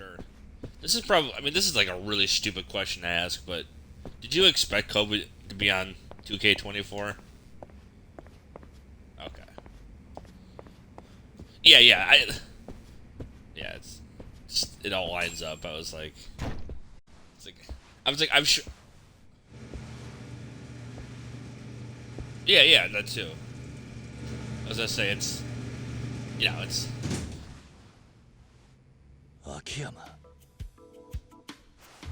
sure. This is probably, I mean, this is like a really stupid question to ask, but did you expect Kobe to be on 2K24? Okay. Yeah, yeah, it all lines up. I'm sure. Yeah, that too. I was gonna say it's. Akiyama.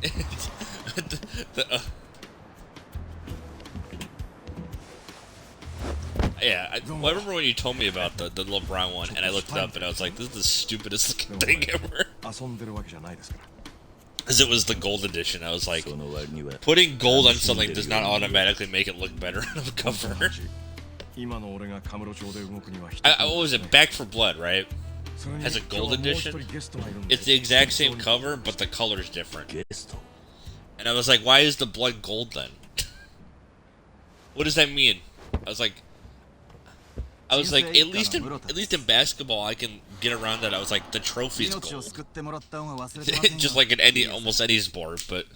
the, yeah, I remember when you told me about the little brown one, and I looked it up, and I was like, this is the stupidest looking thing ever. Because it was the gold edition. I was like, putting gold on something does not automatically make it look better on the cover. What was it? Back for Blood, right? Has a gold edition. It's the exact same cover, but the color's different. And I was like, why is the blood gold then? What does that mean? I was like, at least in basketball, I can get around that. I was like, the trophy's gold, just like in almost any sport. But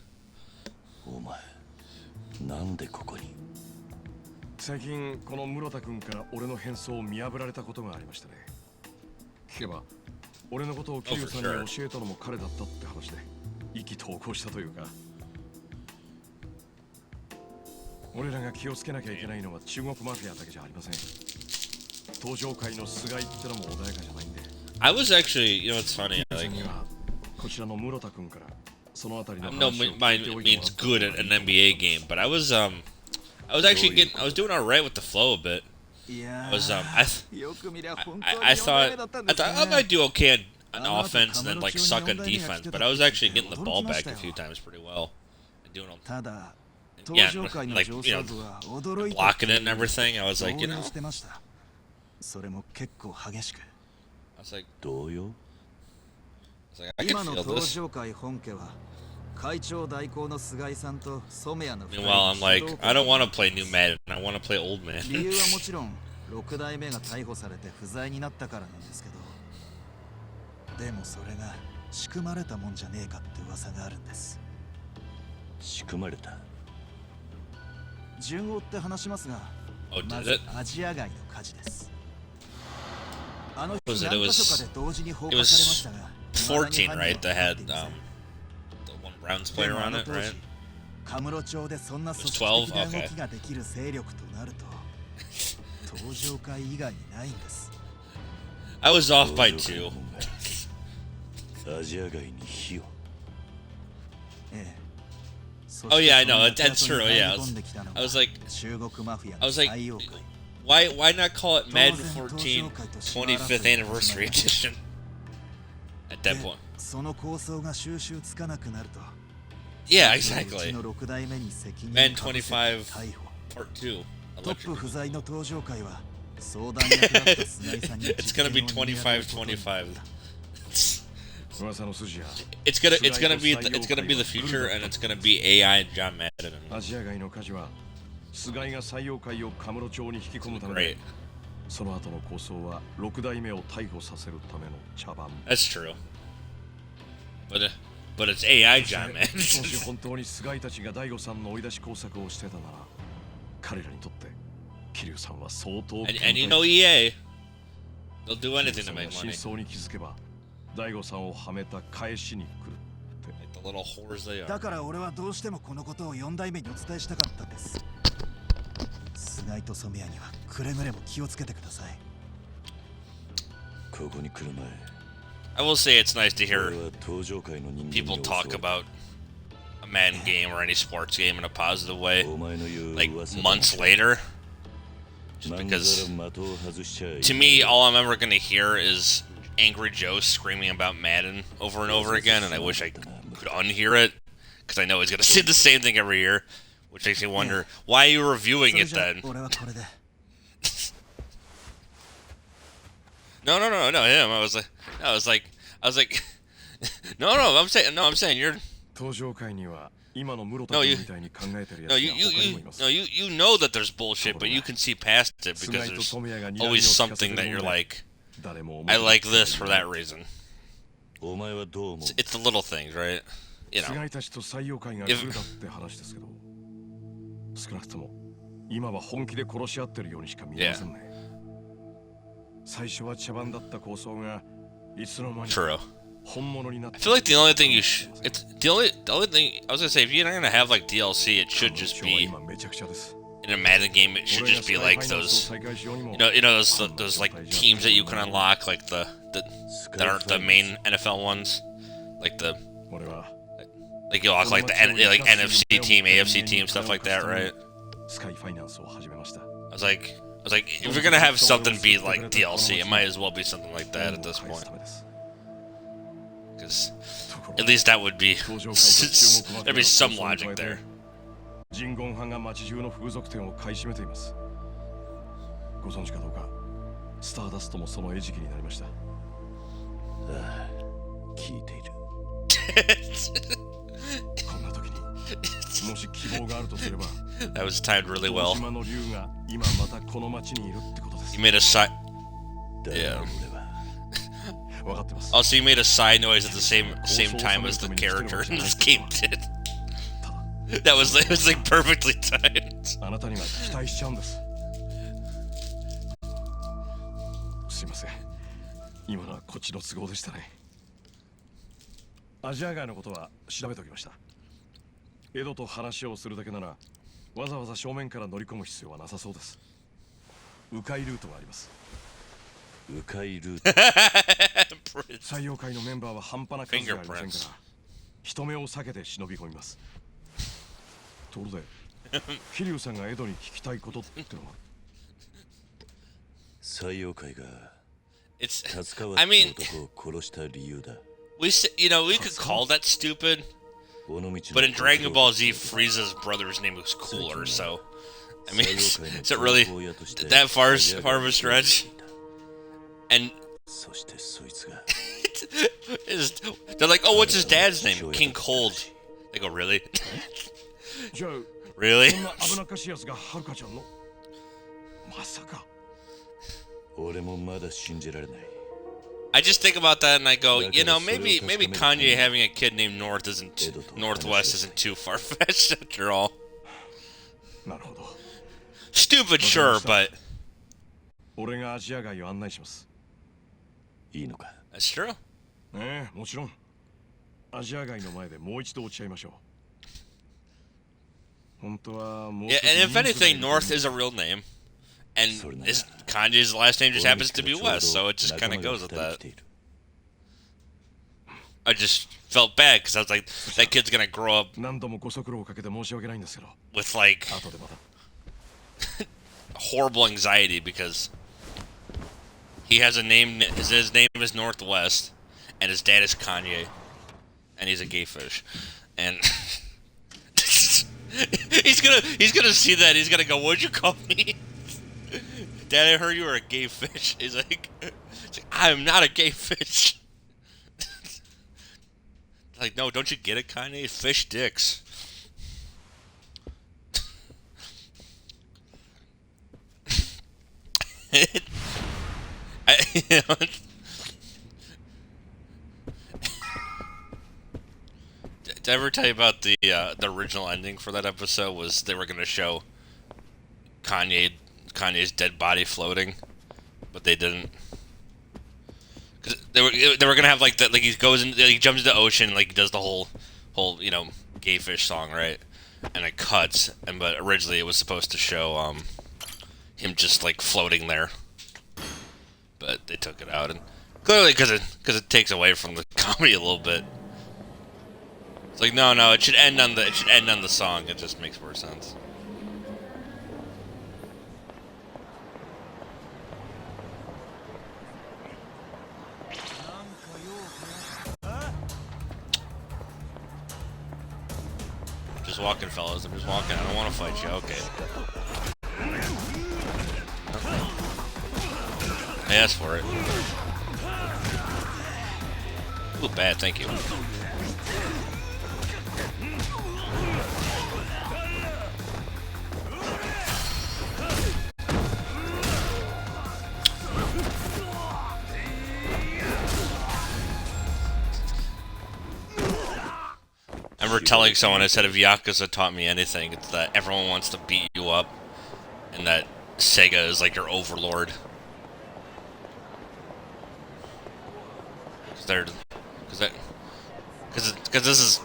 最近この室田君から俺の変装を見破られたことがありましたね。聞けば俺のことを桐生さんに教えたのも彼だったって話で意気投合したというか。俺らが気をつけなきゃいけないのは中国マフィアだけじゃありません。登場界の菅井ってのも穏やかじゃないんで。I was actually, you know, it's funny. Like, こちらの室田君からそのあたりの no, mine means good at an NBA game, but I was actually I was doing alright with the flow a bit. I thought I might do okay on offense and then like suck on defense, but I was actually getting the ball back a few times pretty well and doing them. Yeah, like, you know, blocking it and everything. I was like, you know, I was like, I can feel this. Meanwhile, I'm like, I don't want to play new Madden. I want to play old Madden. 6代目が逮捕されて不在になったからなんですけど、でもそれが仕組まれたもんじゃねえかって噂があるんです。仕組まれた。順を追って話しますが、まずアジア街の火事です。あの日何箇所かで同時に放火されましたが、14, right? That had the one Browns player on it, right? カムロ町でそんな組織的な動きができる勢力となると。登場会以外にないんです。I was off by 2. アジア街に火を。Oh yeah, I know. That's true. Yeah, I was like, why not call it Madden 14 25th Anniversary Edition? At that point. その構想が収集つかなくなると。Yeah, exactly. Madden 25 Part 2. It's gonna be 25-25. It's gonna be the future, and it's gonna be AI and John Madden. Great. That's true. But it's AI John Madden. And you know EA, they'll do anything to make money. Like the little whores they are. だから俺はどうしてもこのことを4代目にお伝えしたかったんです。菅井と染谷にはくれぐれも気をつけてください。ここに来る前。I will say it's nice to hear people talk about a Madden game or any sports game in a positive way, like months later. Just because, to me, all I'm ever gonna hear is Angry Joe screaming about Madden over and over again, and I wish I could unhear it, because I know he's gonna say the same thing every year, which makes me wonder, why are you reviewing it then? No, him. I was like, no, I'm saying you're. No, you know that there's bullshit, but you can see past it because there's always something that you're like, I like this for that reason. It's the little things, right? You know. 菅井たちと採用会が来るだって話ですけど、少なくとも今は本気で殺し合ってるようにしか見えませんね。最初は茶番だった構想がいつの間に True. 本物になって I feel like the only thing it's the only thing I was gonna say, if you're not gonna have like DLC, it should just be in a Madden game. It should just be like those, those like teams that you can unlock, like the that aren't the main NFL ones, like you unlock like the like NFC team, AFC team, stuff like that, right? I was like, if you're gonna have something be like DLC, it might as well be something like that at this point. Because at least that would be there'd be some logic there. 人言派が町中の風俗店を買い占めています。ご存知かどうか、スターダストもその餌食になりました。ああ、聞いている。こんな時に、もし希望があるとすれば、That was timed really well. 島の竜が今またこの町にいるってことです。You made a side. Yeah. Also, you made a sigh noise at the same time as the character in this game did. It was like perfectly timed. あなたには期待しちゃうんです。すいません。今のはこっちの都合でしたね。アジア外のことは調べておきました。エドと話をするだけなら、わざわざ正面から乗り込む必要はなさそうです。迂回ルートがあります。迂回ルート。採用会のメンバーは半端な数がありませんから、人目を避けて忍び込みます。ところで、桐生さんがエドに聞きたいことってのは？採用会が I mean, we could call that stupid, but in Dragon Ball Z, Frieza's brother's name was cooler, so I mean, is it really that far of a stretch? And they're like, oh, what's his dad's name? King Cold. They go, really? Really? I just think about that and I go, maybe Kanye having a kid named Northwest isn't too far-fetched after all. Stupid, sure, but that's true. And if anything, North is a real name. And Kanye's last name just happens to be West, so it just kind of goes with that. I just felt bad because I was like, that kid's gonna grow up with like horrible anxiety because he has a name. His name is Northwest, and his dad is Kanye, and he's a gay fish, and he's gonna see that. He's gonna go, "What'd you call me?" Dad, I heard you were a gay fish. He's like, I'm not a gay fish. Like, no, don't you get it, Kanye? Fish dicks. Did I ever tell you about the original ending for that episode? Was they were gonna show Kanye's dead body floating, but they didn't. Cause they were gonna have like that, like he jumps into the ocean, like he does the whole gay fish song, right? And it cuts, but originally it was supposed to show him just like floating there, but they took it out, and clearly because it takes away from the comedy a little bit. It's like no, it should end on the song. It just makes more sense. Just walking, fellas. I'm just walking. I don't want to fight you. Okay. I asked for it. Ooh, bad. Thank you. remember telling someone, I said, if Yakuza taught me anything, it's that everyone wants to beat you up, and that Sega is like your overlord. Because this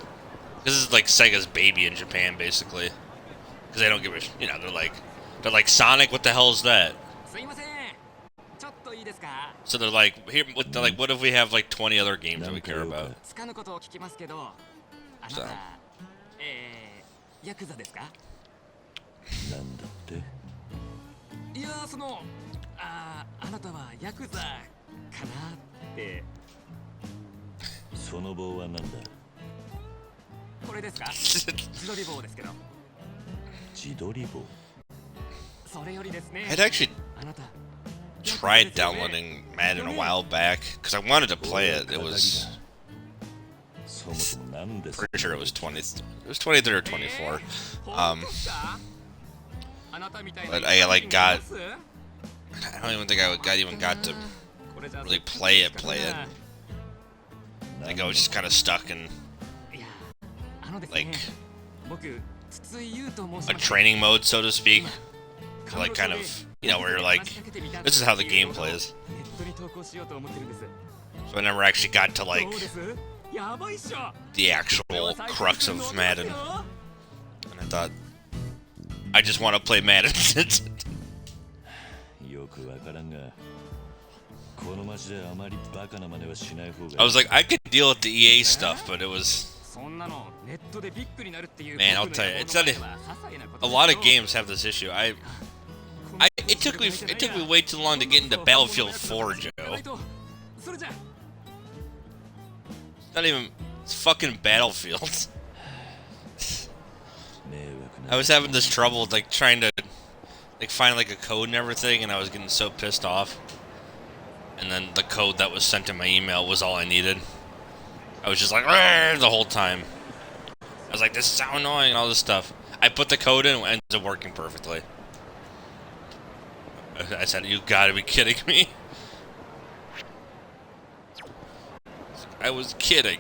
is like Sega's baby in Japan, basically. Because they don't give a you know, they're like Sonic. What the hell is that? So they're like, here. They're like, what if we have like 20 other games that we care about? So. ヤクザですか？なんだって？いやあなたはヤクザかなって。その棒はなんだ？これですか？自撮り棒ですけど。自撮り棒。それよりですね。I'd actually tried downloading Madden a while back because I wanted to play it. It was. Pretty sure it was 23 or 24. But I like got. I don't even think I got to really play it. Like I was just kind of stuck in like a training mode, so to speak. Like kind of, you know, where you're like, this is how the game plays. So I never actually got to like the actual crux of Madden. And I thought, I just want to play Madden. I was like, I could deal with the EA stuff, but it was... Man, I'll tell you, it's not a lot of games have this issue. It took me way too long to get into Battlefield 4, Joe. It's not even... It's fucking Battlefield. I was having this trouble with, like, trying to, like, find, like, a code and everything, and I was getting so pissed off. And then the code that was sent in my email was all I needed. I was just like, the whole time. I was like, this is so annoying, and all this stuff. I put the code in, and it ended up working perfectly. I said, you gotta be kidding me. I was kidding.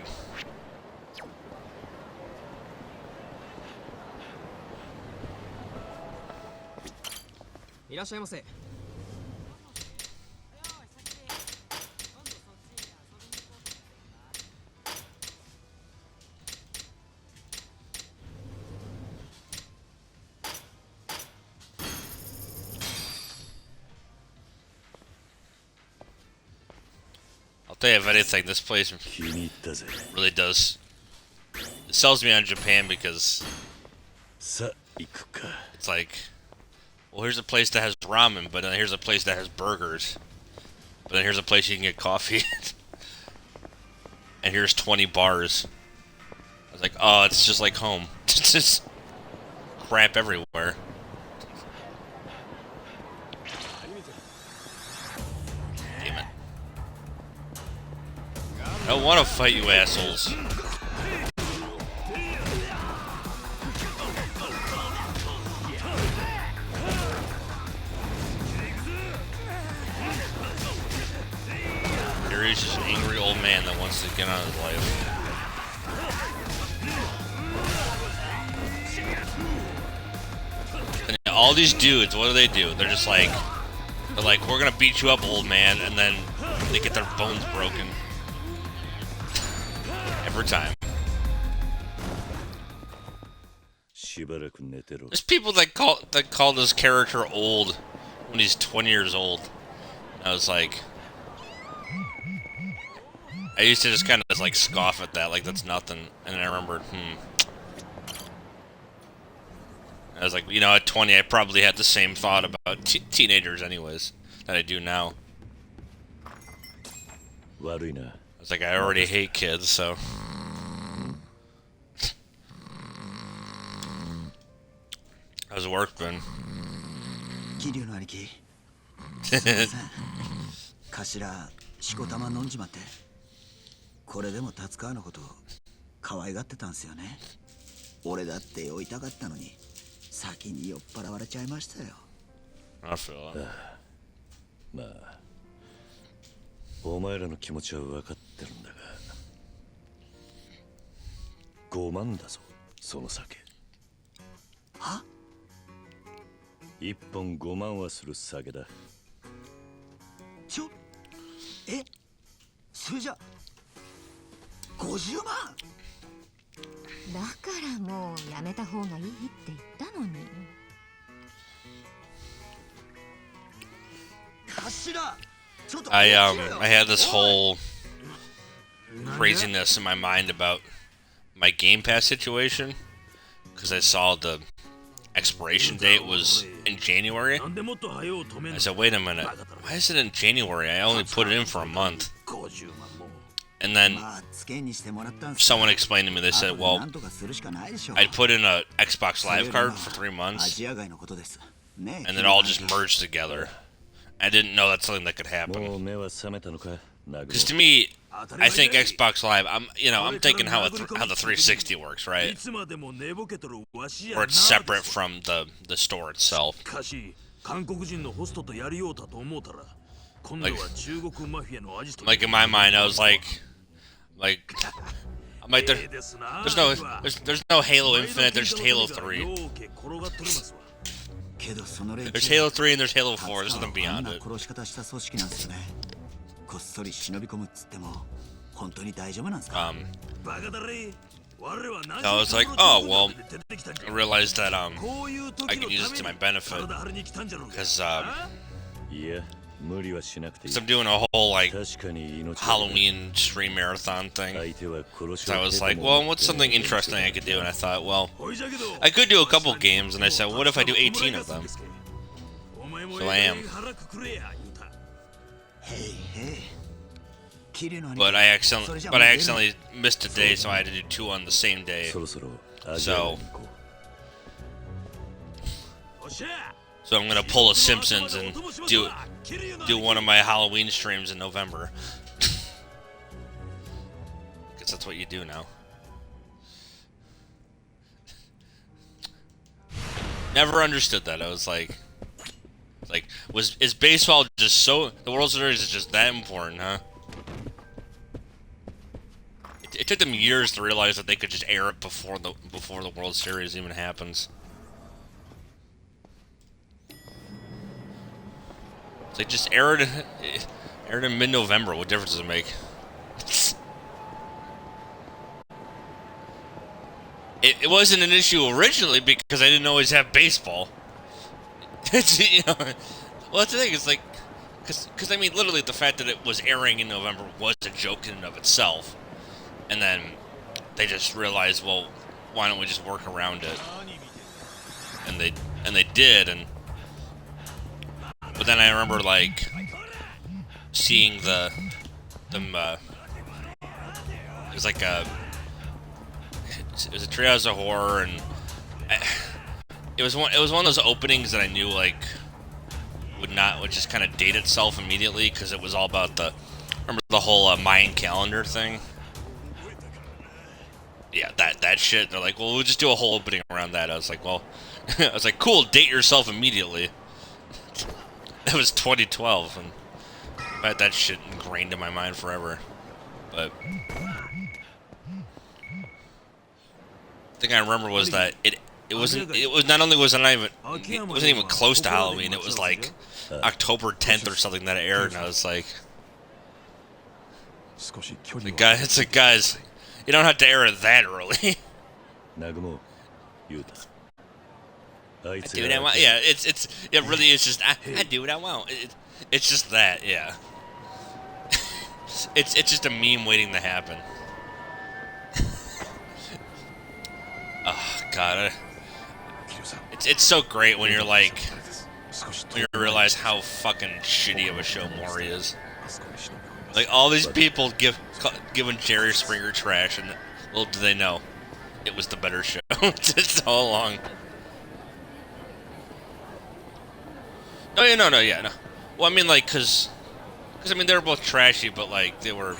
I'll tell you, if anything, this place really does. It sells me on Japan because it's like, well, here's a place that has ramen, but then here's a place that has burgers. But then here's a place you can get coffee. And here's 20 bars. I was like, oh, it's just like home. It's just crap everywhere. Damn it. I don't want to fight you assholes. He's just an angry old man that wants to get on his life. And all these dudes, what do? They're just like, we're gonna beat you up, old man, and then they get their bones broken. Every time. There's people that call this character old when he's 20 years old. I was like, I used to just kind of like scoff at that, like that's nothing. And then I remembered, I was like, you know, at 20, I probably had the same thought about teenagers, anyways, that I do now. I was like, I already hate kids, so. How's work been? これでも達川のこと可愛がってたんすよね。俺だって追いたかったのに先に酔っ払われちゃいましたよ。I feel that. まあ、お前らの気持ちは分かってるんだが、5万だぞ、その酒。は？1本5万はする酒だ。それじゃ50万？だからもうやめた方がいいって言ったのに。I had this whole craziness in my mind about my Game Pass situation because I saw the expiration date was in January. I said, wait a minute, why is it in January? I only put it in for a month. And then someone explained to me, they said, well, I'd put in a Xbox Live card for 3 months, and it all just merged together. I didn't know that's something that could happen. Because to me, I think Xbox Live, I'm thinking how the 360 works, right? Where it's separate from the store itself. Like in my mind, I was like, I'm like, there's no Halo Infinite, there's just Halo 3. There's Halo 3 and there's Halo 4, there's nothing beyond it. I was like, oh, well, I realized that I can use it to my benefit, because I'm doing a whole, like, Halloween stream marathon thing. So I was like, well, what's something interesting I could do? And I thought, well, I could do a couple games, and I said, what if I do 18 of them? So I am. But I accidentally missed a day, so I had to do 2 on the same day. So I'm gonna pull a Simpsons and do one of my Halloween streams in November. Guess that's what you do now. Never understood that. I was like, is baseball just so, the World Series is just that important, huh? It took them years to realize that they could just air it before the World Series even happens. They just aired in mid-November. What difference does it make? It wasn't an issue originally because I didn't always have baseball. Well, that's the thing. It's like, because I mean, literally, the fact that it was airing in November was a joke in and of itself, and then they just realized, well, why don't we just work around it? And they did, and. But then I remember, like, seeing them, it was like it was a Treehouse of Horror, and it was one of those openings that I knew, like, would just kind of date itself immediately, because it was all about remember the whole Mayan calendar thing? Yeah, that shit. They're like, well, we'll just do a whole opening around that. I was like, well, I was like, cool, date yourself immediately. That was 2012, and I had that shit ingrained in my mind forever. But the thing I remember was that it wasn't even close to Halloween. It was like October 10th or something that it aired, and I was like, guys, you don't have to air it that early. I do what I want. Yeah, it really is just I do what I want. It's just that, yeah. it's just a meme waiting to happen. Oh God, it's so great when you're like, when you realize how fucking shitty of a show Maury is. Like all these people giving Jerry Springer trash, and little do they know, it was the better show. It's all along. No. Well, I mean, like, cause I mean, they were both trashy, but like, they were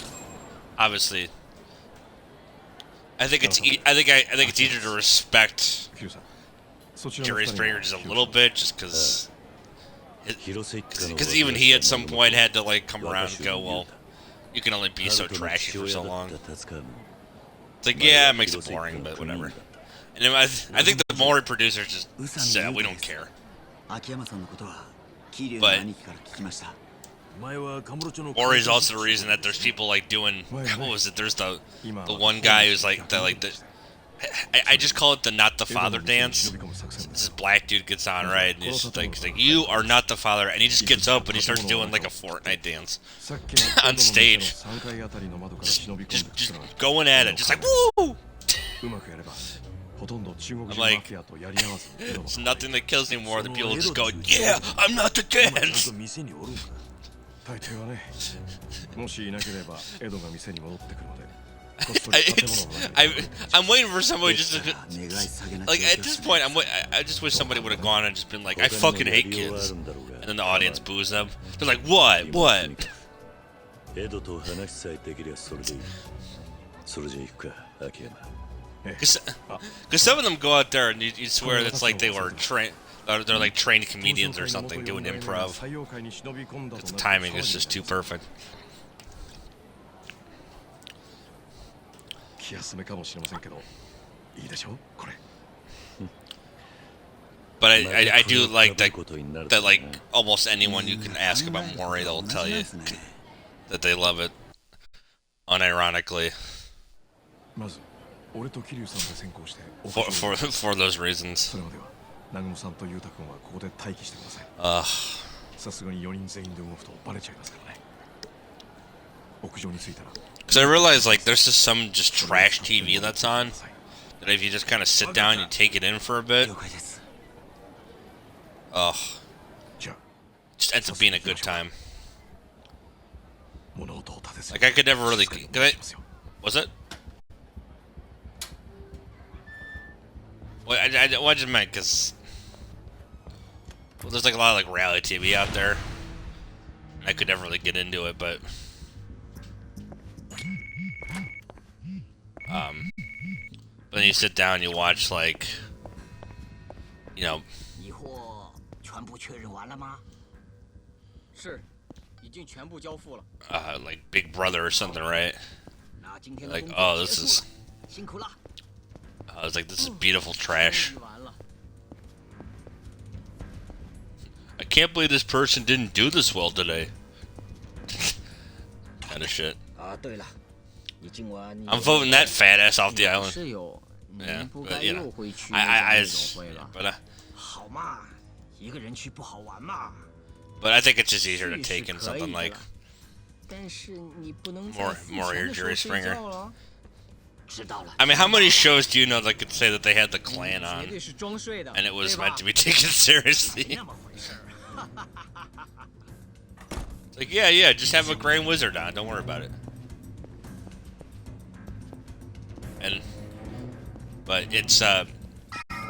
obviously. I think it's easier to respect Jerry Springer just a little bit, just because even he at some point had to like come around and go, well, you can only be so trashy for so long. It's like, yeah, it makes it boring, but whatever. And then I think the more producers just said, we don't care. 秋山さんのことは桐生の But 兄貴から聞きました。 or is also the reason that there's people like doing, what was it? There's the one guy who's like the I just call it the not the father dance. This black dude gets on, right, and he's like, you are not the father, and he just gets up and he starts doing like a Fortnite dance on stage, just going at it, just like woo. I'm like, it's nothing that kills me more than people just going, yeah, I'm not the dance. 大抵はね、もしいなければエドが店に戻ってくるまで。I'm waiting for somebody just to, like, at this point, I just wish somebody would have gone and just been like, I fucking hate kids, and then the audience boos them. They're like, what? Because some of them go out there and you swear it's like they were trained. They're like trained comedians or something doing improv. The timing is just too perfect. But I do like that like almost anyone you can ask about Mori, they'll tell you that they love it, unironically. For those reasons. 南雲さんと裕太君はここで待機してください。さすがに4人全員で動くとバレちゃいますからね。屋上に着いたら。Because I realize like there's just some just trash TV that's on that if you just kind of sit down, you take it in for a bit. Just ends up being a good time. Like I could never really. Was it? Well, I just meant because there's like a lot of like reality TV out there. I could never really get into it, but then you sit down, you watch like, you know, like Big Brother or something, right? Like, oh, this is. I was like, this is beautiful trash. I can't believe this person didn't do this well today. Kind of shit. I'm voting that fat ass off the island. Yeah, but you know, but I think it's just easier to take in something like more Jerry Springer. I mean, how many shows do you know that could say that they had the Klan on, and it was meant to be taken seriously? Like, yeah, just have a Grand Wizard on. Don't worry about it. But it's I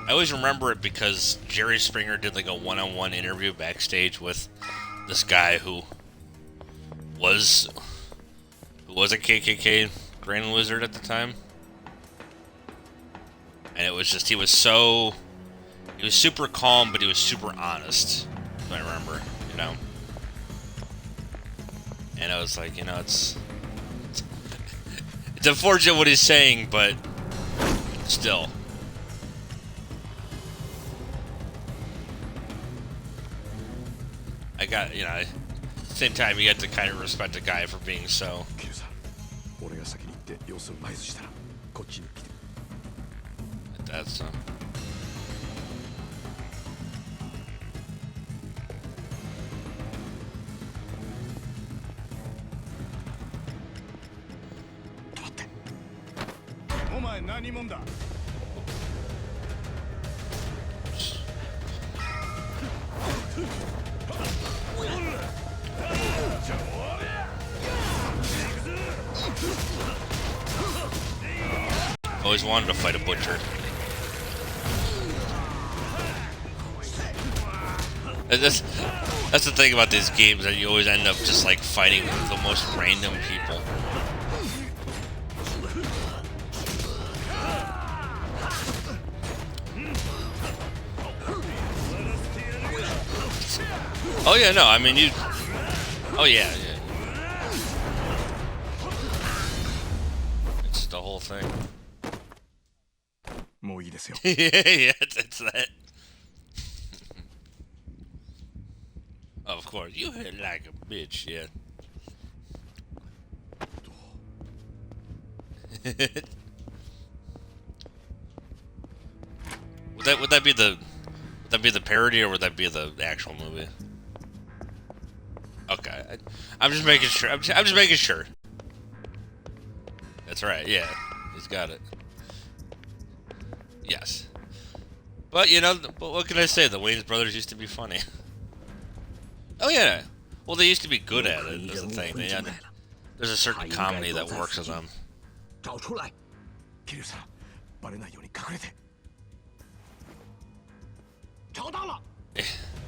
always remember it because Jerry Springer did like a one-on-one interview backstage with this guy who was a KKK Grand Wizard at the time. And it was just, he was super calm, but he was super honest, if I remember, you know. And I was like, you know, it's unfortunate what he's saying, but still. I got, you know, at the same time, you have to kind of respect a guy for being so. That's always wanted to fight a butcher. That's the thing about these games, that you always end up just like fighting the most random people. Oh yeah, no, I mean you. Oh yeah. It's the whole thing. もういいですよ。Yeah, it's that. Of course, you hit like a bitch, yeah. would that be the parody, or would that be the actual movie? Okay, I'm just making sure. I'm just making sure. That's right. Yeah, he's got it. Yes, but you know, but what can I say? The Wayans brothers used to be funny. Oh yeah, well they used to be good at it. That's the thing. There's a certain comedy that works with them. 找出来。桐生さん、バレないように隠れて。找到了。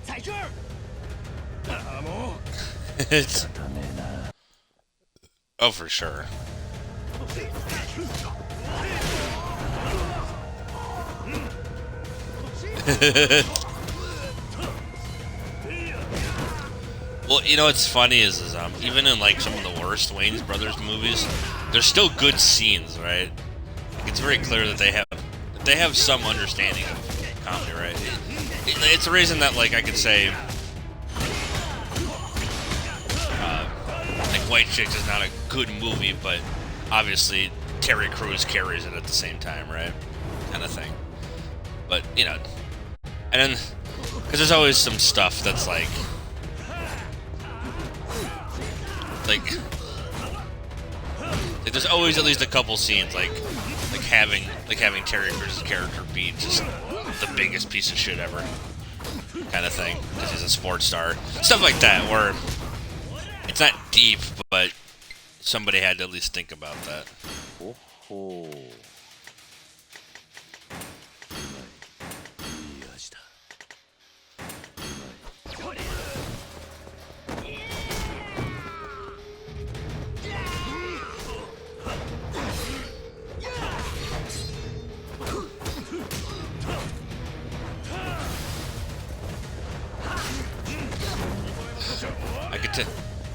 在这儿。ああもう。It's oh for sure. Well, you know what's funny is even in like some of the worst Wayans brothers movies, there's still good scenes, right? Like, it's very clear that they have some understanding of comedy, right? It's the reason that like I could say like White Chicks is not a good movie, but obviously Terry Crews carries it at the same time, right? Kind of thing. But you know, and then because there's always some stuff that's like there's always at least a couple scenes like having Terry Crews' character be just the biggest piece of shit ever, kind of thing, because he's a sports star, stuff like that, where it's not deep, but somebody had to at least think about that. Oh.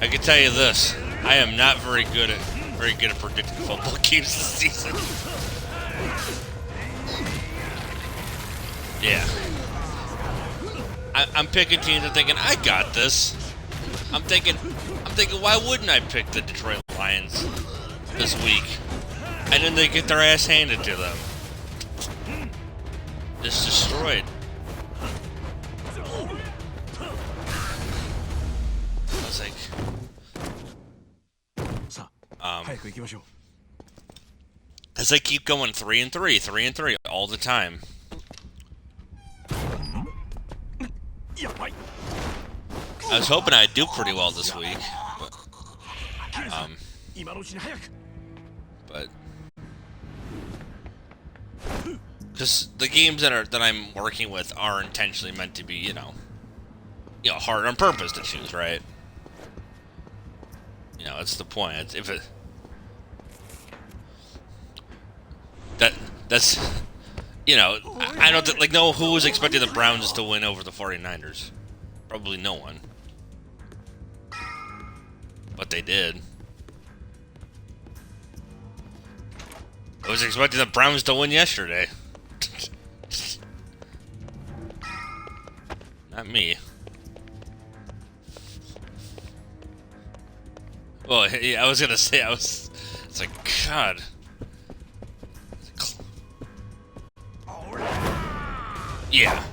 I can tell you this: I am not very good at predicting football games this season. Yeah, I'm picking teams. I'm thinking I got this. I'm thinking, why wouldn't I pick the Detroit Lions this week? And then they get their ass handed to them. Just destroyed. I was like, as they keep going 3-3 all the time. I was hoping I'd do pretty well this week, but just the games that I'm working with are intentionally meant to be, you know, hard on purpose to choose, right? You know, it's the point. That's you know, I don't like no who was expecting the Browns to win over the 49ers. Probably no one. But they did. I was expecting the Browns to win yesterday. Not me. Well, yeah, I was gonna say, it's like, God. Yeah.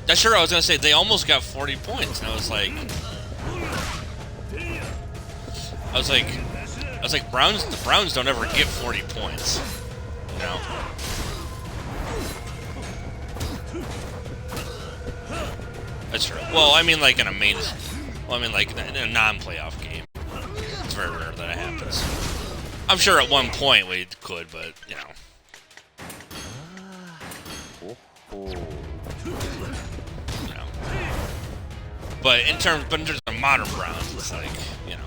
That's sure I was gonna say, they almost got 40 points, and I was like, the Browns don't ever get 40 points. You know? That's true. Well, I mean, like in a non-playoff game. It's very rare that it happens. I'm sure at one point we could, but, you know. You know. But in terms of modern Browns, it's like, you know,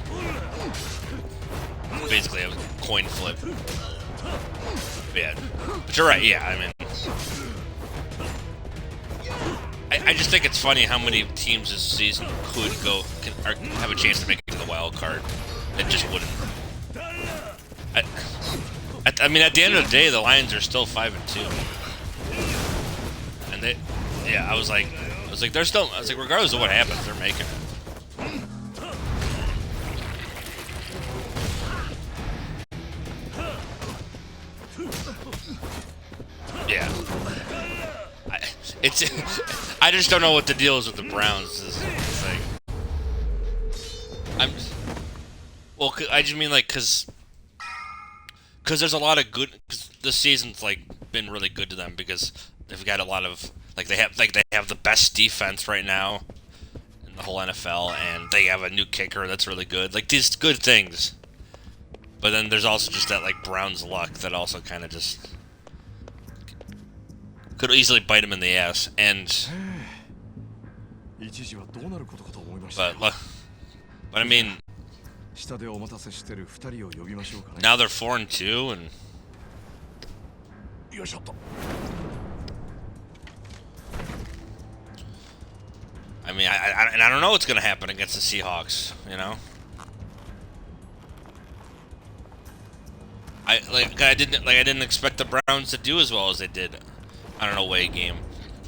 basically a coin flip. Yeah, but you're right. Yeah, I mean, I just think it's funny how many teams this season have a chance to make it to the wild card that just wouldn't. I mean, at the end of the day, the Lions are still 5-2. Yeah, I was like, they're still. I was like, regardless of what happens, they're making it. Yeah. I just don't know what the deal is with the Browns. It's like, well, I just mean like, cause there's a lot of good. Cause this season's like been really good to them because they've got a lot of they have the best defense right now in the whole NFL, and they have a new kicker that's really good. Like these good things, but then there's also just that like Browns luck that also kind of just could easily bite them in the ass. And but I mean, now they're 4-2 and. I mean, I don't know what's gonna happen against the Seahawks. You know, I didn't expect the Browns to do as well as they did on an away game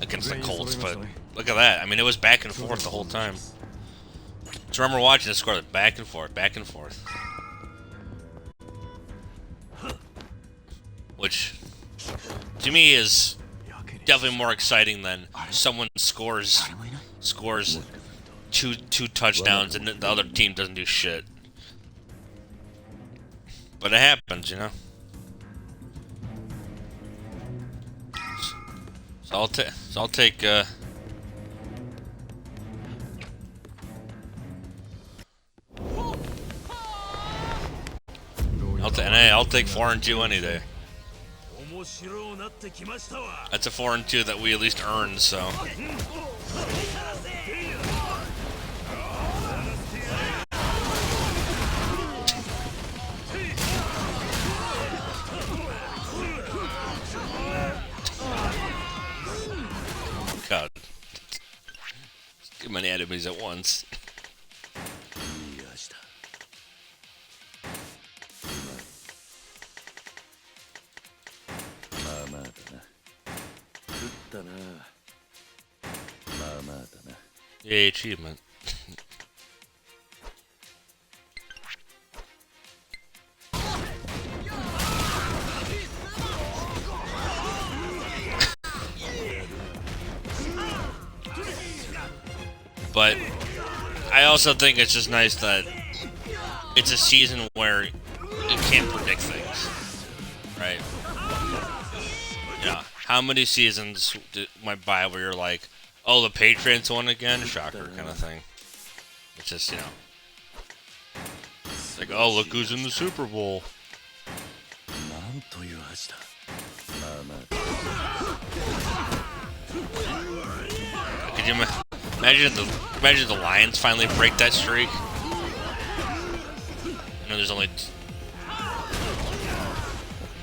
against the Colts, but look at that. I mean, it was back and forth the whole time. Just remember watching the score, back and forth, which to me is definitely more exciting than someone scores two touchdowns and the other team doesn't do shit. But it happens, you know. So I'll take I'll take 4-2 any day. That's a 4-2 that we at least earned, so. God. Too many enemies at once. Yay, achievement. But I also think it's just nice that it's a season where you can't predict things, right? Yeah. How many seasons went by where you're like, oh, the Patriots won again? Shocker kind of thing. It's just, you know. It's like, oh, look who's in the Super Bowl. Could you imagine the Lions finally break that streak? You know, there's only...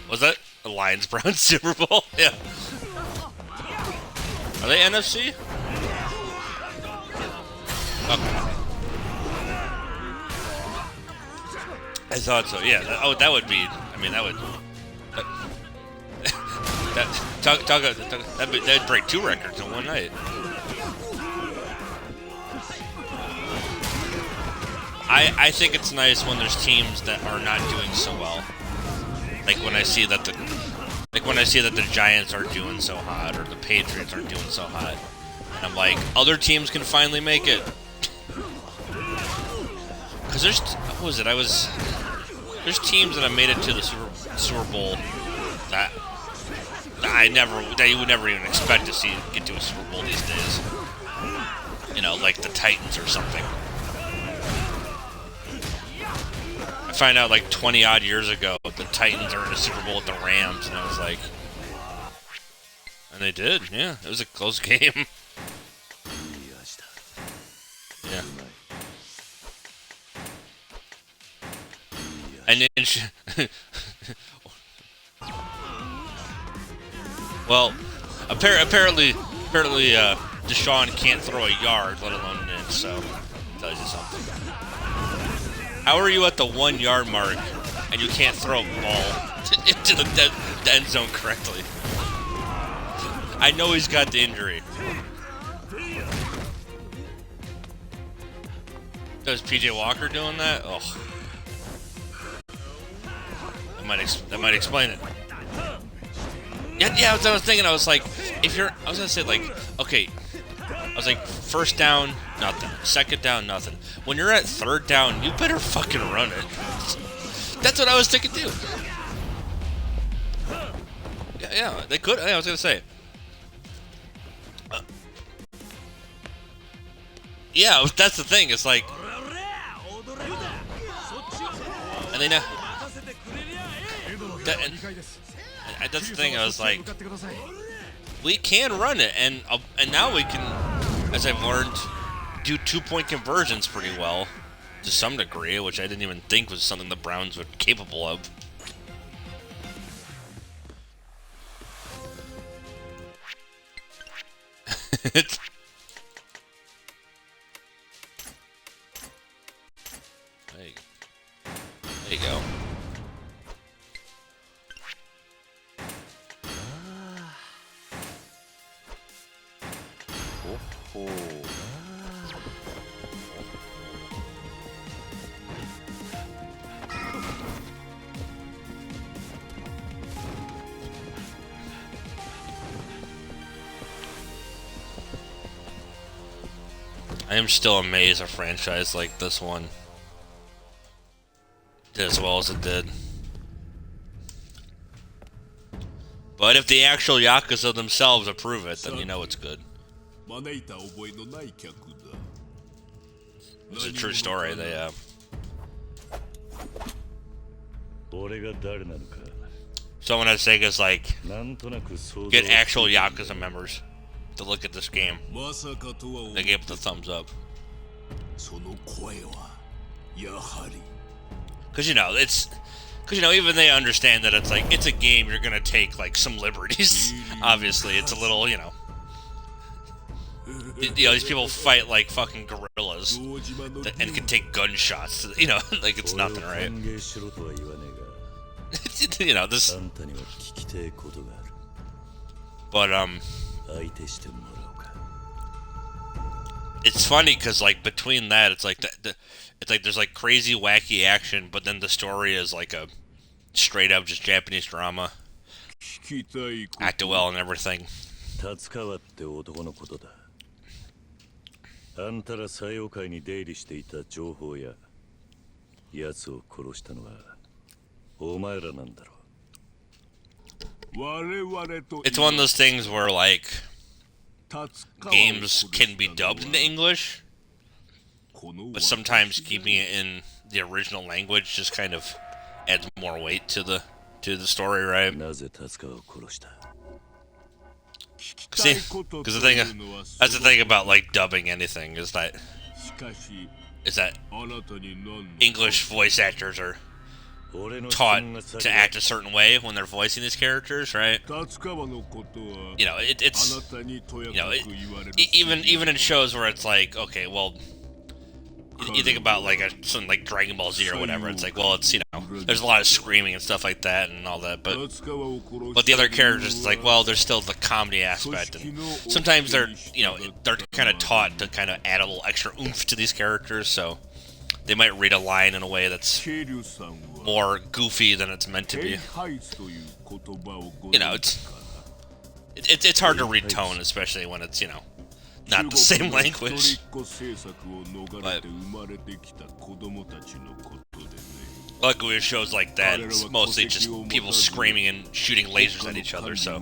Was that the Lions-Browns Super Bowl? Yeah. Are they NFC? Okay. I thought so. Yeah. That would be. I mean, that would. That'd break 2 records in one night. I think it's nice when there's teams that are not doing so well. Like when I see that the Giants aren't doing so hot or the Patriots aren't doing so hot. And I'm like, other teams can finally make it. Cause there's there's teams that have made it to the Super Bowl that you would never even expect to see get to a Super Bowl these days. You know, like the Titans or something. I find out like 20 odd years ago the Titans are in a Super Bowl with the Rams, and I was like, and they did, yeah. It was a close game. Yeah. And then, well, apparently, Deshaun can't throw a yard, let alone an inch. So, tells you something. How are you at the 1 yard mark and you can't throw a ball into the end zone correctly? I know he's got the injury. Does PJ Walker doing that? Oh, that might explain it. Yeah, that's what I was thinking. I was like, I was gonna say like, okay, I was like, first down, nothing. Second down, nothing. When you're at third down, you better fucking run it. That's what I was thinking too. Yeah, they could. I was gonna say. Yeah, that's the thing. It's like, and they know. That's the thing. I was like, we can run it, and now we can, as I've learned, do 2-point conversions pretty well, to some degree, which I didn't even think was something the Browns were capable of. There you go. I am still amazed a franchise like this one did as well as it did. But if the actual Yakuza themselves approve it, then you know it's good. It's a true story. They someone at Sega's like, get actual Yakuza members to look at this game. They gave it the thumbs up. Because even they understand that it's like, it's a game, you're gonna take like some liberties. Obviously, it's a little, these people fight like fucking gorillas and can take gunshots. Like it's nothing, right? This. But it's funny because like between that, it's like it's like there's like crazy wacky action, but then the story is like a straight up just Japanese drama, acted well and everything. It's one of those things where like games can be dubbed into English, but sometimes keeping it in the original language just kind of adds more weight to the story, right? See, because that's the thing about like dubbing anything is that English voice actors are taught to act a certain way when they're voicing these characters, right? Even in shows where it's like, okay, well, you think about like something like Dragon Ball Z or whatever. It's like, well, it's there's a lot of screaming and stuff like that and all that, but the other characters, it's like, well, there's still the comedy aspect, and sometimes they're kind of taught to kind of add a little extra oomph to these characters, so they might read a line in a way that's more goofy than it's meant to be. It's hard to read tone, especially when it's not the same language. But luckily, with shows like that, it's mostly just people screaming and shooting lasers at each other. So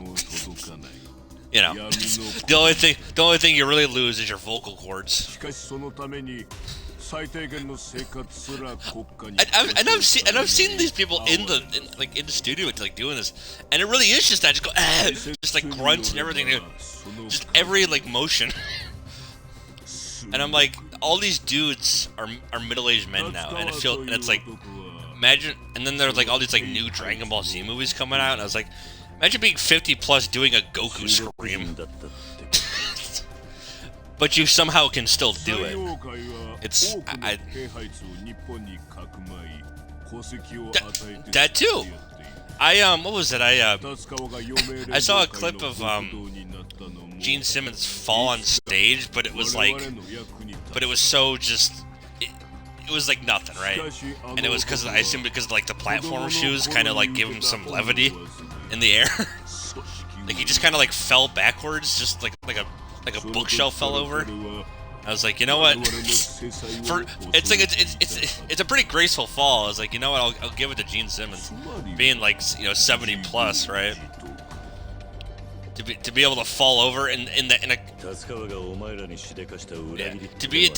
the only thing you really lose is your vocal cords. And I've seen these people in the studio like doing this, and it really is just that, just like grunts and everything, just every like motion. And I'm like, all these dudes are middle-aged men now, and it's like, imagine. And then there's like all these like new Dragon Ball Z movies coming out, and I was like, imagine being 50 plus doing a Goku scream. But you somehow can still do it. It's that too. What was it? I saw a clip of Gene Simmons fall on stage, but it was so just, it was like nothing, right? And it was because, I assume because of, like, the platform shoes kind of like give him some levity in the air. Like he just kind of like fell backwards, just like a bookshelf fell over. I was like, you know what? It's a pretty graceful fall. I was like, you know what? I'll give it to Gene Simmons, being like 70 plus, right? To be able to fall over to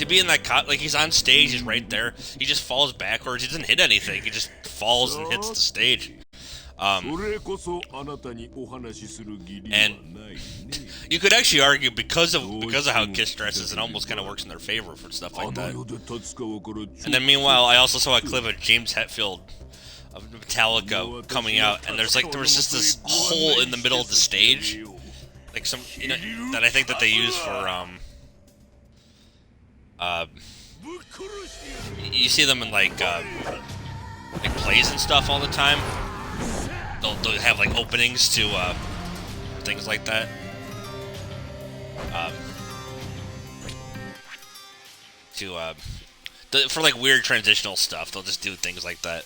be in that like he's on stage, he's right there. He just falls backwards. He doesn't hit anything. He just falls and hits the stage. And you could actually argue because of how Kiss dresses, it almost kind of works in their favor for stuff like that. And then meanwhile, I also saw a clip of James Hetfield of Metallica coming out, and there was just this hole in the middle of the stage, like some that I think that they use for you see them in like plays and stuff all the time. They'll have like openings to things like that. For like weird transitional stuff, they'll just do things like that.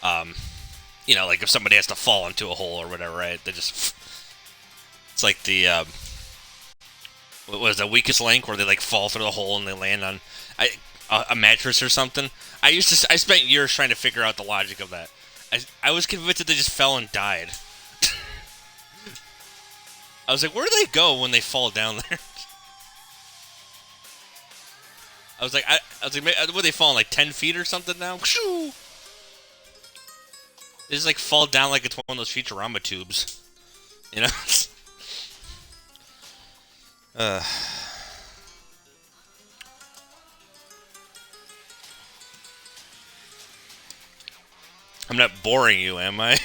Like if somebody has to fall into a hole or whatever, right? It's like the what was the Weakest Link, where they like fall through the hole and they land on a mattress or something. I spent years trying to figure out the logic of that. I was convinced that they just fell and died. I was like, where do they go when they fall down there? I was like, would they fall in like 10 feet or something now? They just like fall down like it's one of those Futurama tubes, you know? I'm not boring you, am I?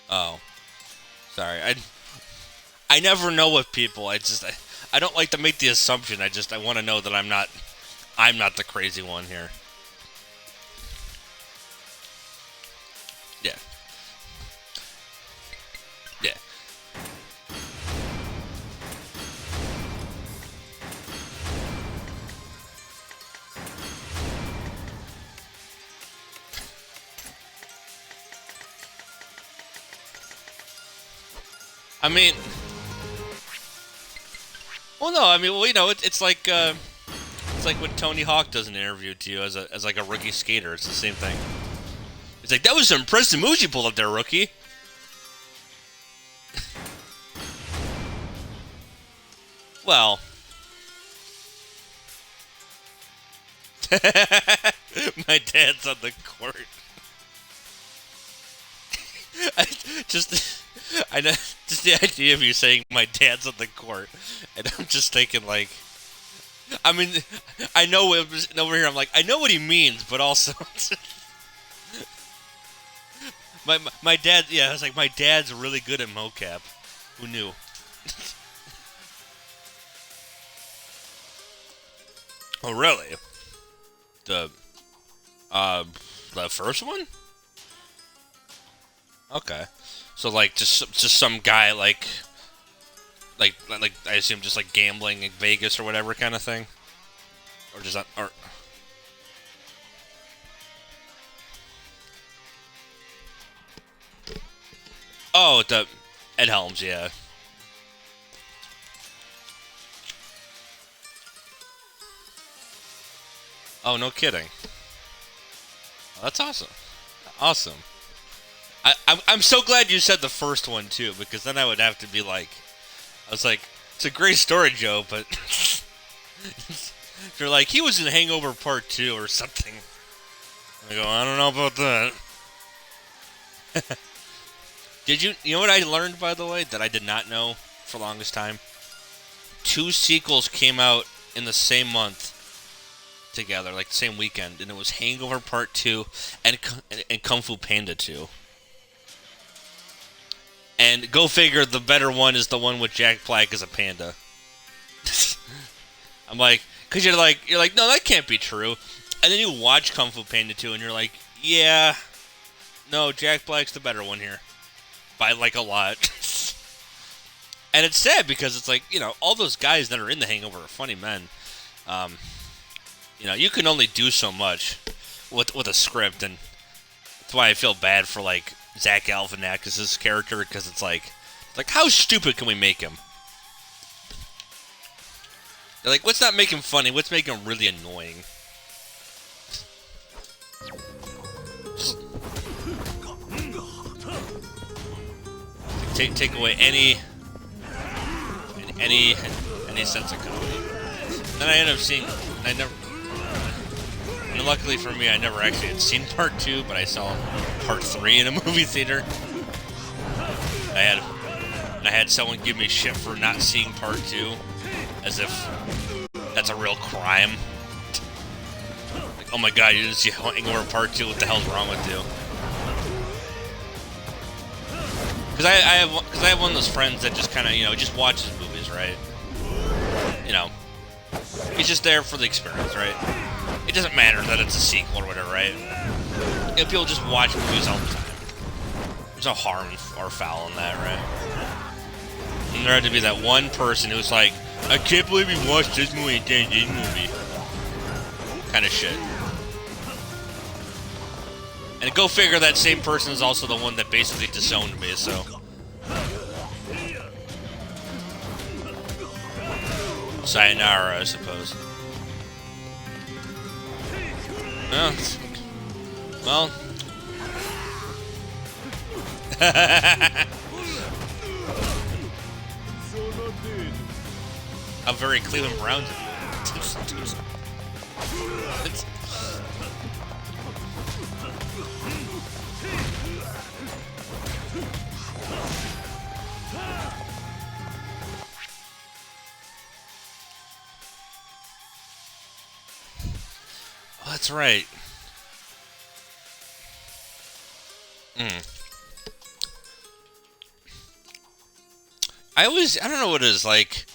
Oh, sorry. I never know with people. I don't like to make the assumption. I want to know that I'm not the crazy one here. Yeah. Yeah. I mean, well, no, I mean, well, it's like when Tony Hawk does an interview to you as like a rookie skater. It's the same thing. It's like, that was some impressive moves you pulled up there, rookie. Well, my dad's on the court. I know, just the idea of you saying my dad's on the court, and I'm just thinking like, I mean, I know it was over here. I'm like, I know what he means, but also, my dad. Yeah, I was like, my dad's really good at mocap. Who knew? Oh, really? The first one? Okay. So like just some guy like I assume just like gambling in Vegas or whatever kind of thing, or just or. Oh, the Ed Helms, yeah. Oh, no kidding. Oh, that's awesome. Awesome. I'm so glad you said the first one, too, because then I would have to be like... I was like, it's a great story, Joe, but... You're like, he was in Hangover Part 2 or something. I go, I don't know about that. You know what I learned, by the way, that I did not know for the longest time? 2 sequels came out in the same month together, like the same weekend, and it was Hangover Part 2 and Kung Fu Panda 2. And go figure, the better one is the one with Jack Black as a panda. I'm like, because you're like, no, that can't be true. And then you watch Kung Fu Panda 2 and you're like, yeah, no, Jack Black's the better one here. By like a lot. And it's sad because it's like, you know, all those guys that are in The Hangover are funny men. You know, you can only do so much with a script, and that's why I feel bad for like Zach Galifianakis' character, because it's like how stupid can we make him? They're like, let's not make him funny, let's make him really annoying. Take away any sense of comedy. Then I ended up seeing, and luckily for me, I never actually had seen part 2, but I saw part 3 in a movie theater. I had someone give me shit for not seeing part 2, as if that's a real crime. Like, oh my god, you didn't see Hangover part 2, what the hell's wrong with you? Because I have one of those friends that just kind of, you know, just watches movies, right? You know, he's just there for the experience, right? It doesn't matter that it's a sequel or whatever, right? You know, people just watch movies all the time. There's no harm or foul in that, right? And there had to be that one person who's like, I can't believe you watched this movie and didn't this movie. Kind of shit. And go figure, that same person is also the one that basically disowned me, so. Sayonara, I suppose. Well. How very Cleveland Browns of you. Oh, that's right. I don't know what it is like.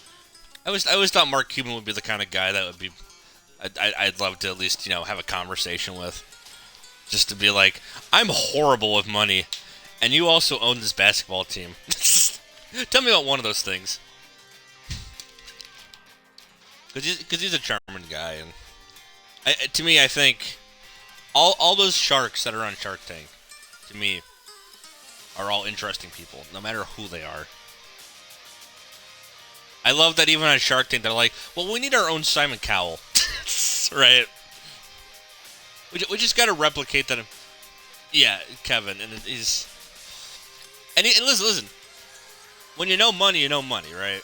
I always thought Mark Cuban would be the kind of guy that would be, I'd love to at least, you know, have a conversation with. Just to be like, I'm horrible with money, and you also own this basketball team. Tell me about one of those things. Because he's a charming guy, and to me, I think all those sharks that are on Shark Tank, to me, are all interesting people, no matter who they are. I love that even on Shark Tank, they're like, well, we need our own Simon Cowell. Right? We just gotta replicate that. Yeah, Kevin, and he's... And listen. When you know money, right?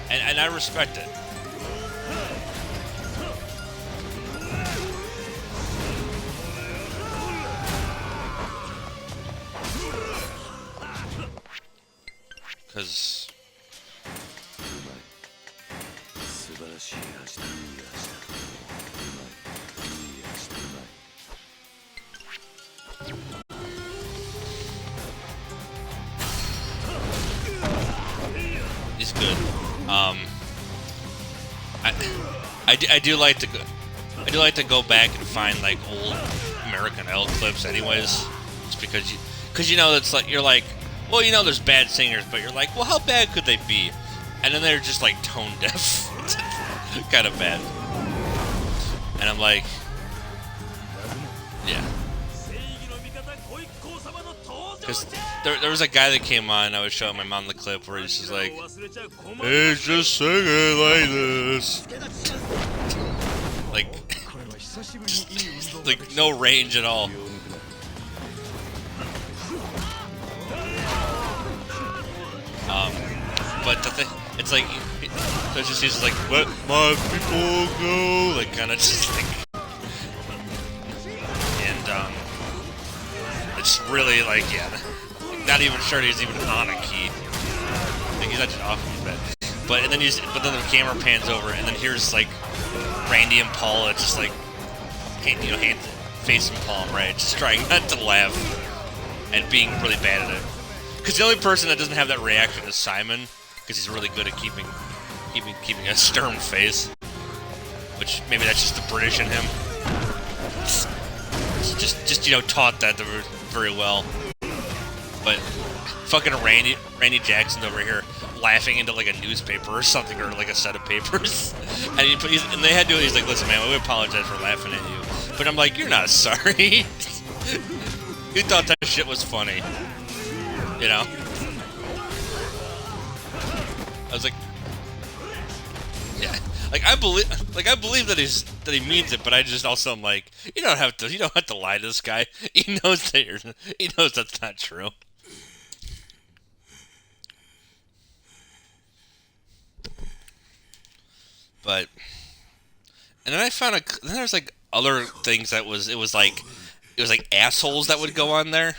And I respect it. Because... He's good. I do like to go back and find like old American Idol clips, anyways, just because you know it's like you're like, well, you know there's bad singers, but you're like, well, how bad could they be? And then they're just like tone deaf, kind of bad. And I'm like, yeah. Because there was a guy that came on, and I was showing my mom the clip where he's just like, it's just singing like this. Like no range at all. But the thing, it's like, so it's just he's like, let my people go, like kind of just like, and it's really like, yeah, not even sure he's even on a key. Like he's actually off his bed. But then the camera pans over, and then here's like Randy and Paula just like, hand face and palm, right, just trying not to laugh and being really bad at it. Because the only person that doesn't have that reaction is Simon, because he's really good at keeping a stern face. which maybe that's just the British in him. Just you know, taught that very well. But fucking Randy Jackson's over here laughing into like a newspaper or something, or like a set of papers. And they had to. He's like, listen, man, we apologize for laughing at you. But I'm like, you're not sorry. You thought that shit was funny, you know? I was like, yeah, like I believe that he means it, but I just also am like, you don't have to lie to this guy. He knows that's not true. But, and then I found then there's like other things that it was like assholes that would go on there,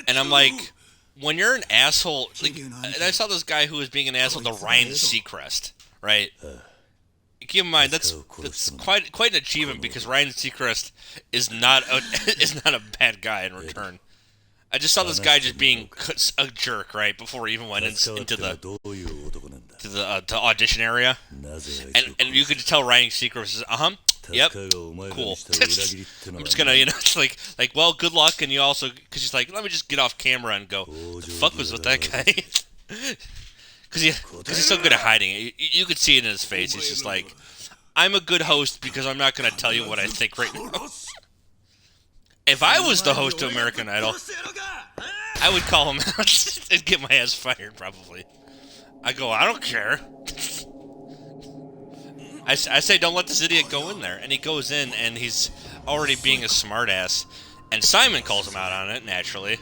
and I'm like, when you're an asshole, like, and I saw this guy who was being an asshole to Ryan Seacrest, right? Keep in mind that's quite an achievement, because Ryan Seacrest is not a bad guy in return. I just saw this guy just being a jerk, right, before he even went into the audition area, and you could tell Ryan Seacrest is yep, cool. I'm just gonna, it's like, well, good luck, and you also, because he's like, let me just get off camera and go, the fuck was with that guy? Because he's so good at hiding it. You could see it in his face. He's just like, I'm a good host because I'm not gonna tell you what I think right now. If I was the host of American Idol, I would call him out and get my ass fired, probably. I go, I don't care. I say, don't let this idiot go in there. And he goes in, and he's already being a smartass. And Simon calls him out on it, naturally.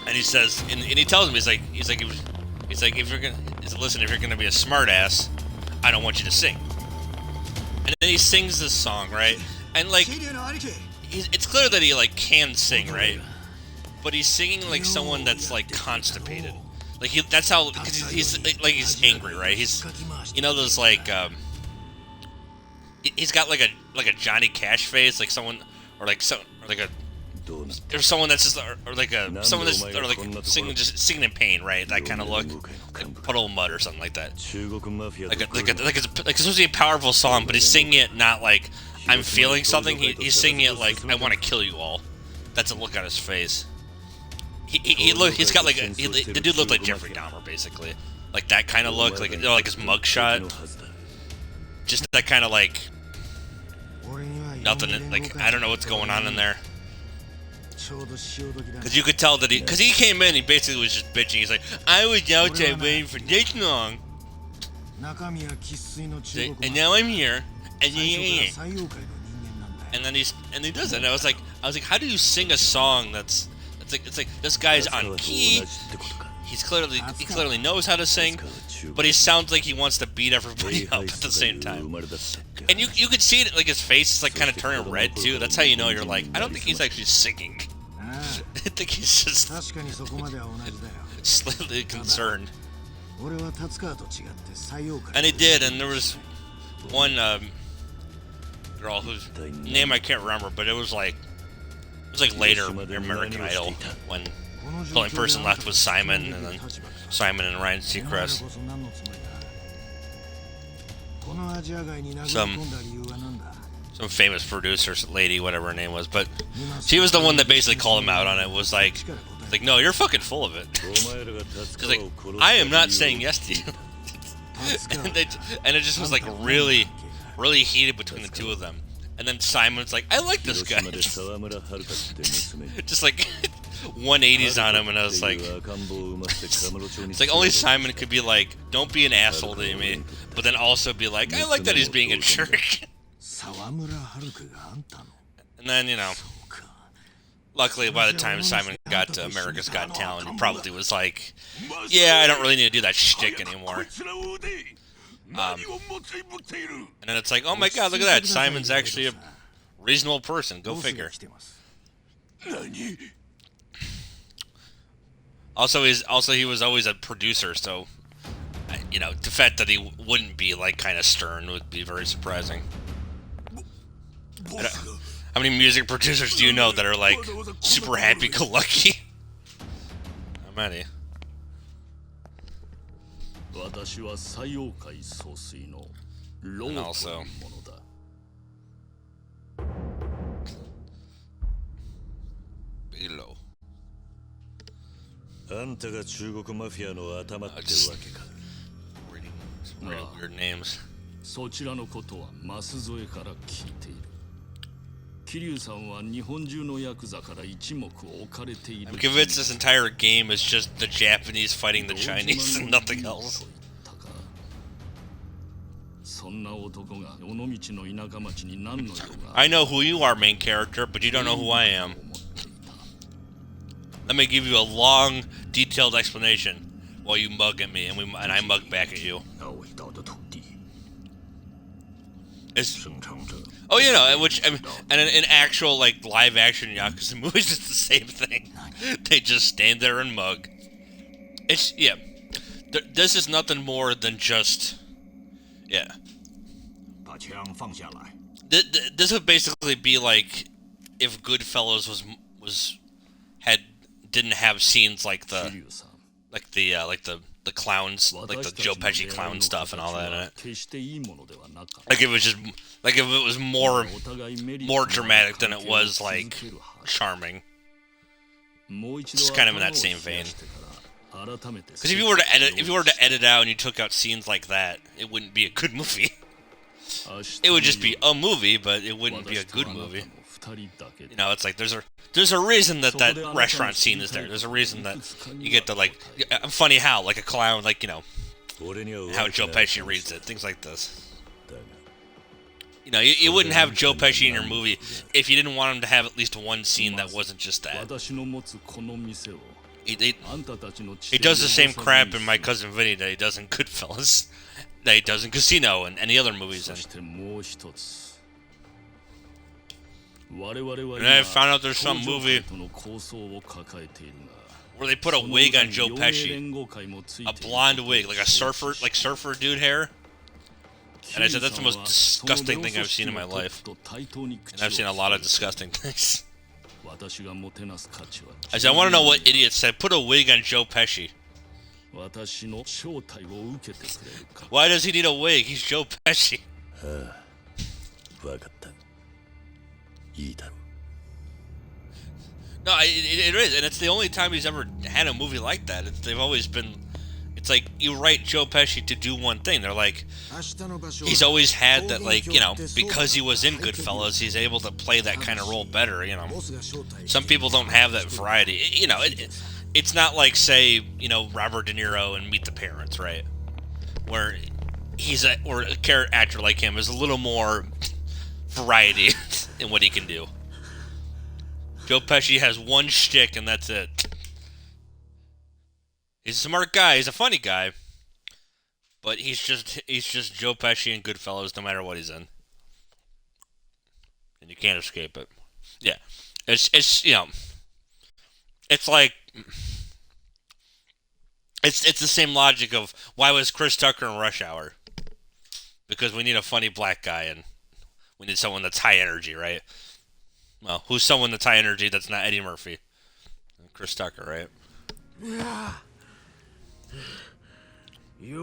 And he says, and he tells him, he's like, if you're gonna be a smartass, I don't want you to sing. And then he sings this song, right? And like, it's clear that he like can sing, right? But he's singing like someone that's like constipated. Like that's how, because he's angry, right? He's, those like, he's got like a Johnny Cash face, like someone, or someone that's just, someone that's, or like singing in pain, right? That kind of look, like Puddle of Mud or something like that. Like it's supposed to be a powerful song, but he's singing it not like I'm feeling something. He's singing it like I want to kill you all. That's a look on his face. He's got like the dude looked like Jeffrey Dahmer, basically, like that kind of look, like like his mugshot, just that kind of like nothing, like I don't know what's going on in there, because you could tell that because he came in, he basically was just bitching. He's like, I was out there waiting for this long, and now I'm here, and then he does it. And I was like, how do you sing a song that's it's like this guy's on key. He clearly knows how to sing, but he sounds like he wants to beat everybody up at the same time. And you could see it, like his face is like kind of turning red too. That's how you know, you're like, I don't think he's actually singing. I think he's just slightly concerned. And he did, and there was one girl whose name I can't remember, but it was like later in American Idol, when the only person left was Simon, and then Simon and Ryan Seacrest. Some famous producer lady, whatever her name was, but she was the one that basically called him out on it. Was like, no, you're fucking full of it. She's like, I am not saying yes to you. and it just was like really, really heated between the two of them. And then Simon's like, I like this guy. Just like 180s on him, and I was like, it's like only Simon could be like, don't be an asshole to me, but then also be like, I like that he's being a jerk. And then, luckily by the time Simon got to America's Got Talent, he probably was like, yeah, I don't really need to do that shtick anymore. And then it's like, oh my god, look at that, Simon's actually a reasonable person, go figure. Also, he was always a producer, so, the fact that he wouldn't be, like, kind of stern would be very surprising. How many music producers do you know that are, like, super happy-go-lucky? How many? 私は最王界総帥のロー And と also いうものだ。 Below. あんたが中国マフィアの頭ってわけか。 Reading some really weird names. そちらのことは舛添から聞いている。桐生さんは日本中のヤクザから一目置かれている。 I'm convinced this entire game is just the Japanese fighting the Chinese and nothing else. そんな男が尾道の田舎町に何の用が。 I know who you are, main character, but you don't know who I am. Let me give you a long, detailed explanation while you mug at me, and I mug back at you. It's, oh, you know, which and in actual like live action Yakuza movies, it's the same thing. They just stand there and mug. It's yeah. This is nothing more than just yeah. This would basically be like if Goodfellas didn't have scenes like the clowns, like the Joe Pesci clown stuff and all that in it. Like if it was more dramatic than it was like charming. It's kind of in that same vein. Because if you were to edit out and you took out scenes like that, it wouldn't be a good movie. It would just be a movie, but it wouldn't be a good movie. You know, it's like there's a reason that restaurant scene is there. There's a reason that you get the like funny how like a clown, like you know how Joe Pesci reads it, things like this. You know, you wouldn't have Joe Pesci in your movie if you didn't want him to have at least one scene that wasn't just that. He does the same crap in My Cousin Vinny that he does in Goodfellas, that he does in Casino and any other movies. And I found out there's some movie where they put a wig on Joe Pesci, a blonde wig, like surfer dude hair. And I said that's the most disgusting thing I've seen in my life. And I've seen a lot of disgusting things. I said I want to know what idiot said put a wig on Joe Pesci. Why does he need a wig? He's Joe Pesci. No, it is, and it's the only time he's ever had a movie like that. They've always been. It's like you write Joe Pesci to do one thing. They're like, he's always had that, like, you know, because he was in Goodfellas, he's able to play that kind of role better. You know, some people don't have that variety. You know, it's not like, say, you know, Robert De Niro in Meet the Parents, right? Where or a character actor like him is a little more variety in what he can do. Joe Pesci has one shtick and that's it. He's a smart guy. He's a funny guy, but he's just Joe Pesci in Goodfellas, no matter what he's in, and you can't escape it. Yeah, it's you know, it's like it's the same logic of why was Chris Tucker in Rush Hour? Because we need a funny black guy and we need someone that's high energy, right? Well, who's someone that's high energy that's not Eddie Murphy? Chris Tucker, right? At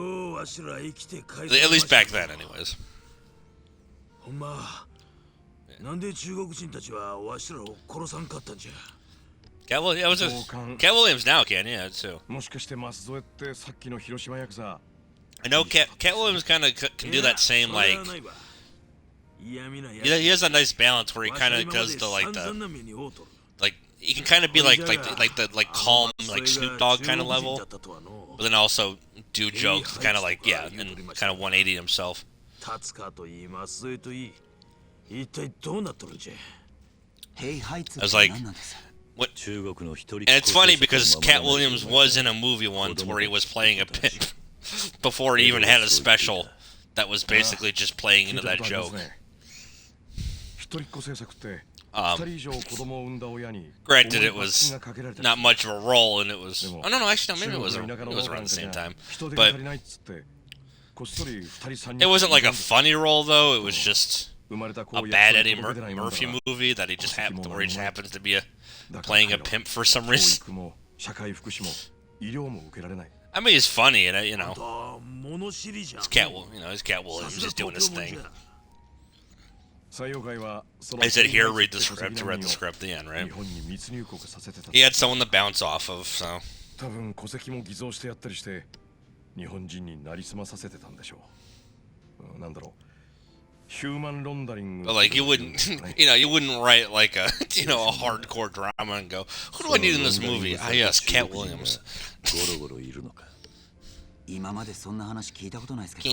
least back then, anyways. Cat Williams now can, yeah, too. I know Cat Williams kind of can do that same, like... He has a nice balance where he kind of does the, like, he can kind of be like calm, like Snoop Dogg kind of level, but then also do jokes, kind of like, yeah, and kind of 180 himself. I was like, what? And it's funny because Cat Williams was in a movie once where he was playing a pimp before he even had a special that was basically just playing into that joke. Granted, it was not much of a role, and it was... Oh, no, actually, no, maybe it was around the same time. But it wasn't like a funny role, though. It was just a bad Eddie Murphy movie that he just happens to be playing a pimp for some reason. I mean, he's funny, and you know... It's Cat, you know, it's Cat Williams just doing his thing. I said here, read the script. Read the script at the end, right? He had someone to bounce off of, so. 多分戸籍も偽造してやったりして日本人になりすまさせてたんでしょう。なんだろう。But like you wouldn't, you know, you wouldn't write like a, you know, a hardcore drama and go, who do I need in this movie? Ah, yes, Cat Williams. Can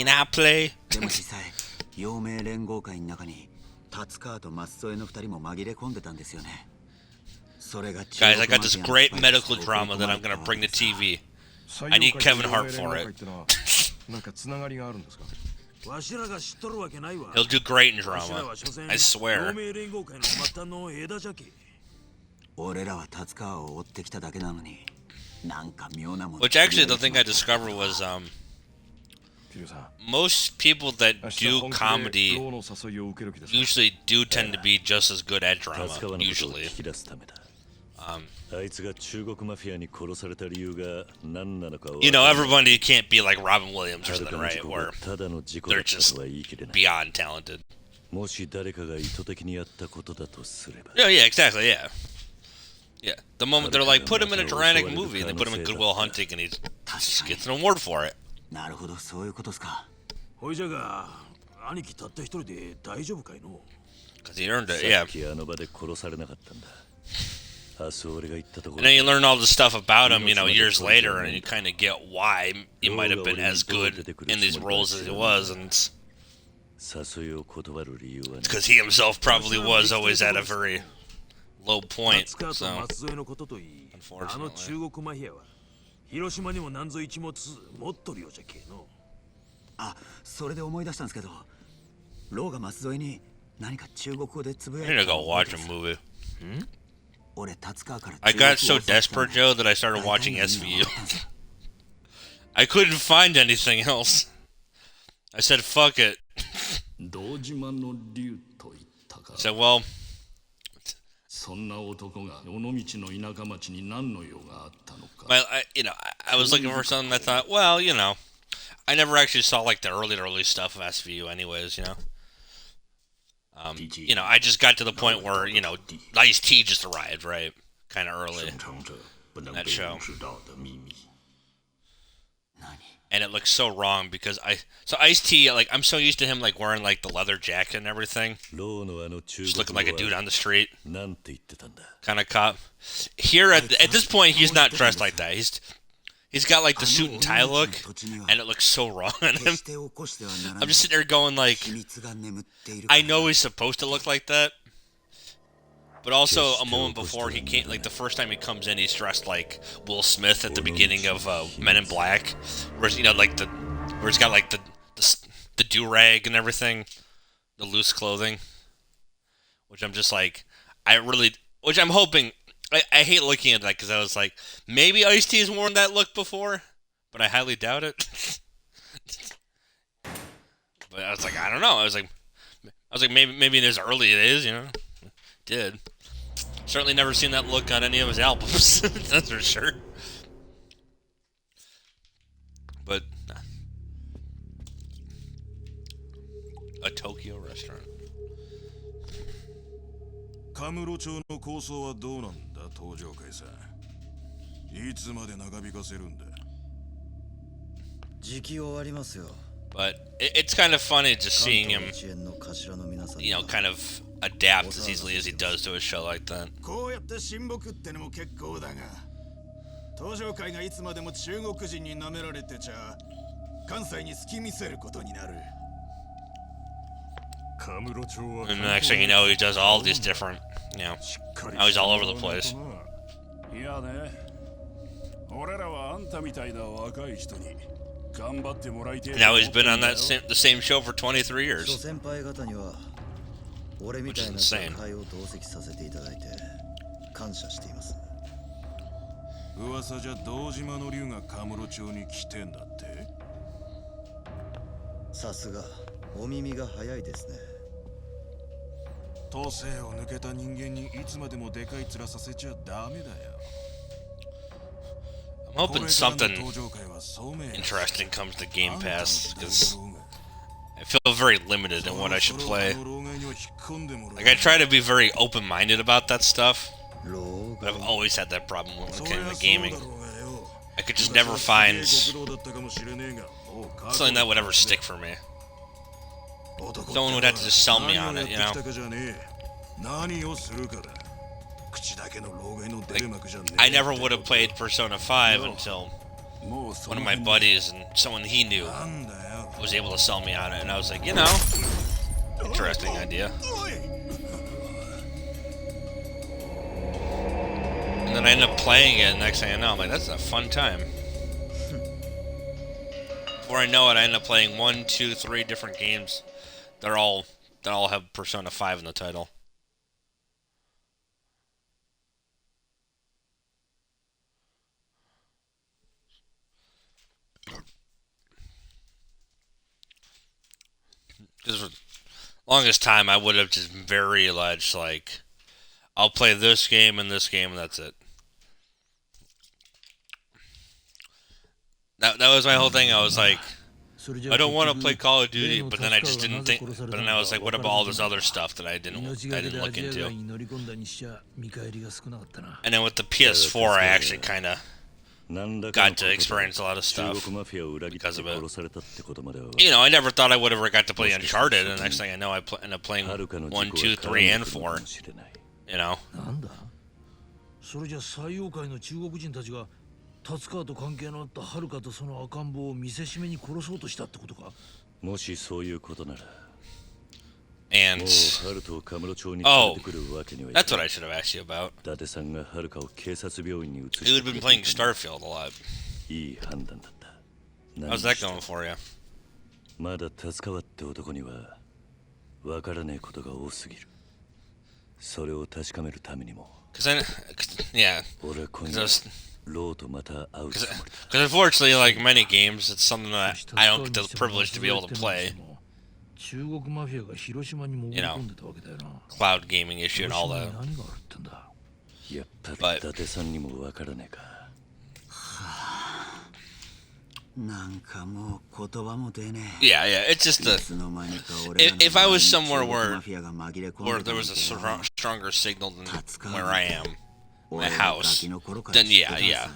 I play? でも実際、陽明連合会の中に達川と松添の2人も紛れ込んでたんですよね。Guys, I got this great medical drama that I'm gonna bring to TV. I need Kevin Hart for it. He'll do great in drama. I swear. Which actually the thing I discovered was most people that do comedy usually do tend to be just as good at drama, usually. You know, everybody can't be like Robin Williams or something, right? Where they're just beyond talented. Yeah, exactly, yeah. Yeah, the moment they're like, put him in a dramatic movie, and they put him in Good Will Hunting, and he just gets an award for it. Because he earned it, yeah. And then you learn all the stuff about him, you know, years later, and you kind of get why he might have been as good in these roles as he was, and it's because he himself probably was always at a very low point, so, unfortunately. 広島にも何ぞ一物持っとるようじゃけの。あ、それで思い出したんですけど、ローが松添に何か中国語でつぶやいて。I need to go watch a movie. I got so desperate, Joe, that I started watching SVU. I couldn't find anything else. I said, fuck it. I said, well, I was looking for something. I thought, well, you know, I never actually saw like the early stuff of SVU, anyways. You know, I just got to the point where Ice-T just arrived, right, kind of early in that show, and it looks so wrong because Ice-T, like, I'm so used to him like wearing like the leather jacket and everything, just looking like a dude on the street, kind of cop. Here at this point, he's not dressed like that. He's got like the suit and tie look, and it looks so wrong on him. I'm just sitting there going like, I know he's supposed to look like that, but also a moment before he can't, like the first time he comes in, he's dressed like Will Smith at the beginning of Men in Black, where where he's got like the do-rag and everything, the loose clothing, which I'm just like, which I'm hoping. I hate looking at that because I was like, maybe Ice-T has worn that look before, but I highly doubt it. But I was like, I don't know. I was like, maybe in his early days, did. Certainly never seen that look on any of his albums. That's for sure. But a Tokyo restaurant. カムロ町の構想はどうなんだ、東上会さん。いつまで長引かせるんだ。時期終わりますよ。But it's kind of funny just seeing him, kind of adapt as easily as he does to a show like that. こうやって親睦ってのも結構だが、東上会がいつまでも中国人に舐められてちゃ、関西に好き見せることになる。And the next thing you know, he does all these different, now he's all over the place. Now he's been on the same show for 23 years. Which is insane. 噂じゃ堂島の竜がカムロ町に来てんだって。さすがお耳が早いですね。都政を抜けた人間にいつまでもでかい面させちゃダメだよ。I'm hoping something interesting comes to Game Pass, because I feel very limited in what I should play. Like, I try to be very open-minded about that stuff, but I've always had that problem when it came to gaming. I could just never find something that would ever stick for me. Someone would have to just sell me on it, you know? Like, I never would have played Persona 5 until one of my buddies and someone he knew was able to sell me on it, and I was like, you know, interesting idea. And then I end up playing it, and next thing I know, I'm like, that's a fun time. Before I know it, I end up playing 1, 2, 3 different games that all have Persona 5 in the title. Because for the longest time, I would have just very much like, I'll play this game and that's it. That was my whole thing. I was like, I don't want to play Call of Duty, but then I just didn't think. But then I was like, what about all this other stuff that I didn't look into? And then with the PS4, I actually kind of got to experience a lot of stuff because of it. You know, I never thought I would ever got to play Uncharted, and the next thing I know, I end up playing 1, 2, 3, and 4. You know? And oh, that's what I should have asked you about. You had been playing Starfield a lot. How's that going for you? Because unfortunately, like many games, it's something that I don't get the privilege to be able to play. You know, cloud gaming issue and all that. But yeah, it's just if I was somewhere where there was a stronger signal than where I am, my house, then yeah.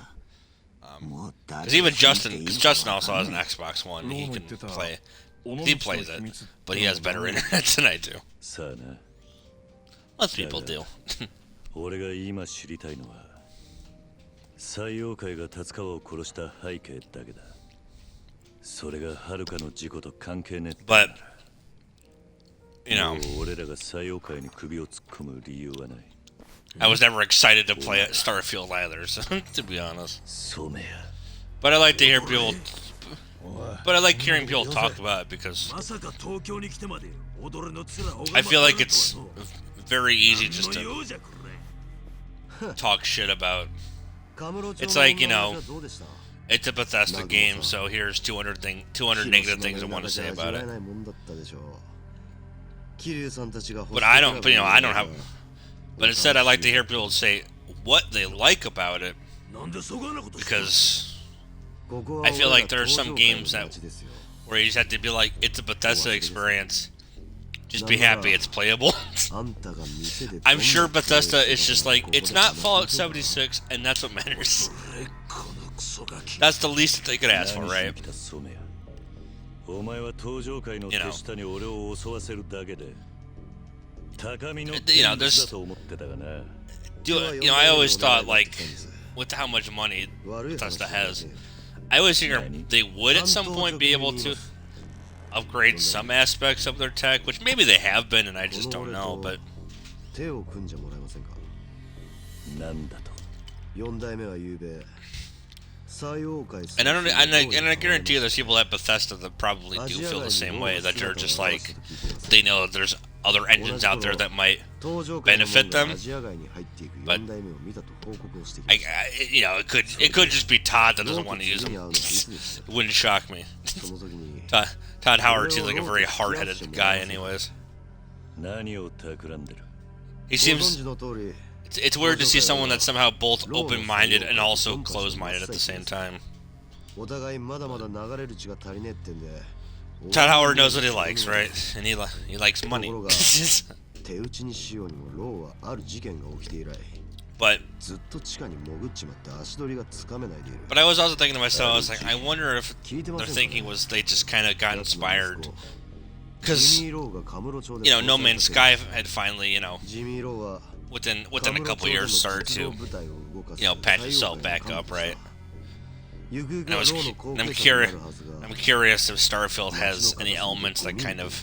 Because even Justin also has an Xbox One, he can play. He plays it, but he has better internet than I do. Most people do. But, you know, I was never excited to play Starfield either, so, to be honest. But I like to hear people... But I like hearing people talk about it because I feel like it's very easy just to talk shit about. It's like, you know, it's a Bethesda game, so here's 200 negative things I want to say about it. But I don't have... But instead, I like to hear people say what they like about it, because I feel like there are some games where you just have to be like, it's a Bethesda experience. Just be happy it's playable. I'm sure Bethesda is just like, it's not Fallout 76, and that's what matters. That's the least that they could ask for, right? You know, I always thought, like, with how much money Bethesda has, I always figured they would at some point be able to upgrade some aspects of their tech, which maybe they have been and I just don't know, but... And I guarantee you there's people at Bethesda that probably do feel the same way, that they're just like, they know that there's other engines out there that might benefit them, but you know, it could just be Todd that doesn't want to use them. It wouldn't shock me. Todd Howard seems like a very hard-headed guy, anyways. He seems It's weird to see someone that's somehow both open-minded and also closed-minded at the same time. お互いまだまだ流れる血が足りねえってんで Todd Howard knows what he likes, right? And he likes money. 手打ちにしようにもローはある事件が起きて以来 But ずっと地下に潜っちまって足取りがつかめないでいる I was also thinking to myself, I was like, I wonder if their thinking was they just kind of got inspired. Because, you know, No Man's Sky had finally, you know, within a couple years started to, you know, patch itself back up, right? And I'm curious if Starfield has any elements that kind of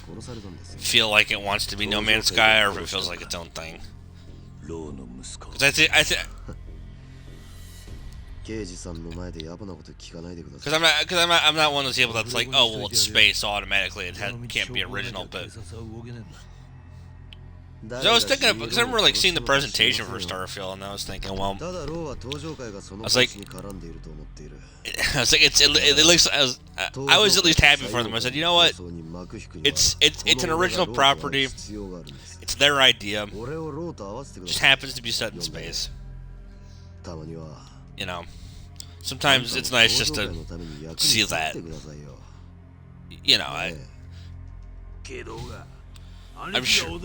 feel like it wants to be No Man's Sky, or if it feels like its own thing. Because I think, because I'm not one of those people that's like, oh well, it's space, so automatically it can't be original. But so I was thinking of, because I remember like seeing the presentation for Starfield, and I was thinking, well, I was like, it looks. I was at least happy for them. I said, you know what? It's an original property. It's their idea. It just happens to be set in space. You know, sometimes it's nice just to see that. You know, I'm sure.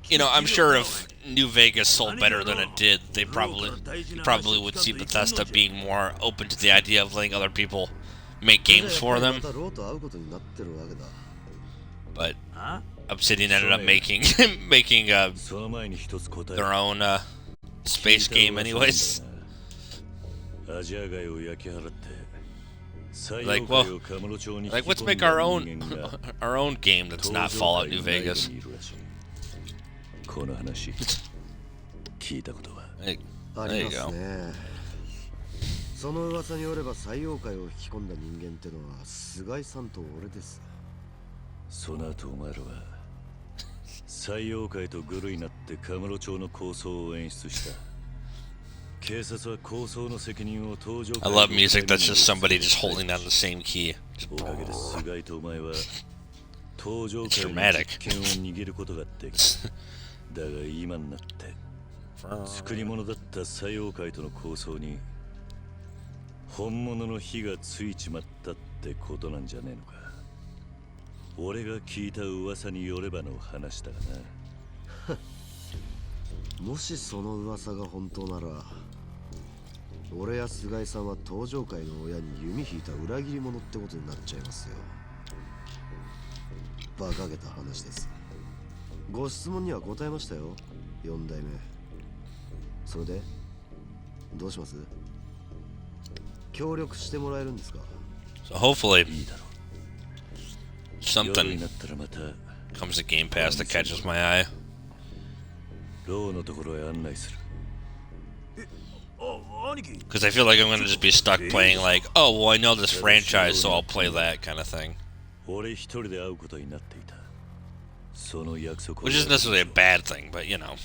You know, I'm sure if New Vegas sold better than it did, you probably would see Bethesda being more open to the idea of letting other people make games for them. But Obsidian ended up making their own space game, anyways. Like, well, like let's make our own game that's not Fallout New Vegas. There you go. その噂によれば採用会を引き込んだ人間ってのは菅井さんと俺です。その後お前らは採用会とグルになってカムロ町の構想を演出した。 I love music that's just somebody just holding down the same key. It's dramatic. だが今になって作り物だった採用会との構想に本物の火がついちまったってことなんじゃねえのか。俺が聞いた噂によればの話だがな。もしその噂が本当なら 俺や菅井さんは登場会の親に弓引いた裏切り者ってことになっちゃいますよ。馬鹿げた話です。ご質問には答えましたよ、4代目。それでどうします？協力してもらえるんですか？ So hopefully something comes to Game Pass that catches my eye. ローのところへ案内する。 Because I feel like I'm going to just be stuck playing like, oh, well, I know this franchise, so I'll play that kind of thing. Which isn't necessarily a bad thing, but you know.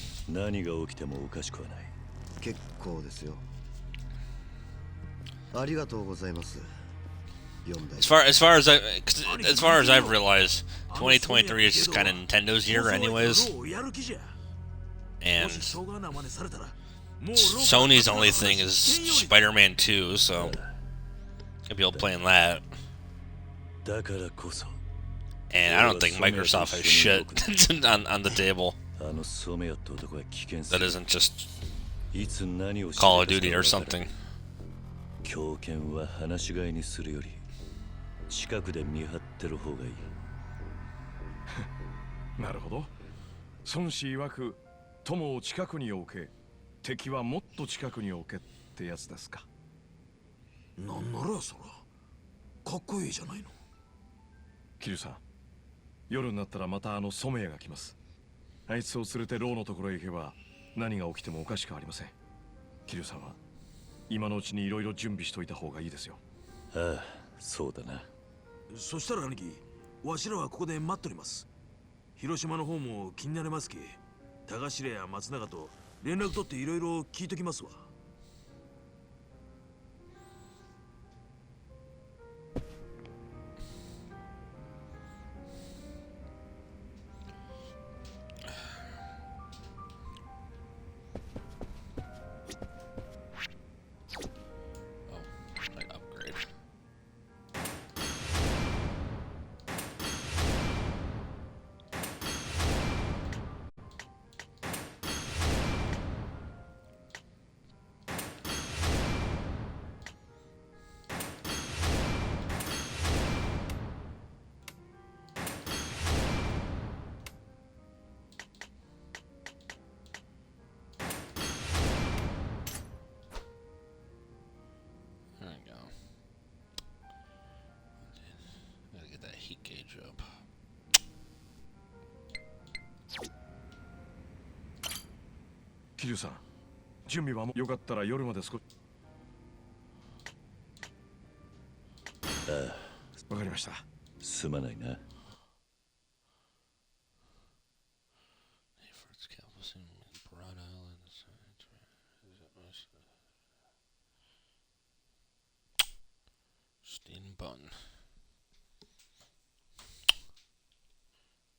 As far as I've realized, 2023 is just kind of Nintendo's year, anyways. And Sony's only thing is Spider-Man 2, so I'll be able playing that. And I don't think Microsoft has shit on the table that isn't just Call of Duty or something. なるほど。孫子曰く友を近くに置け、敵はもっと近くに置けってやつですか。なんならそら、かっこいいじゃないの。桐生さん、夜になったらまた染谷が来ます。あいつを連れてローのところへ行けば何が起きてもおかしくありません。桐生さんは今のうちにいろいろ準備しといた方がいいですよ。ああ、そうだな。そしたら兄貴、わしらはここで待っとります。広島の方も気になりますけ、田頭や松永と連絡取っていろいろ聞いときますわ。桐生さん、準備はよかったら夜まで少し。わかりました。すまないな。Steam bun.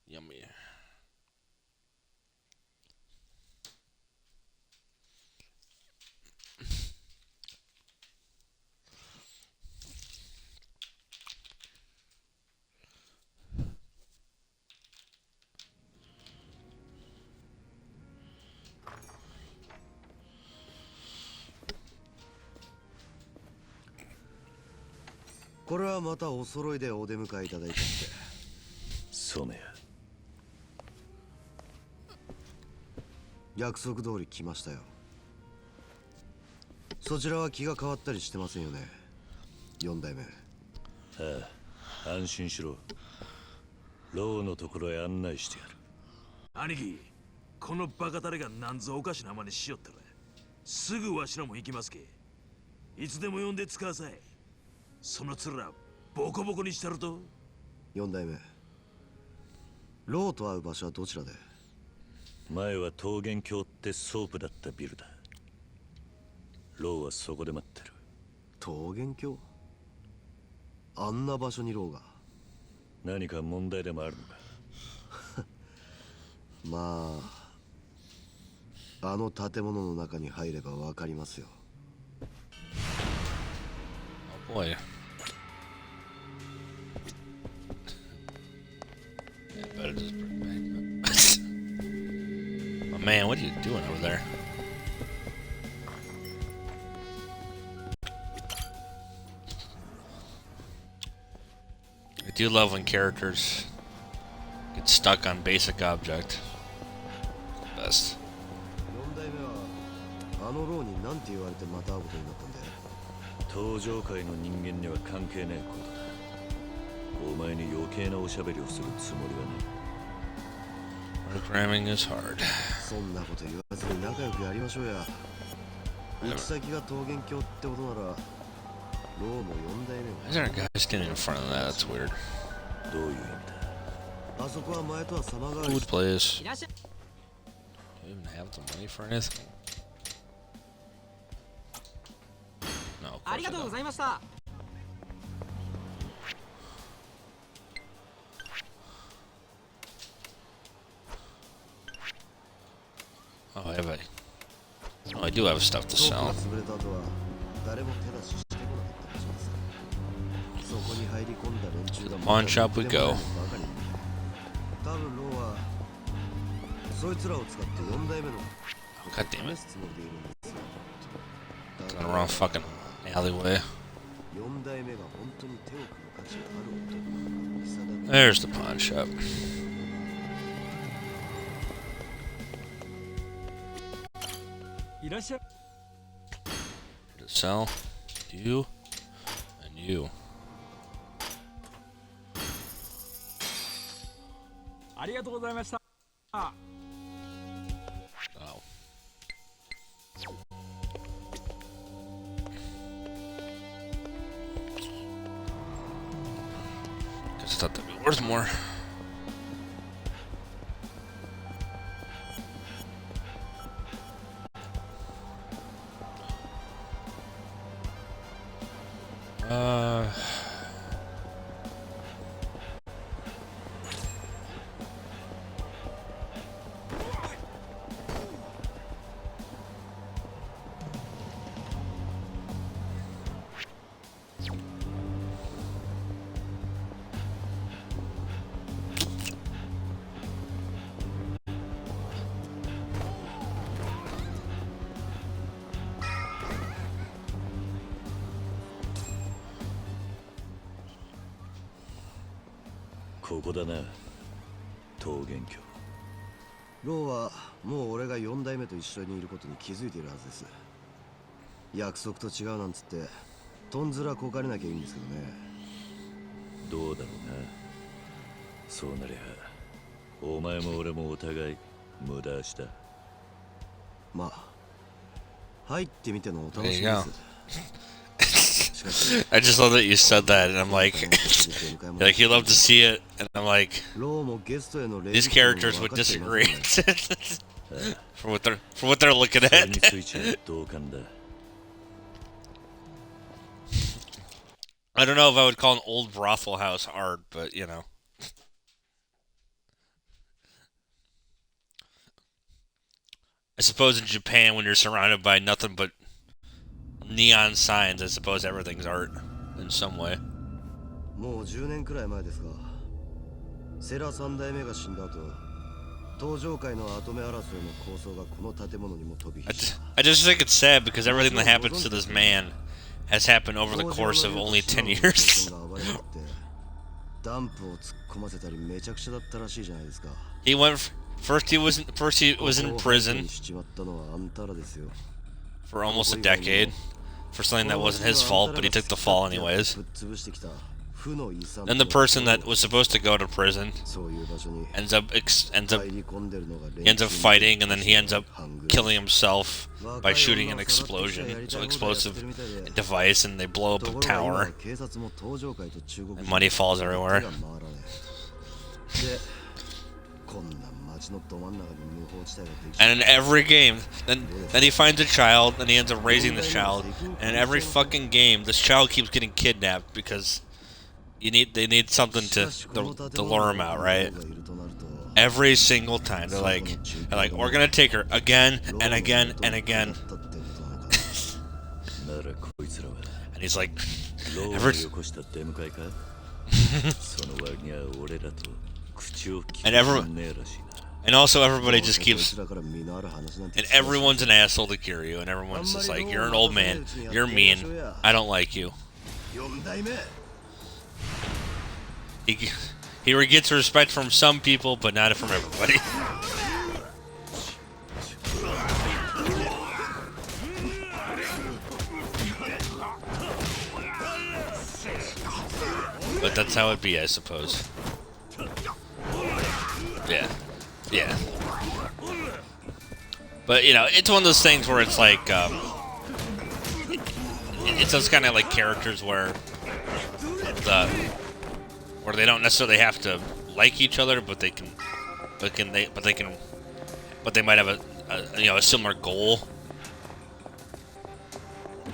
Yummy. .これはまたお揃いでお出迎えいただいたって。そうめや。約束通り来ましたよ。そちらは気が変わったりしてませんよね、4代目。ああ、安心しろ。ローのところへ案内してやる。兄貴、このバカタレがなんぞおかしな真似しよったらすぐわしらも行きますけ。いつでも呼んで使わさい。その面ボコボコにしたると。4代目、ローと会う場所はどちらで？前は桃源郷ってソープだったビルだ。ローはそこで待ってる。桃源郷？あんな場所にローが。何か問題でもあるのか？まあ、あの建物の中に入ればわかりますよ。Oh boy. Yeah, better just bring back. Oh man, what are you doing over there? I do love when characters get stuck on basic object. Best. 4代目はあのローに何て言われてまた会うことになったんで。登場界の人間には関係ねえことだ。お前に余計なおしゃべりをするつもりはない。Programming is hard. そんなこと言わずに仲良くやりましょうや。行き先が桃源郷ってことなら、ローも4代目も。 Why is there a guy standing in front of that? That's weird. どういう意味だ？あそこは前とは様変わり Food し。 place. Do you even have the money for anything? No, of course I don't. Oh, I have a... Oh, I do have stuff to 倉庫 sell. が潰れた後は誰も手出ししてこなかった場所です。そこに入り込んだ連中が Pawn shop we go. 多分ローはそいつらを使って4代目の God damn 試 it. すつもりでいるんですよ。 It's in the wrong fucking alleyway. 4代目が本当に手を組む価値がある男を見定め There's the pawn shop. To sell you and you. Oh. Guess I thought that'd be worth more. Uh...ここだな、桃源郷。ローはもう俺が4代目と一緒にいることに気づいているはずです。約束と違うなんつってとんずらこかれなきゃいいんですけどね。どうだろうな。そうなりゃお前も俺もお互い無駄足だ。まあ入ってみてのお There 楽し you みで go. す。しかし I just love that you said that, and I'm like, like you love to see it, and I'm like, ローもゲストへの礼 these 儀っていうの characters が would 分かっていますよ disagree ね for what they're looking それに at. ついちゃ同感だ。 I don't know if I would call an old brothel house art, but you know. I suppose in Japan, when you're surrounded by nothing but neon signs, I suppose everything's art in some way. もう10年くらい前ですが、セラ3代目が死んだ後、登場界の跡目争いの構想がこの建物にも飛び火した。 I just think it's sad because everything that happens to this man has happened over the course of only 10 years. ダンプを突っ込ませたりめちゃくちゃだったらしいじゃないですか。 He went first. He was in prison しちまったのはあんたらですよ。 for almost a decade for something that wasn't his fault, but he took the fall anyways. ぶっ潰してきた負の遺産 Then the person that was supposed to go to prison そういう場所に ends up 入り込んでるのが he ends up fighting, and then he ends up killing himself by shooting an explosion, so explosive device, and they blow up a tower, 警察も登場界と中国 and money falls everywhere. 手が回らねえでこんな街のど真ん中に無法地帯ができ And in every game, then he finds a child, and he ends up raising this child, and in every fucking game, this child keeps getting kidnapped because they need something to lure him out, right? Every single time they're like, we're gonna take her again and again and again. ならこいつらは And he's like, ロー ever, をよこした出迎えかその割には俺らと口を聞 And everyone- かねえらしいな。 and also everybody just こい keeps, つらから身のある話なんて and everyone's an asshole to Kiryu, and everyone's just like, you're an old man, you're mean, I don't like you. 4代目 He gets respect from some people, but not from everybody. But that's how it be, I suppose. Yeah. Yeah. But, you know, it's one of those things where it's like, it's those kind of like characters where where they don't necessarily have to like each other, but they might have a similar goal,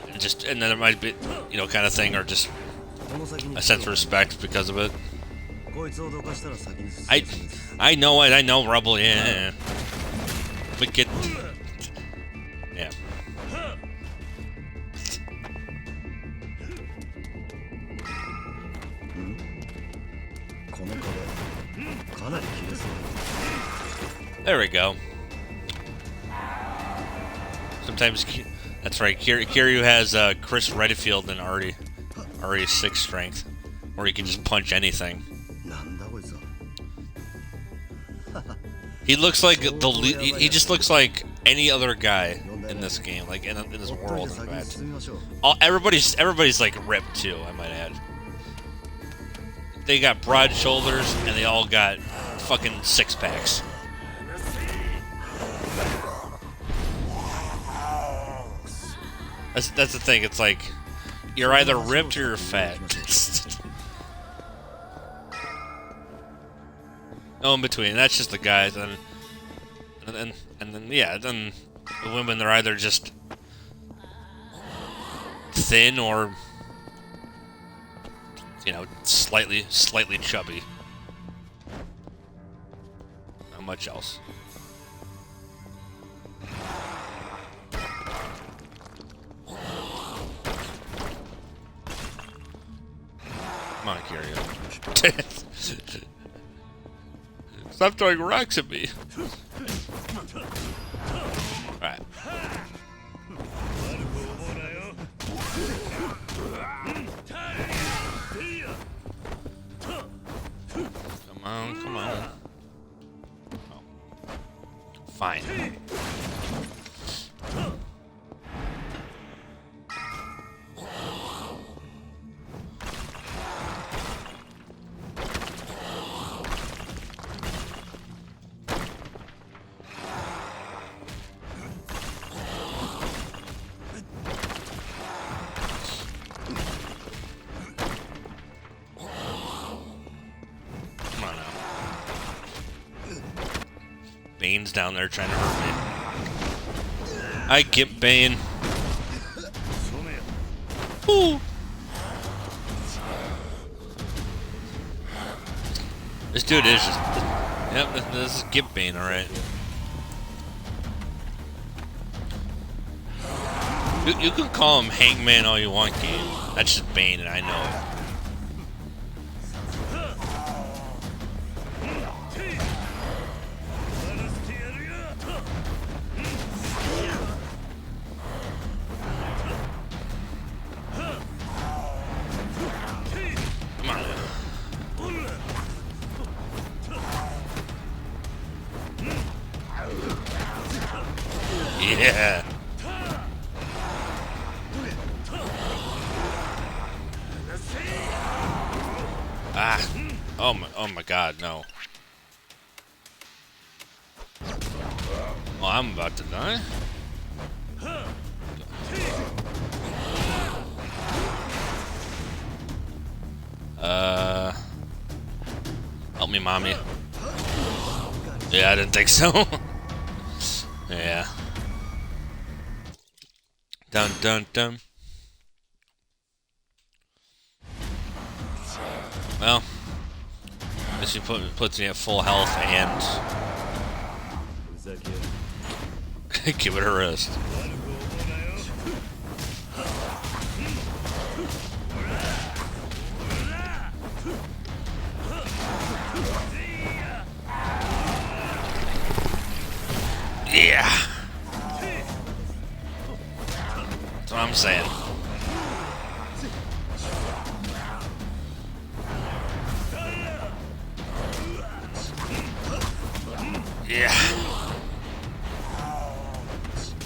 and then there might be, kind of thing, or just a sense of respect because of it. こいつをどかしたら先に進む I know it. I know Rebel. Yeah. But get. Yeah. この壁かなり切れそう There we go. Sometimes that's right. Kiryu has Chris Redfield and already 6 strength, where he can just punch anything. なんだこいつは He looks like he just looks like any other guy in this game, like in this ほっとい world. て In 先に fact, 進みましょう everybody's like ripped too. I might add. They got broad shoulders and they all got fucking 6-packs. That's the thing. It's like you're either ripped or you're fat. No in between. That's just the guys, and then then the women, they're either just thin or slightly chubby. Not much else. Come on, Kiryu. Stop throwing rocks at me. Alright. Come on. Oh. Fine. Bane's down there trying to hurt me. I get Bane. Ooh. This dude is just... Yep, this is Gip Bane, alright. You can call him Hangman all you want, game. That's just Bane, and I know it. Come on. Yeah. Ah. Oh my god, no. Oh, I'm about to die. Help me, mommy. Yeah, I didn't think so. Yeah. Dun dun dun. Well, this puts me at full health and give it a rest. Yeah. That's what I'm saying. Yeah.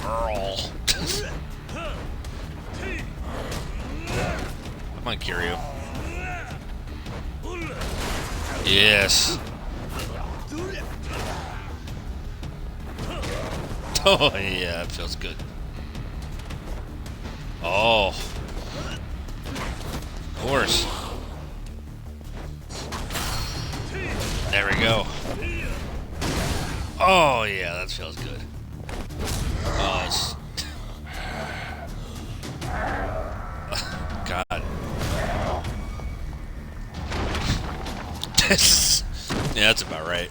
Earl. Come on, Kiryu. Yes. Oh, yeah, that feels good. Oh. Of course. There we go. Oh, yeah, that feels good. Oh, it's... God. Yeah, that's about right.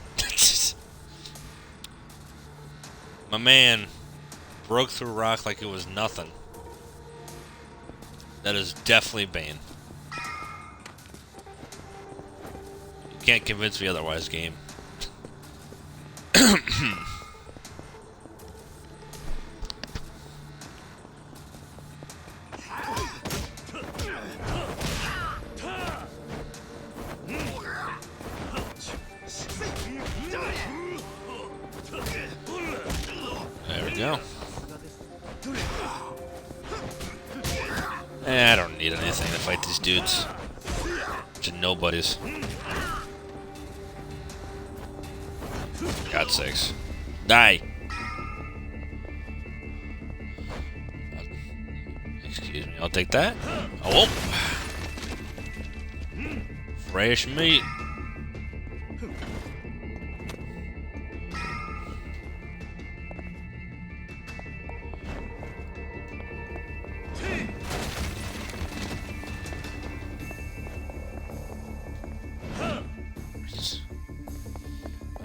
My man broke through rock like it was nothing. That is definitely Bane. You can't convince me otherwise, game. There we go. I don't need anything to fight these dudes. Bunch of nobodies. God's sakes. Die! Excuse me, I'll take that. Oh! Fresh meat.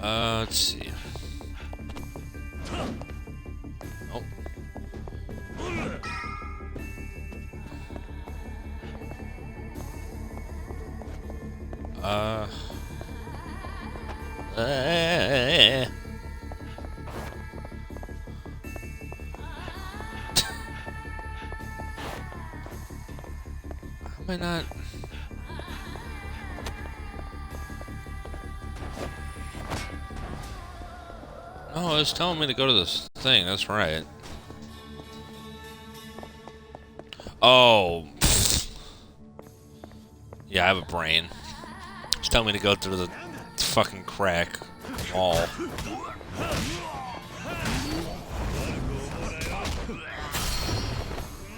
Let's see. Oh. How am I not? Oh, it's telling me to go to this thing. That's right. Oh. Yeah, I have a brain. It's telling me to go through the fucking crack wall.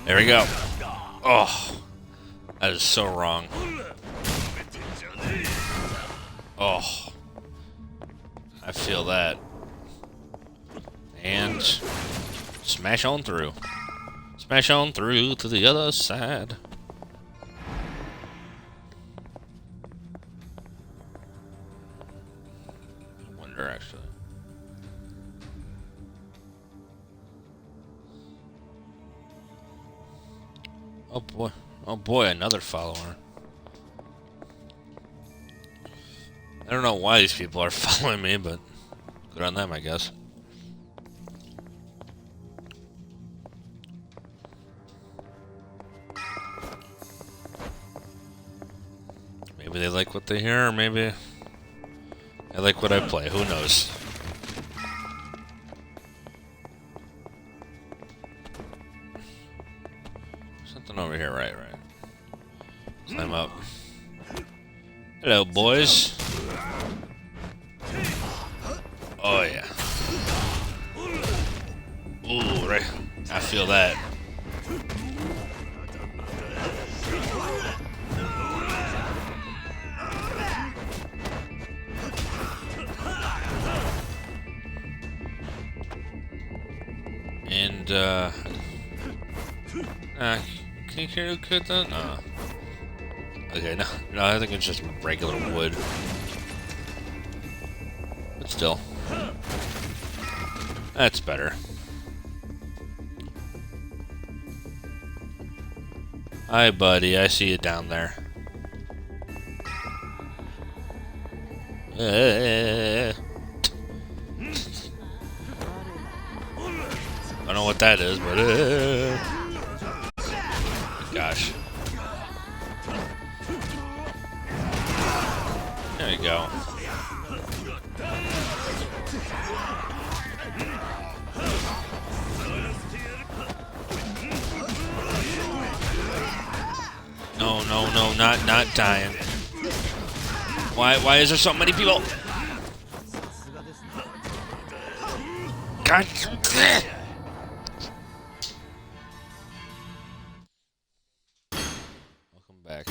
There we go. Oh. That is so wrong. Oh. I feel that. And smash on through. Smash on through to the other side. I wonder, actually. Oh boy, another follower. I don't know why these people are following me, but good on them, I guess. Maybe they like what they hear, or maybe I like what I play. Who knows? Something over here, right. Climb up. Hello, boys. Oh, yeah. Ooh, right. I feel that. And, can you carry a kid then? No. Okay, no, I think it's just regular wood. But still. That's better. Hi, buddy, I see you down there. I don't know what that is, but gosh. There you go. No, not dying. Why is there so many people? God. Welcome back.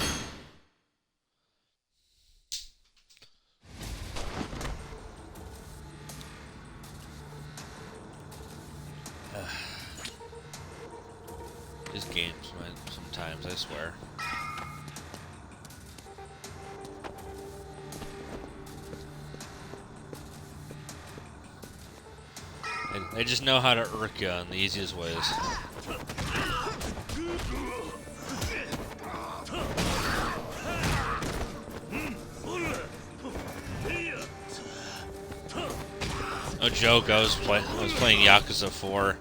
These games, man, sometimes, I swear. They just know how to irk you in the easiest ways. No joke, I was playing Yakuza 4,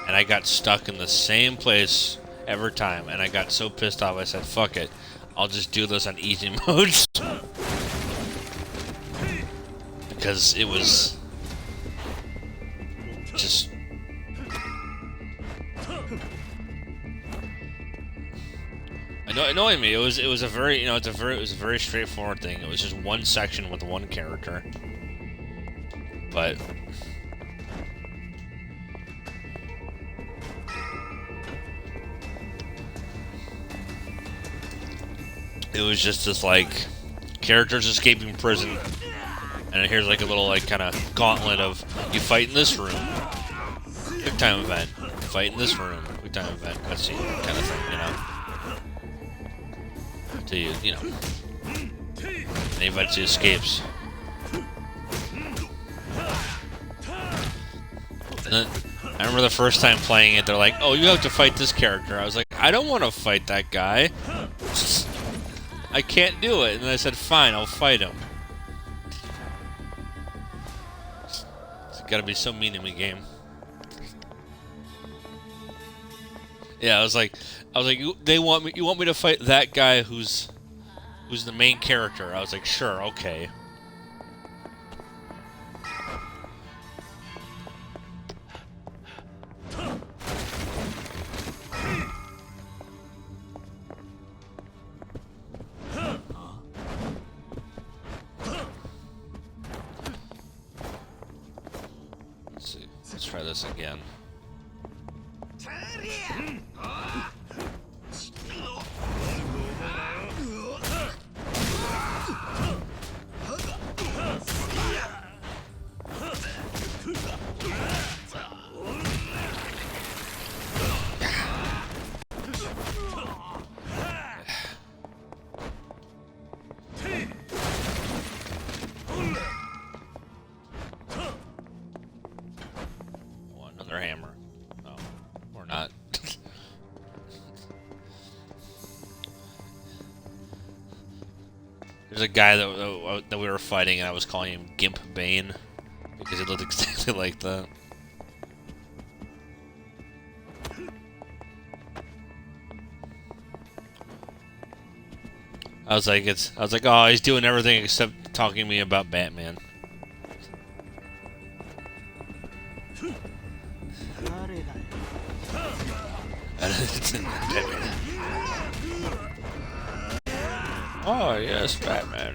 and I got stuck in the same place every time, and I got so pissed off, I said, fuck it, I'll just do this on easy mode. Because it was just annoying me. It was a very, it was a very straightforward thing. It was just one section with one character. But it was just this, like, characters escaping prison, and here's like a little, like, kind of gauntlet of you fight in this room, quick time event, fight in this room, quick time event, cutscene, kind of thing, till you know, and he eventually escapes. And then, I remember the first time playing it, they're like, oh, you have to fight this character. I was like, I don't want to fight that guy. I can't do it. And I said, fine, I'll fight him. It's gotta be so mean in the game. Yeah, I was like, you want me to fight that guy who's the main character. I was like, sure, okay. Let's try this again. Or hammer. No. Or not. There's a guy that we were fighting, and I was calling him Gimp Bane because he looked exactly like that. I was like, oh, he's doing everything except talking to me about Batman. Batman. Oh yes, Batman.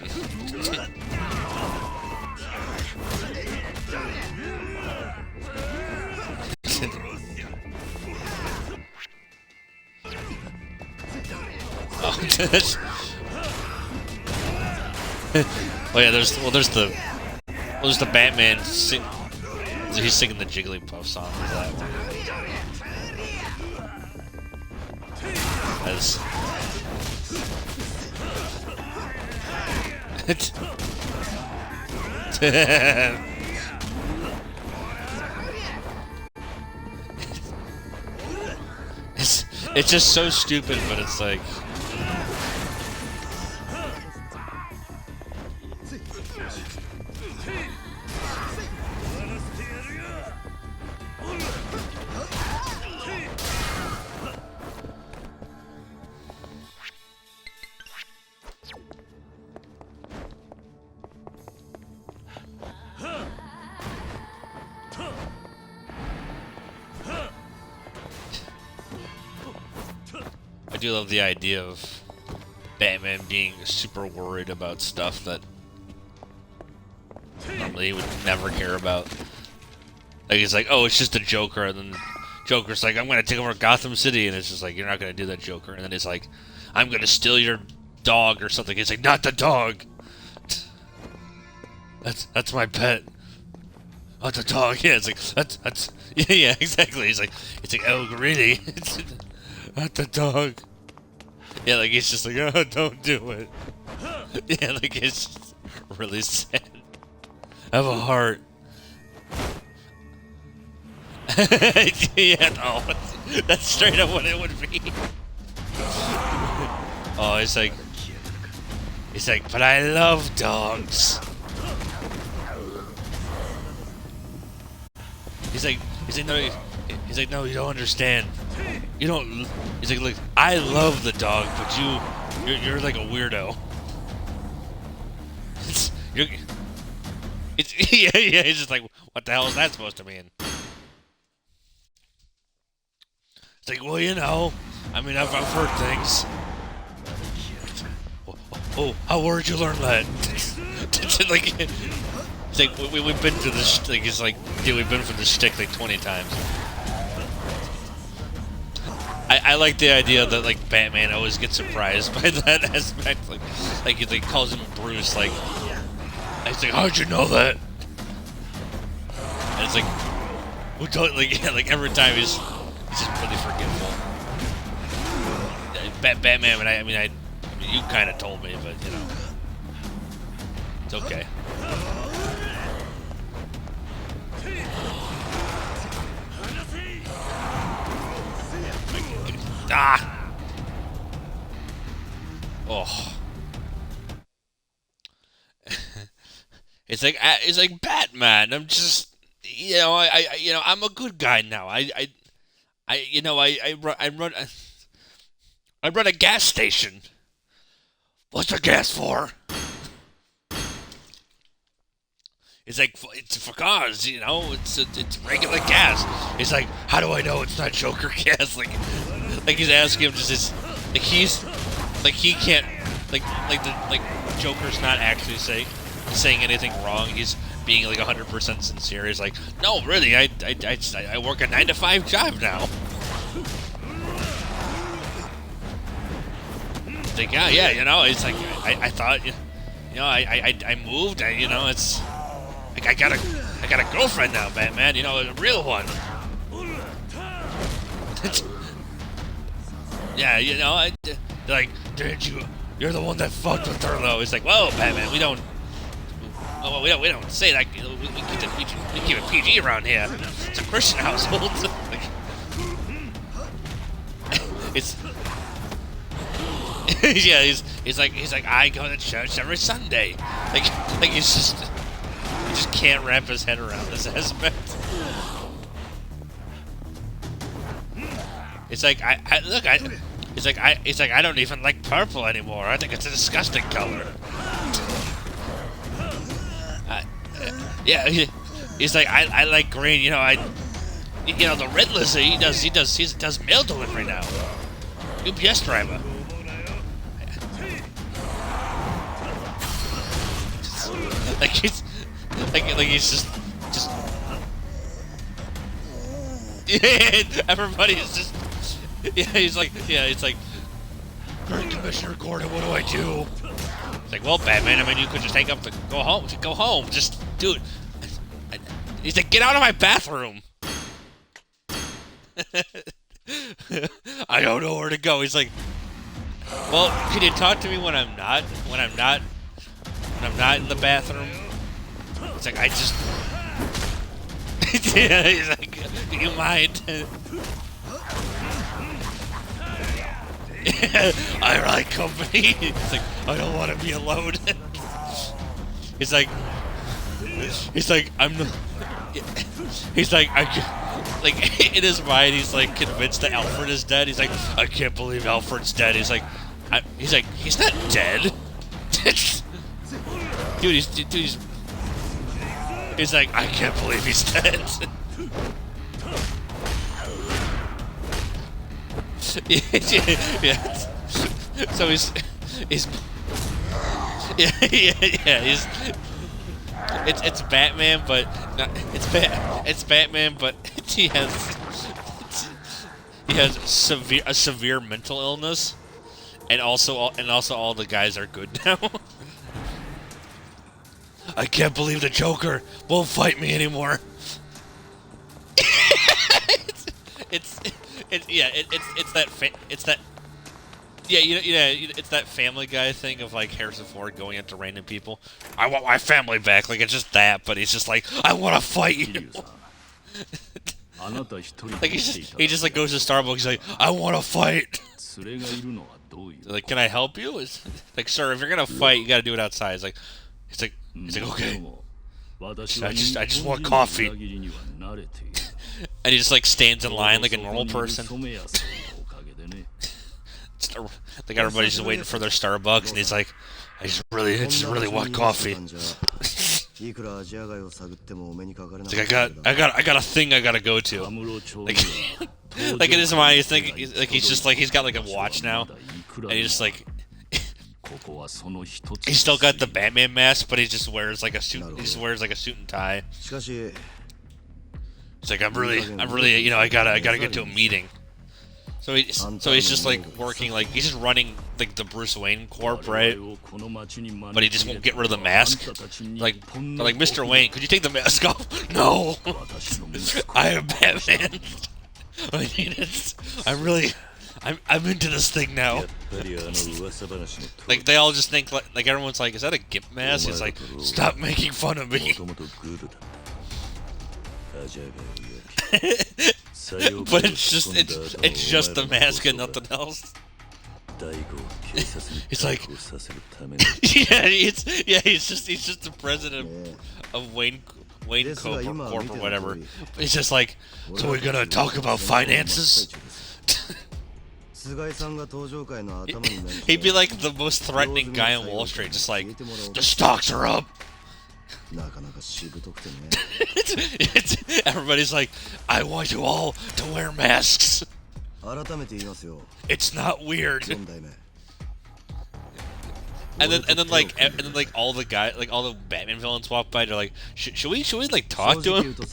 Oh yeah, there's the Batman sing. He's singing the Jigglypuff song. That's it's just so stupid, but it's like. I do love the idea of Batman being super worried about stuff that normally he would never care about. Like, he's like, oh, it's just a Joker, and then Joker's like, I'm gonna take over Gotham City, and it's just like, you're not gonna do that, Joker. And then he's like, I'm gonna steal your dog or something. He's like, not the dog. That's my pet. Oh, the dog. Yeah, it's like that's yeah, exactly. He's like, oh, really? Not the dog. Yeah, like he's just like, oh, don't do it. Yeah, like it's just really sad. I have a heart. Yeah, no, that's straight up what it would be. Oh, he's like, but I love dogs. He's like, no, you don't understand. You don't. He's like, look, I love the dog, but you're like a weirdo. Yeah. He's just like, what the hell is that supposed to mean? It's like, well, you know, I mean, I've heard things. Oh, where did you learn that? Like, it's like we've been through this. Like, it's like, dude, we've been through this shtick like 20 times. I like the idea that like Batman always gets surprised by that aspect. Like he calls him Bruce. Like, he's like, how'd you know that? And it's like, well, don't, like, yeah, like every time he's just really forgetful. Batman, I mean, you kind of told me, but you know, it's okay. Ah! Oh. It's like Batman. I'm just, you know, I'm a good guy now. I run a gas station. What's the gas for? It's like, it's for cars, you know. It's regular gas. It's like, how do I know it's not Joker gas? Like he's asking him, he can't, like Joker's not actually saying anything wrong. He's being like 100% sincere. He's like, no, really, I work a 9-to-5 job now. It's like, yeah, you know, it's like, I thought, you know, I moved, you know, it's, like, I got a girlfriend now, Batman, you know, a real one. Yeah, you know, they're like, you're the one that fucked with her, though. It's like, whoa, Batman, we don't we don't say that. We keep it PG around here. It's a Christian household. Like, it's yeah. He's like I go to church every Sunday. Like he just can't wrap his head around this aspect. It's like it's like I don't even like purple anymore. I think it's a disgusting color. Yeah, he's like I like green. You know the red lizard. He does mail delivery now. UPS driver. Like he's just yeah, everybody's just he's like Commissioner Gordon, what do I do? It's like, well, Batman, I mean, you could just take up the go home, just dude. He's like, get out of my bathroom. I don't know where to go. He's like, well, can you talk to me when I'm not in the bathroom? It's like, I just yeah, he's like, do you mind? I like company. It's like, I don't want to be alone. He's like I'm he's like in his mind he's like convinced that Alfred is dead. He's like, I can't believe Alfred's dead. He's like he's not dead. He's like, I can't believe he's dead. Yeah. So he's it's Batman, but not, it's Batman, but he has severe mental illness, and also all the guys are good now. I can't believe the Joker won't fight me anymore. It's that Family Guy thing of like Harrison Ford going into random people. I want my family back. Like it's just that, but he's just like, I want to fight you. Like he just like goes to Starbucks. He's like, I want to fight. Like, can I help you? It's like, sir, if you're gonna fight, you gotta do it outside. He's like, okay. I just want coffee. And he just like stands in line like a normal person. Like everybody's just waiting for their Starbucks, and he's like, I just really want coffee. It's like I got a thing I gotta go to. Like in his mind, he's thinking he's got like a watch now, and he's just like. He's still got the Batman mask, but he just wears like a suit. He just wears like a suit and tie. It's like I'm really, I gotta get to a meeting. So he's just like working, like he's just running like the Bruce Wayne Corp, right? But he just won't get rid of the mask. Like Mr. Wayne, could you take the mask off? No, I am Batman. I mean, I'm into this thing now. Like they all just think like everyone's like, is that a gimp mask? It's like, stop making fun of me. But it's just the mask and nothing else. He's like, he's just the president of Wayne Corp or whatever. He's just like, so we're gonna talk about finances. He'd be like the most threatening guy on Wall Street, just like, the stocks are up. Everybody's like, I want you all to wear masks. It's not weird. And then like all the guys, like all the Batman villains walk by. They're like, should we like talk to him? It's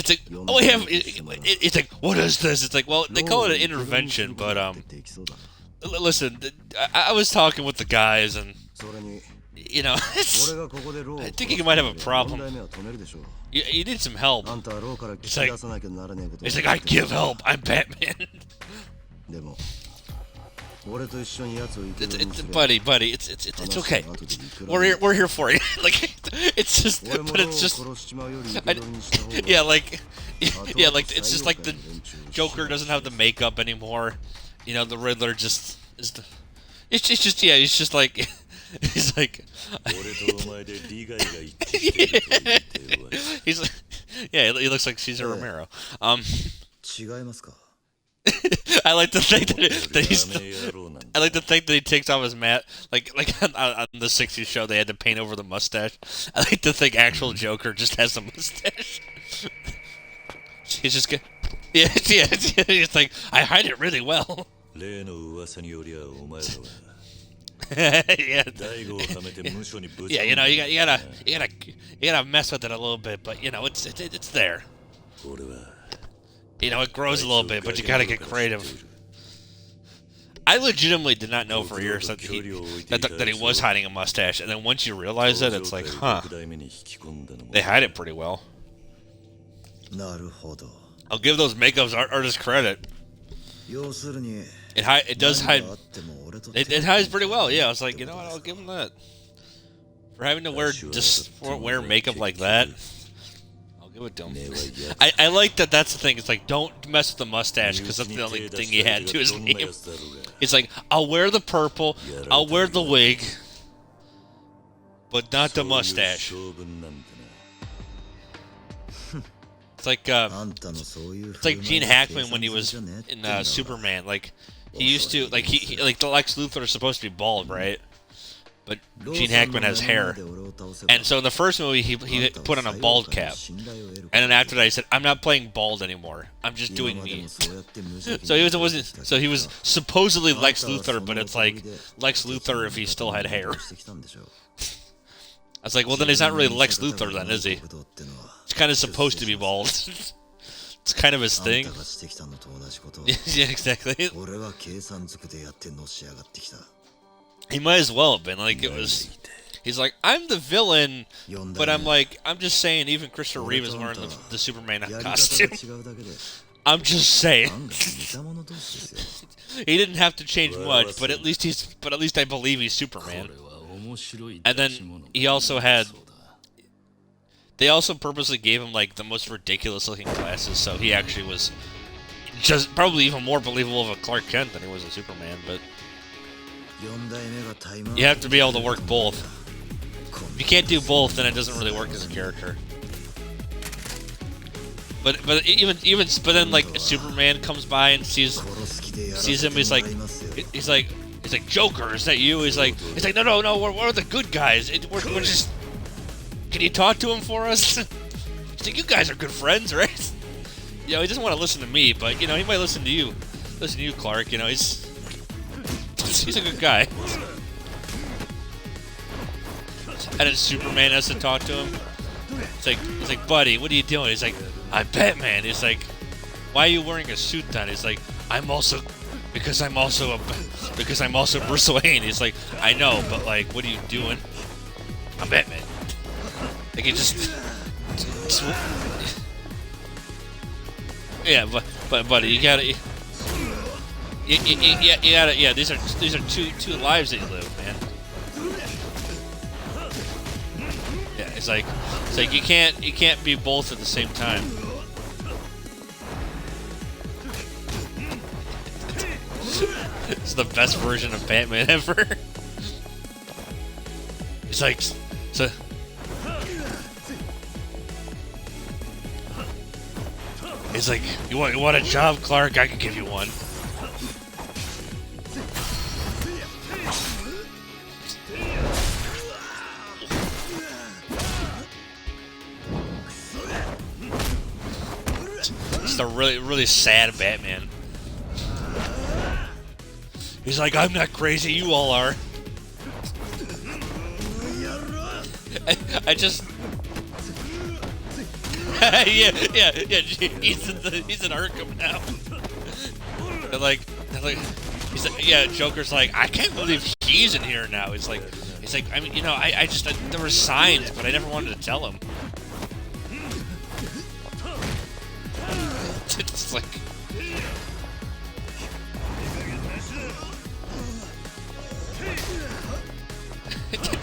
like, oh, we have. It's like, what is this? It's like, well, they call it an intervention, but listen, I was talking with the guys, and you know, I think you might have a problem. You need some help. It's like I give help. I'm Batman. Buddy, it's okay. We're here for you. Like, it's just, but it's just, yeah, like, yeah, like it's just like the Joker doesn't have the makeup anymore. You know, the Riddler just is. It's just, yeah, he's just like, he's like, he's like, yeah, he looks like Cesar Romero. I like to think that he's. I like to think that he takes off his mat, like on the '60s show they had to paint over the mustache. I like to think actual Joker just has a mustache. He's just good. Yeah. He's like, I hide it really well. Yeah. Yeah, you know, you gotta mess with it a little bit, but you know, it's there. You know, it grows a little bit, but you gotta get creative. I legitimately did not know for years that he was hiding a mustache, and then once you realize it, it's like, huh. They hide it pretty well. I'll give those makeup artists credit. It does hide. It hides pretty well. Yeah, I was like, you know what? I'll give them that. For having to wear makeup like that, I'll give it to him. I like that. That's the thing. It's like, don't mess with the mustache because that's the only thing he had to his name. It's like, I'll wear the purple, I'll wear the wig, but not the mustache. It's like Gene Hackman when he was in Superman. Like, he used to, like, he like the Lex Luthor is supposed to be bald, right? But Gene Hackman has hair, and so in the first movie he put on a bald cap, and then after that he said, "I'm not playing bald anymore. I'm just doing me." So he was supposedly Lex Luthor, but it's like Lex Luthor if he still had hair. I was like, well, then he's not really Lex Luthor, then, is he? He's kind of supposed to be bald. It's kind of his thing. Yeah, exactly. He might as well have been. Like, it was. He's like, I'm the villain, but I'm just saying, even Christopher Reeve is wearing the Superman costume. I'm just saying. He didn't have to change much, but at least I believe he's Superman. And then he also had. They also purposely gave him like the most ridiculous looking glasses, so he actually was just probably even more believable of a Clark Kent than he was a Superman, but. You have to be able to work both. If you can't do both, then it doesn't really work as a character. But then like Superman comes by and sees him. He's like Joker, is that you? He's like no, we're the good guys. We're just. Can you talk to him for us? He's like, you guys are good friends, right? You know, he doesn't want to listen to me, but you know, he might listen to you. Listen to you, Clark. You know, he's a good guy. And then Superman has to talk to him. He's like, buddy, what are you doing? He's like, I'm Batman. He's like, why are you wearing a suit then? He's like, because I'm also Bruce Wayne. He's like, I know, but like, what are you doing? I'm Batman. Like, he just yeah, but buddy, you gotta. Yeah. These are two lives that you live, man. Yeah, it's like you can't be both at the same time. It's the best version of Batman ever. It's like so. He's like, you want a job, Clark? I can give you one. It's a really sad Batman. He's like, I'm not crazy, you all are. I just. yeah. He's in Arkham now. They're like, he's like, yeah. Joker's like, I can't believe he's in here now. He's like, I mean, you know, I just there were signs, but I never wanted to tell him. It's like,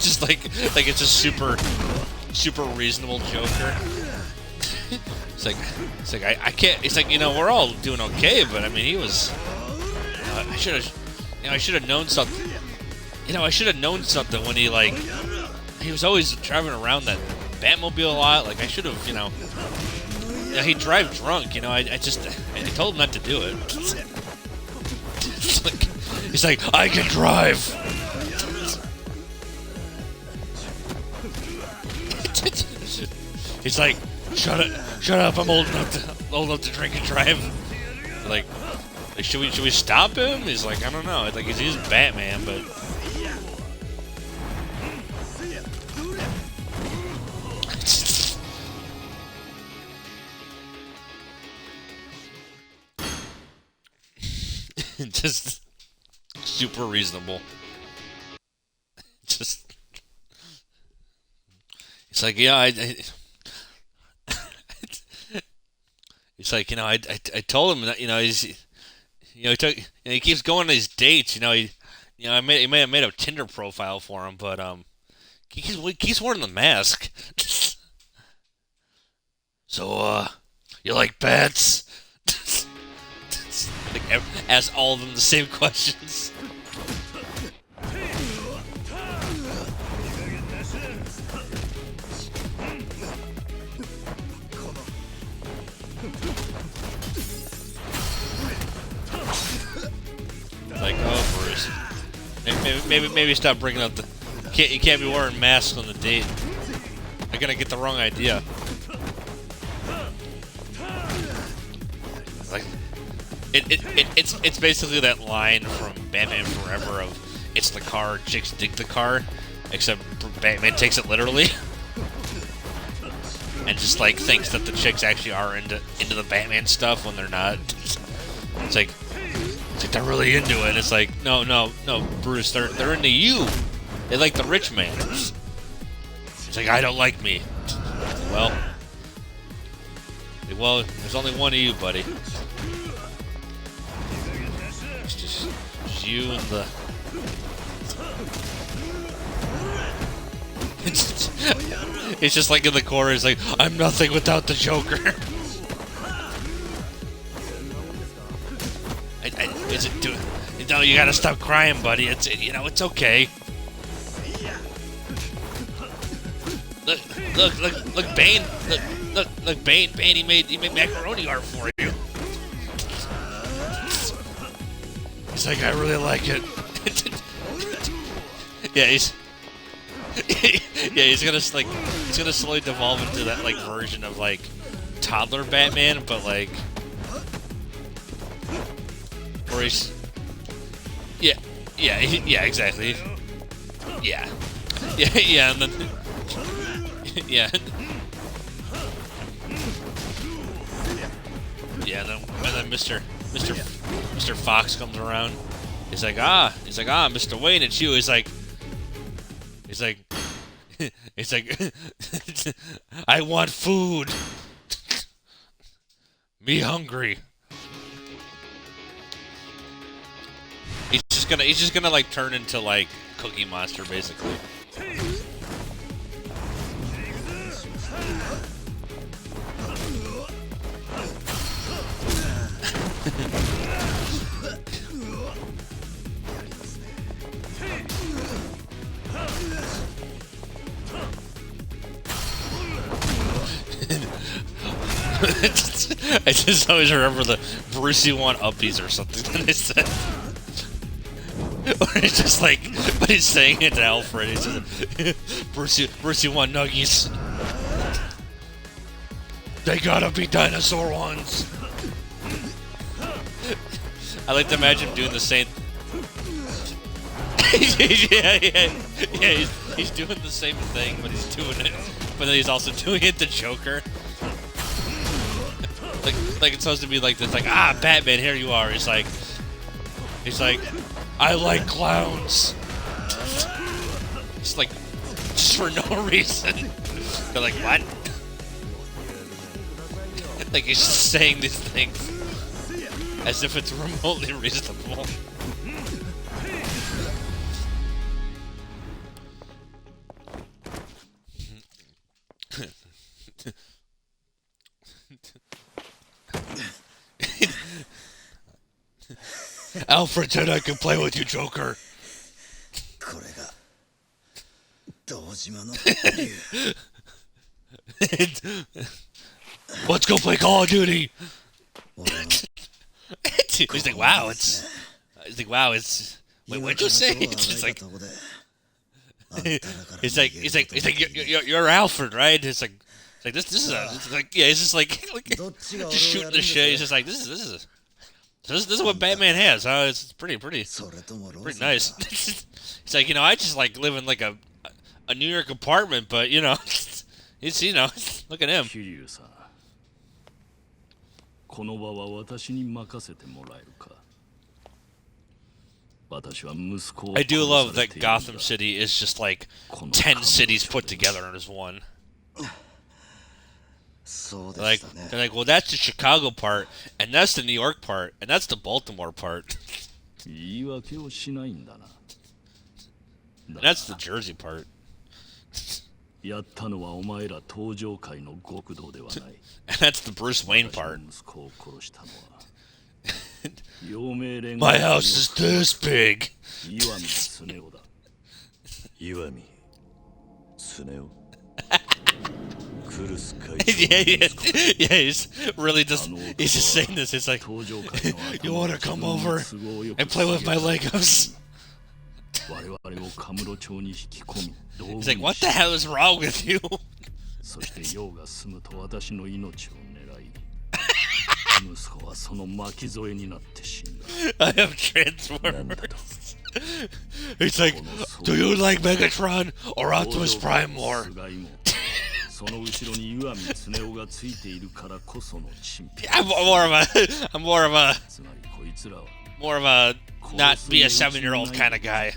Just like it's a super reasonable Joker. It's like I can't. It's like, you know, we're all doing okay, but I mean, he was. I should have known something. You know, I should have known something when he was always driving around that Batmobile a lot. Like, I should have, you know. Yeah, he'd drive drunk. You know, I told him not to do it. He's like, I can drive. He's like, shut up! I'm old enough to drink and drive. Like should we stop him? He's like, I don't know. Like, he's Batman, but just super reasonable. Just it's like, yeah, it's like, you know, I told him that, you know, he keeps going on these dates. You know, I made a Tinder profile for him, but he keeps wearing the mask. So, you like bats? Like, ask all of them the same questions. Like, oh, Bruce. Maybe stop bringing up the. You can't be wearing masks on the date. I'm gonna get the wrong idea. Like, it's basically that line from Batman Forever of "It's the car, chicks dig the car," except Batman takes it literally. And just like thinks that the chicks actually are into the Batman stuff when they're not. It's like they're really into it. It's like, no, Bruce, they're into you. They like the rich man. It's like, I don't like me. Well, there's only one of you, buddy. It's just you and the. It's just like in the corner. It's like, I'm nothing without the Joker. Is it doing? No, you gotta stop crying, buddy. It's okay. Look, Bane. Look, Bane. He made macaroni art for you. He's like, I really like it. Yeah, he's gonna slowly devolve into that like version of like toddler Batman, but like. Where he's, yeah, exactly, yeah, and then, yeah, and then Mr. Fox comes around. He's like, Mr. Wayne, it's you. He's like, I want food. Me hungry. He's just gonna like turn into like Cookie Monster basically. I just always remember the Brucey want uppies or something that they said. Or it's just like, but he's saying it to Alfred. He's just, Brucey want nuggies. They gotta be dinosaur ones. I like to imagine him doing the same. yeah. He's doing the same thing, but he's doing it. But then he's also doing it to Joker. Like it's supposed to be like this, like, Batman, here you are. He's like, I like clowns. Just for no reason. They're like, what? Like he's just saying these things as if it's remotely reasonable. Alfred said I could play with you, Joker. これが堂島の Let's go play Call of Duty. He's like, wow, it's. He's like, wow, it's. Wait, what'd you say? It's like. He's like, you're Alfred, right? It's like this is a. It's like, yeah, he's just like just shooting the shit. He's just like, this is what Batman has, huh? It's pretty nice. He's like, I just like live in like a New York apartment, but it's look at him. この場は私に任せてもらえるか。私は息子を I do love that Gotham City is just like 10 cities put together as one. Like, they're like, well, that's the Chicago part, and that's the New York part, and that's the Baltimore part. 言い訳をしないんだな。 And that's the Jersey part. やったのはお前ら登場界の極道ではない。 And that's the Bruce Wayne part. 息子を殺したのは。陽明連合 My house is this big. 岩見恒夫だ。岩見恒夫。yeah, he's really just he's just saying this. It's like, you want to come over and play with my Legos? He's like, what the hell is wrong with you? そして陽が住むと私の命を狙い、息子はその巻き添えになって死んだ。I have Transformers. He's like, do you like Megatron or Optimus Prime more? その後ろに岩見恒夫がついているからこそのチンピ。I'm more of a not be a 7-year-old kind of guy.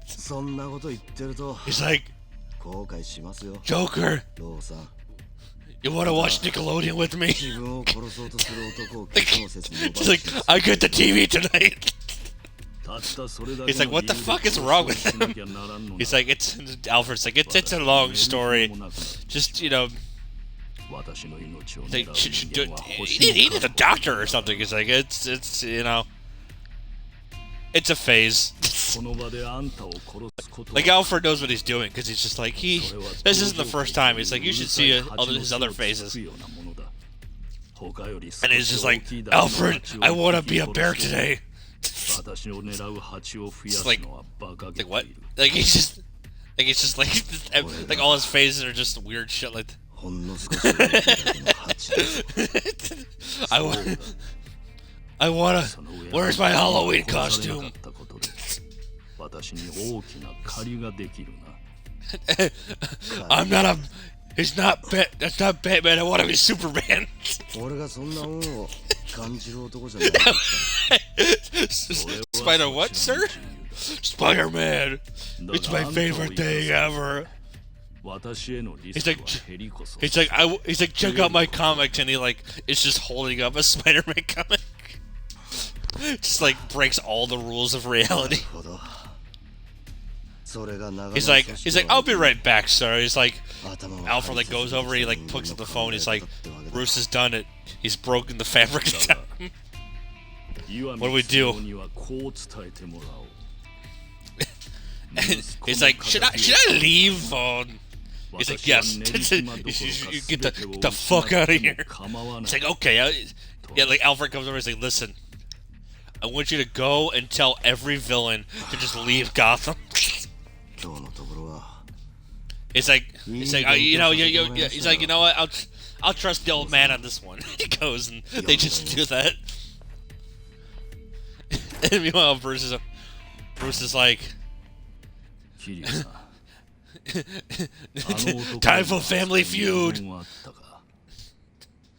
そんなこと言ってると He's like, 後悔しますよ。 Joker, ローさん。 you want to watch Nickelodeon with me? 自分を殺そうとする男を結婚説に呼ば He's れ like, て I get the TV tonight. He's like, what the fuck is wrong with him? He's like, Alfred's like, it's a long story. Just, they should do, he needs a doctor or something. He's like, it's it's a phase. Like, Alfred knows what he's doing, because he's just like, this isn't the first time. He's like, you should see his other phases. And he's just like, Alfred, I want to be a bear today. It's like what? Like he's just like all his phases are just weird shit like that. I wanna. Where's my Halloween costume? I'm not a. He's not Bat. That's not Batman. I want to be Superman. 俺がそんな恩を感じる男じゃない。Spider what, sir? Spider-Man. It's my favorite thing ever. He's like, check out my comics, and he is just holding up a Spider-Man comic. Just like breaks all the rules of reality. He's like, I'll be right back, sir. He's like, Alfred goes over, he picks up the phone. He's like, Bruce has done it. He's broken the fabric of time. What do we do? He's like, should I leave? He's like, yes. You get the fuck out of here. It's like, okay. Yeah, Alfred comes over and he's like, listen, I want you to go and tell every villain to just leave Gotham. He's like, he's like, you know what? I'll trust the old man on this one. He goes and they just do that. And meanwhile, Bruce is like, time for Family Feud.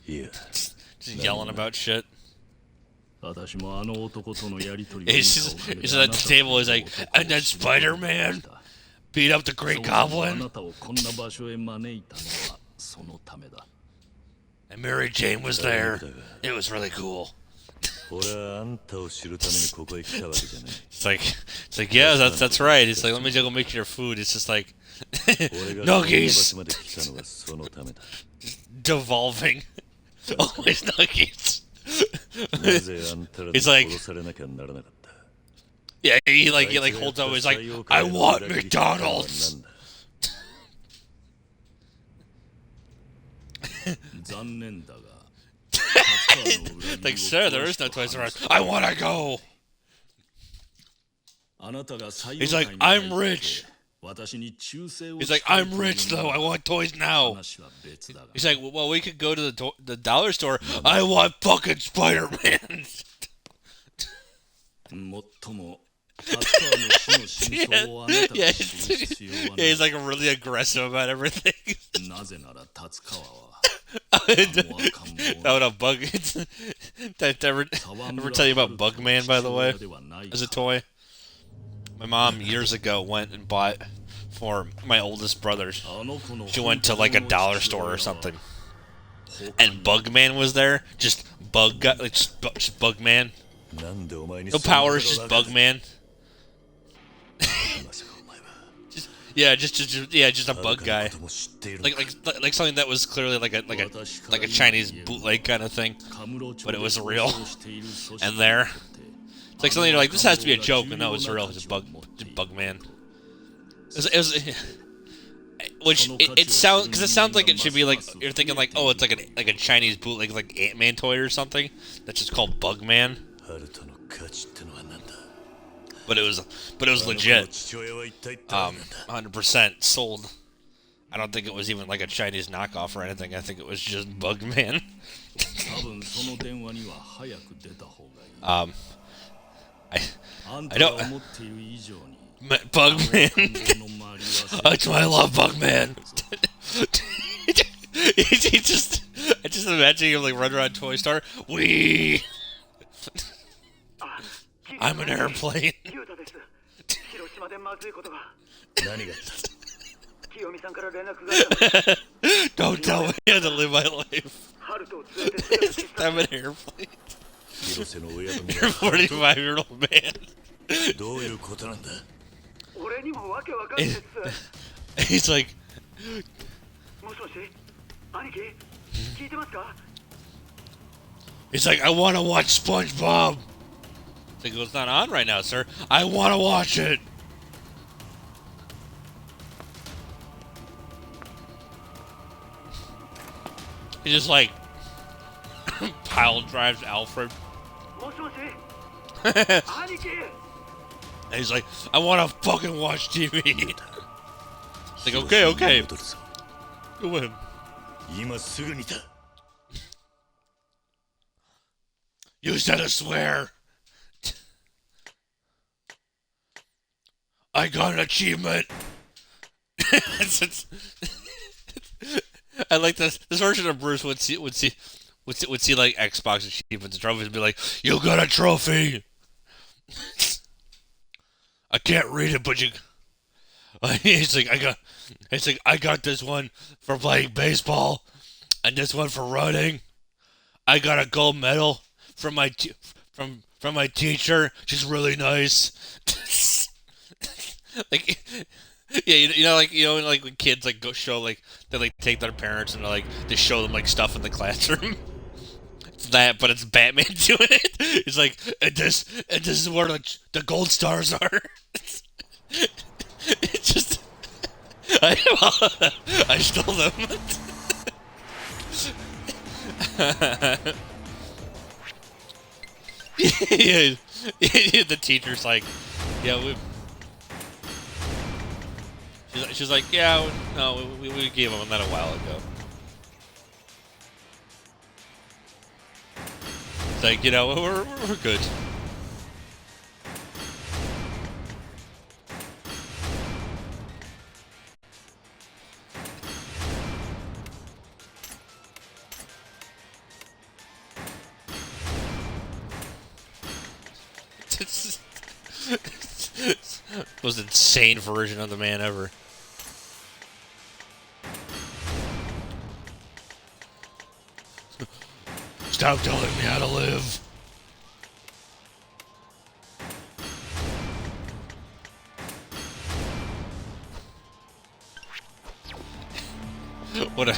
Just yelling about shit. He's just at the table. He's like, and then Spider-Man beat up the Great Goblin. And Mary Jane was there. It was really cool. It's like, yeah, that's right. It's like, let me just go make your food. It's just like, nuggies. Devolving. Always nuggies. He's like, yeah, he holds up. He's like, I want McDonald's. Like, sir, there is no Toys R Us. I want to go. He's like, I'm rich. He's like, I'm rich though. I want toys now. He's like, well, we could go to the dollar store. I want fucking Spider-Man. Yeah, he's like really aggressive about everything. That would bug. Did I ever tell you about Bugman, by the way, as a toy? My mom years ago went and bought for my oldest brothers. She went to like a dollar store or something, and Bugman was there. Just Bugman. No powers, just Bugman. Just a bug guy. Like something that was clearly like a Chinese bootleg kind of thing, but it was real. And there. It's like something you're like, this has to be a joke, and no, it's real. It's Bugman. It sounds, because it sounds like it should be like, you're thinking like, oh, it's like a Chinese bootleg, like Ant-Man toy or something. That's just called Bugman. But it was legit. 100% sold. I don't think it was even like a Chinese knockoff or anything. I think it was just Bugman. I don't. Bugman. That's why I love Bugman. I just imagine him like run around Toy Store. I'm an airplane. Don't tell me how to live my life. I'm an airplane. You're a 45-year-old man. He's like, I want to watch SpongeBob. It's like, well, it's not on right now, sir. I want to watch it. He just like pile drives Alfred. And he's like, I want to fucking watch TV. It's like, okay. Go in. You said a swear. I got an achievement. I like this version of Bruce would see like Xbox achievements and trophies and be like, you got a trophy. I can't read it, but you. He's like, I got this one for playing baseball, and this one for running. I got a gold medal from my from my teacher. She's really nice. Like, yeah, like when kids like go show like they like take their parents and they show them like stuff in the classroom. It's that, but it's Batman doing it. It's like, and this is where the gold stars are. It's just I stole them. Yeah, the teacher's like, yeah, she's like, yeah, no, we gave him that a while ago. It's like, we're good. Most insane version of the man ever. Stop telling me how to live. What a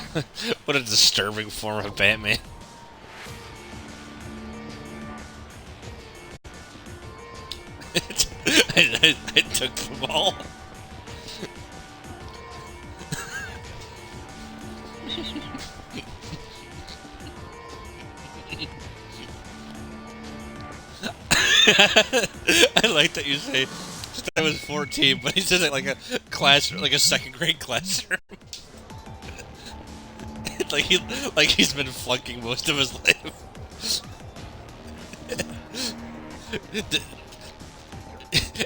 what a disturbing form of Batman. I took them all. I like that you say I was 14, but he says it like a classroom, like a second grade classroom. like he's been flunking most of his life.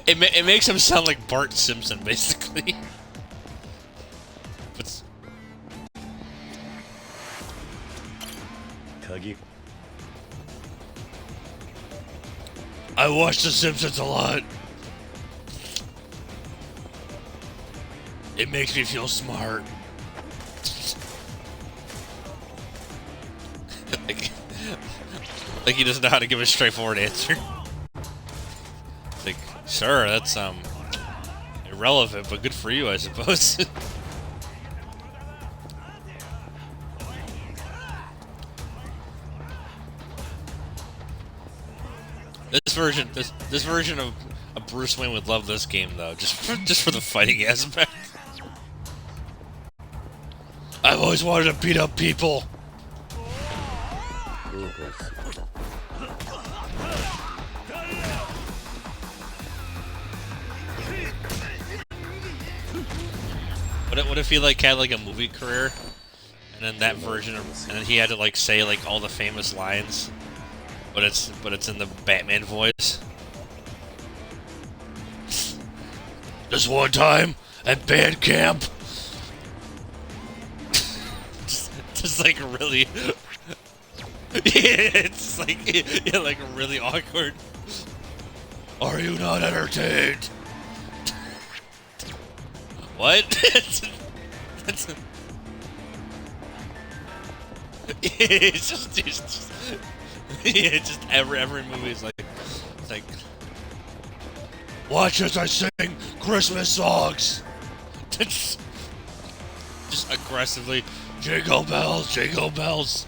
It makes him sound like Bart Simpson, basically. But I watch The Simpsons a lot. It makes me feel smart. like he doesn't know how to give a straightforward answer. Like, sure, that's irrelevant, but good for you, I suppose. This version of Bruce Wayne would love this game though, just for the fighting aspect. I've always wanted to beat up people. What if he like had like a movie career, and then that version of, and then he had to like say like all the famous lines, but it's in the Batman voice. This one time at band camp, just like really, it's like like really awkward. Are you not entertained? What? it's just every movie is like, it's like, watch as I sing Christmas songs. just aggressively, jingle bells, jingle bells.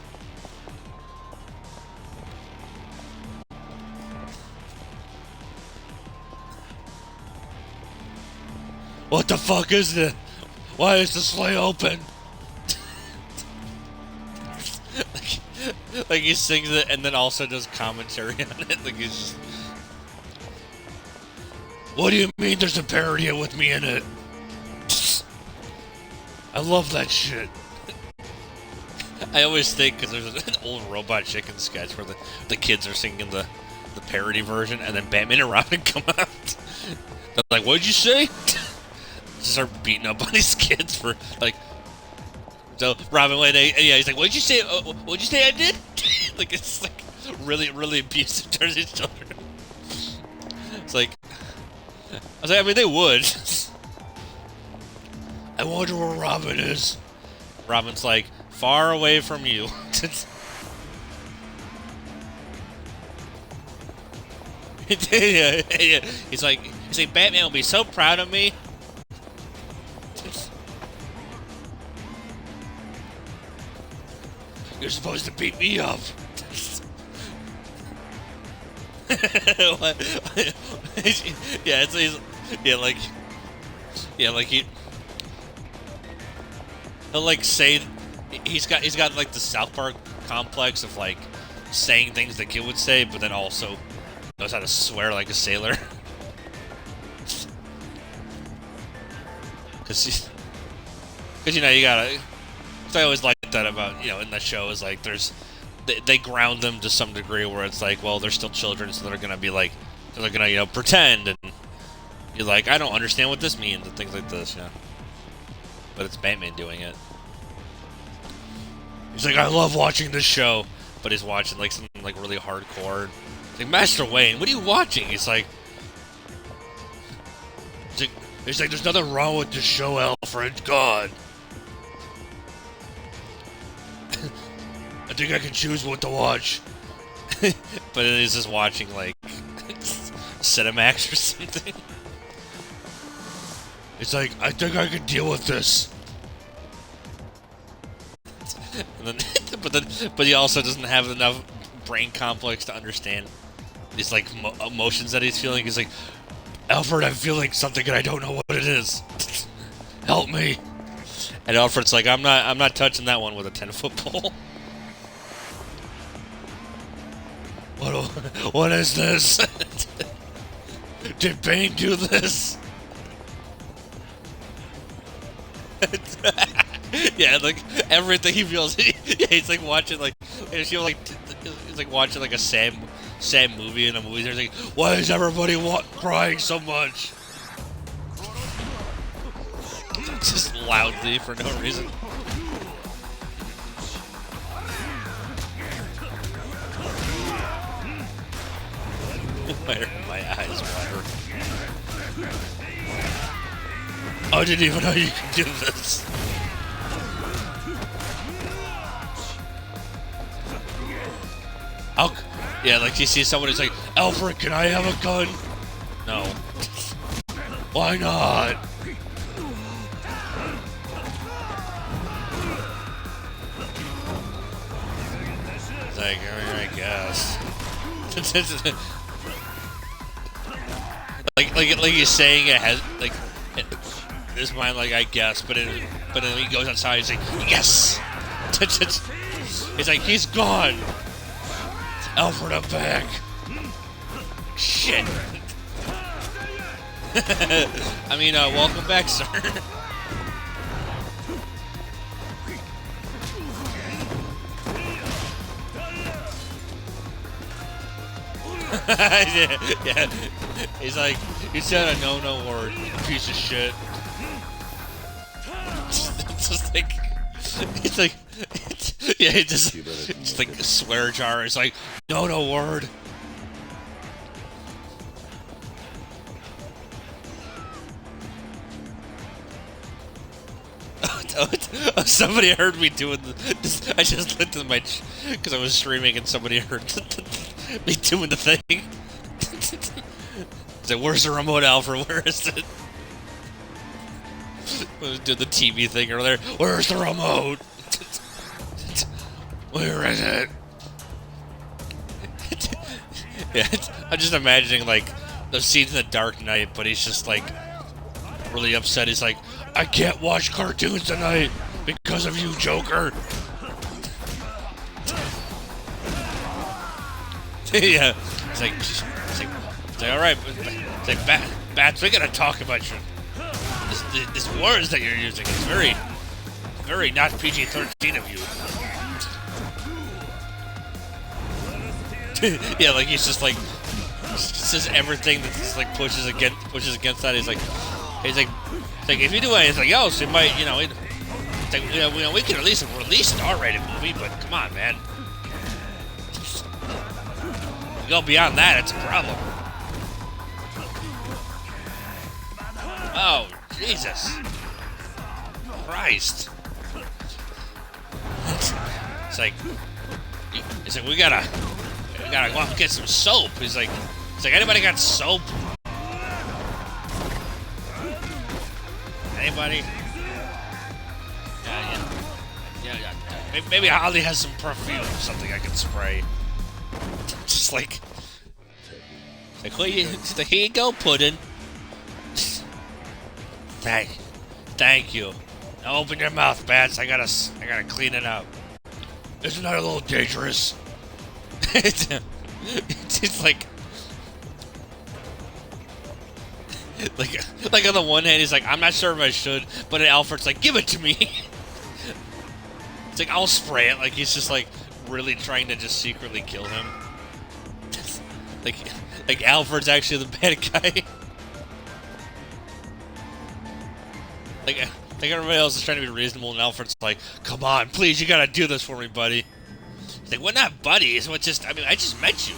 What the fuck is it? Why is the sleigh open? like he sings it and then also does commentary on it. Like he's just, what do you mean there's a parody with me in it? I love that shit. I always think, because there's an old Robot Chicken sketch where the kids are singing the parody version, and then Batman and Robin come out. They're like, what'd you say? Just start beating up on these kids for like. So Robin, he's like, "What'd you say? What'd you say I did?" Like it's like really, really abusive towards his children. It's like, I was like, I mean, they would. I wonder where Robin is. Robin's like, far away from you. yeah. He's like, Batman will be so proud of me. You're supposed to beat me up. What? Yeah, he'll like say he's got like the South Park complex of like saying things the kid would say, but then also knows how to swear like a sailor. Cause you know you gotta. Cause I always like that about, you know, in the show is like they ground them to some degree where it's like, well, they're still children, so they're gonna be like, they're gonna, you know, pretend, and you're like, I don't understand what this means and things like this, yeah. But it's Batman doing it. He's like, I love watching this show, but he's watching like something like really hardcore. It's like, Master Wayne, what are you watching? He's like, there's nothing wrong with this show, Alfred. God. I think I can choose what to watch. But it is just watching like Cinemax or something. It's like, I think I can deal with this. And then, but he also doesn't have enough brain complex to understand these like emotions that he's feeling. He's like, Alfred, I'm feeling something and I don't know what it is. Help me. And Alfred's like, I'm not touching that one with a 10-foot pole. What is this? Did Bane do this? Yeah, like everything he feels. He's like watching like he's like watching like a Sam movie in a movie. He's like, why is everybody crying so much? Just loudly for no reason. Why are my eyes water? Oh, I didn't even know you could do this. Yeah, like you see someone who's like, Alfred, can I have a gun? No. Why not? It's like, I guess. like he's saying it has like his mind, like I guess, but then he goes outside. He's like, yes. He's like, he's gone. Alfred, I'm back. Shit. I mean, welcome back, sir. yeah. He's like, he said a no word, piece of shit. It's just like, it's like, yeah, it's just like a swear jar. It's like, no word. Somebody heard me doing this. I just looked at my, because I was streaming and somebody heard me doing the thing. It's like, where's the remote, Alfred? Where is it? I was doing the TV thing earlier. Where's the remote? Where is it? Yeah, I'm just imagining like those scenes in The Dark Knight, but he's just like really upset. He's like, I can't watch cartoons tonight because of you, Joker. Yeah, it's like all right, it's like Bats, we gotta talk about this words that you're using. It's very not PG-13 of you. Yeah, like he's just like says everything that just like pushes against that. He's like if you do anything else, it might, it's like, we can at least release an R-rated movie, but come on, man. Go beyond that, it's a problem. Oh, Jesus Christ! It's like we gotta go out and get some soap. He's like, anybody got soap? Anybody? Yeah. Maybe Holly has some perfume or something I can spray. Just like here you go, Puddin'. Thank you. Now open your mouth, Bats. I gotta clean it up. Isn't that a little dangerous? It's like on the one hand, he's like, I'm not sure if I should, but then Alfred's like, give it to me. It's like, I'll spray it. Like he's just like really trying to just secretly kill him. like Alfred's actually the bad guy. Like everybody else is trying to be reasonable, and Alfred's like, come on, please, you gotta do this for me, buddy. He's like, we're not buddies, I just met you.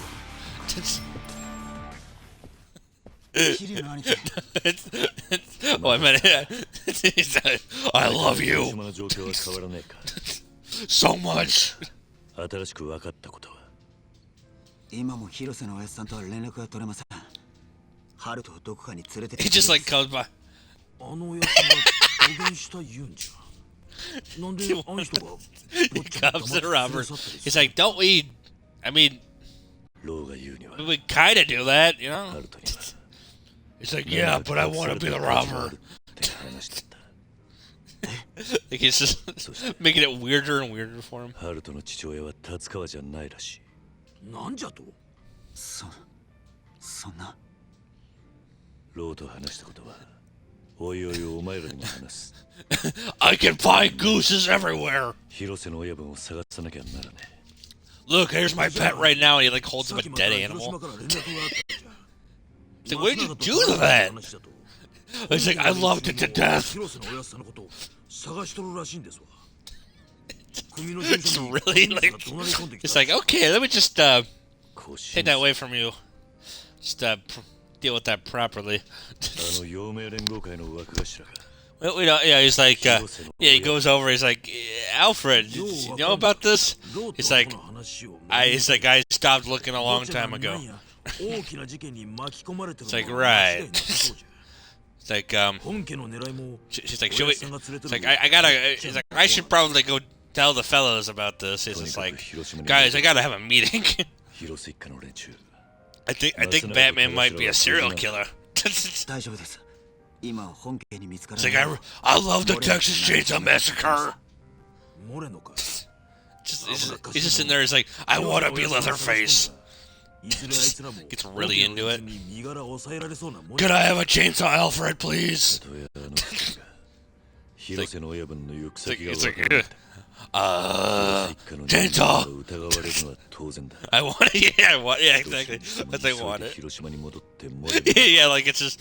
Oh, I meant it. He said, I love you so much. He just like comes by. He comes to the robber. He's like, don't we? I mean, we would kind of do that, you know? He's like, yeah, but I want to be the robber. Like he's just making it weirder and weirder for him. ハルトの父親は達川じゃないらしい。なんじゃと。そんな。ローと話したことは、おいおいお前らにも話す。I can find gooses everywhere. 広瀬の親分を探さなきゃならね。Look, here's my pet right now, and he like holds up a dead animal. He's like, what did you do to that? He's like, I loved it to death. It's really like, it's like, okay, let me just take that away from you. Just deal with that properly. Well, we don't, yeah, he's like, yeah, he goes over, he's like, Alfred, you know about this? He's like, I stopped looking a long time ago. It's like, right. It's like, she's like, it's like, I gotta, she's like, I should probably go tell the fellows about this. He's just like, guys, I gotta have a meeting. I think Batman might be a serial killer. It's like, I love the Texas Chainsaw Massacre. He's just sitting there, he's like, I want to be Leatherface. Gets really into it. Could I have a chainsaw, Alfred, please? It's like, chainsaw. I want it. Yeah, exactly. That's I want it. Yeah, like it's just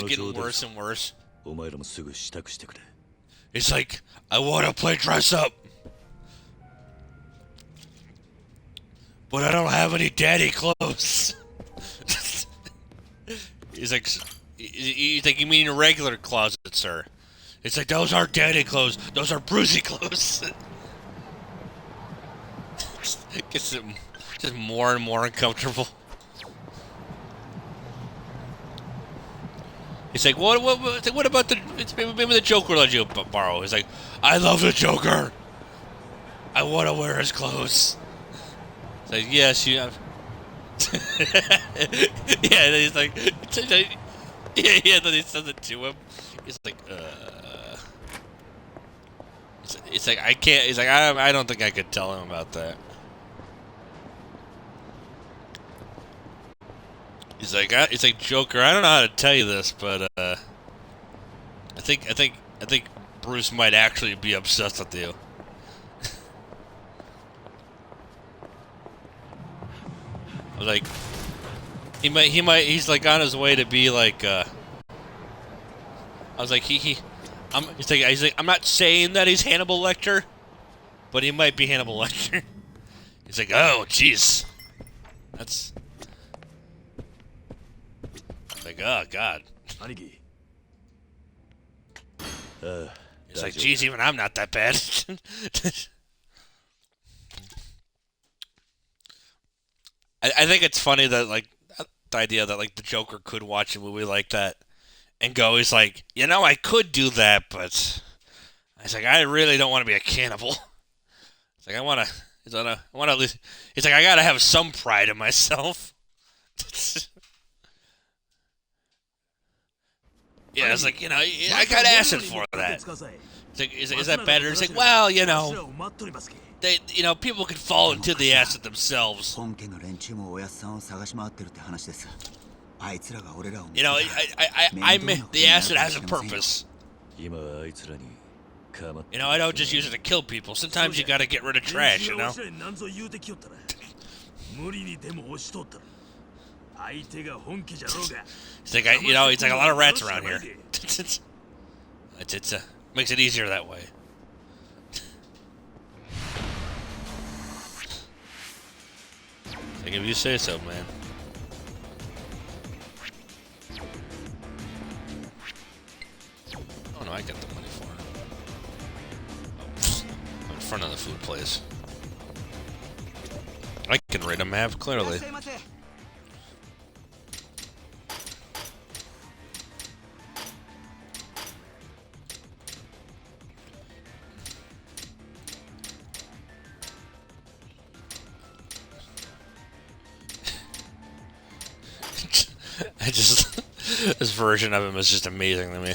getting worse and worse. It's like, I want to play dress up, but I don't have any daddy clothes. He's like, you mean your regular closet, sir? It's like, those aren't daddy clothes, those are Brucey clothes. Gets him just more and more uncomfortable. He's like, what about the, maybe the Joker let you borrow? He's like, I love the Joker. I want to wear his clothes. It's like, yes, you have. Yeah, and he's like, yeah, then he says it to him. He's like, It's like, I can't, he's like, I don't think I could tell him about that. He's like, Joker, I don't know how to tell you this, but, I think Bruce might actually be obsessed with you. Like, he's like on his way to be like, I was like, he's like, I'm not saying that he's Hannibal Lecter, but he might be Hannibal Lecter. He's like, oh, jeez. That's... like, oh, God. It's like, geez, even I'm not that bad. I think it's funny that, like, the idea that, like, the Joker could watch a movie like that and go, he's like, you know, I could do that, but... He's like, I really don't want to be a cannibal. It's like, I want to at least... He's like, I gotta have some pride in myself. Yeah, it's like, you know, I got acid for that. It's like, is that better? It's like, well, you know, people can fall into the acid themselves. You know, the acid has a purpose. You know, I don't just use it to kill people. Sometimes you gotta get rid of trash, you know? It's like, it's like a lot of rats around here. It makes it easier that way. Like, if you say so, man. Oh no, I got the money for it. Oh, I'm in front of the food place. I can read a map, clearly. I just this version of him is just amazing to me.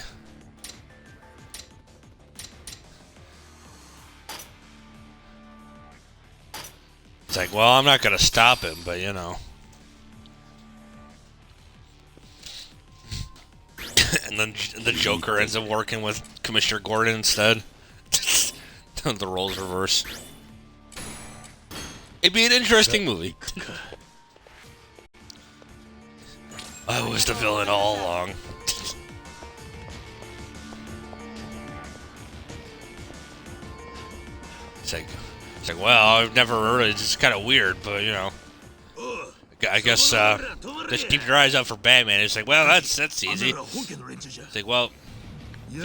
It's like, well, I'm not gonna stop him, but you know. And then the Joker ends up working with Commissioner Gordon instead. The roles reverse. It'd be an interesting movie. I was the villain all along. It's like, well, I've never heard it. It's kind of weird, but you know. I guess just keep your eyes out for Batman. It's like, well, that's easy. It's like, well,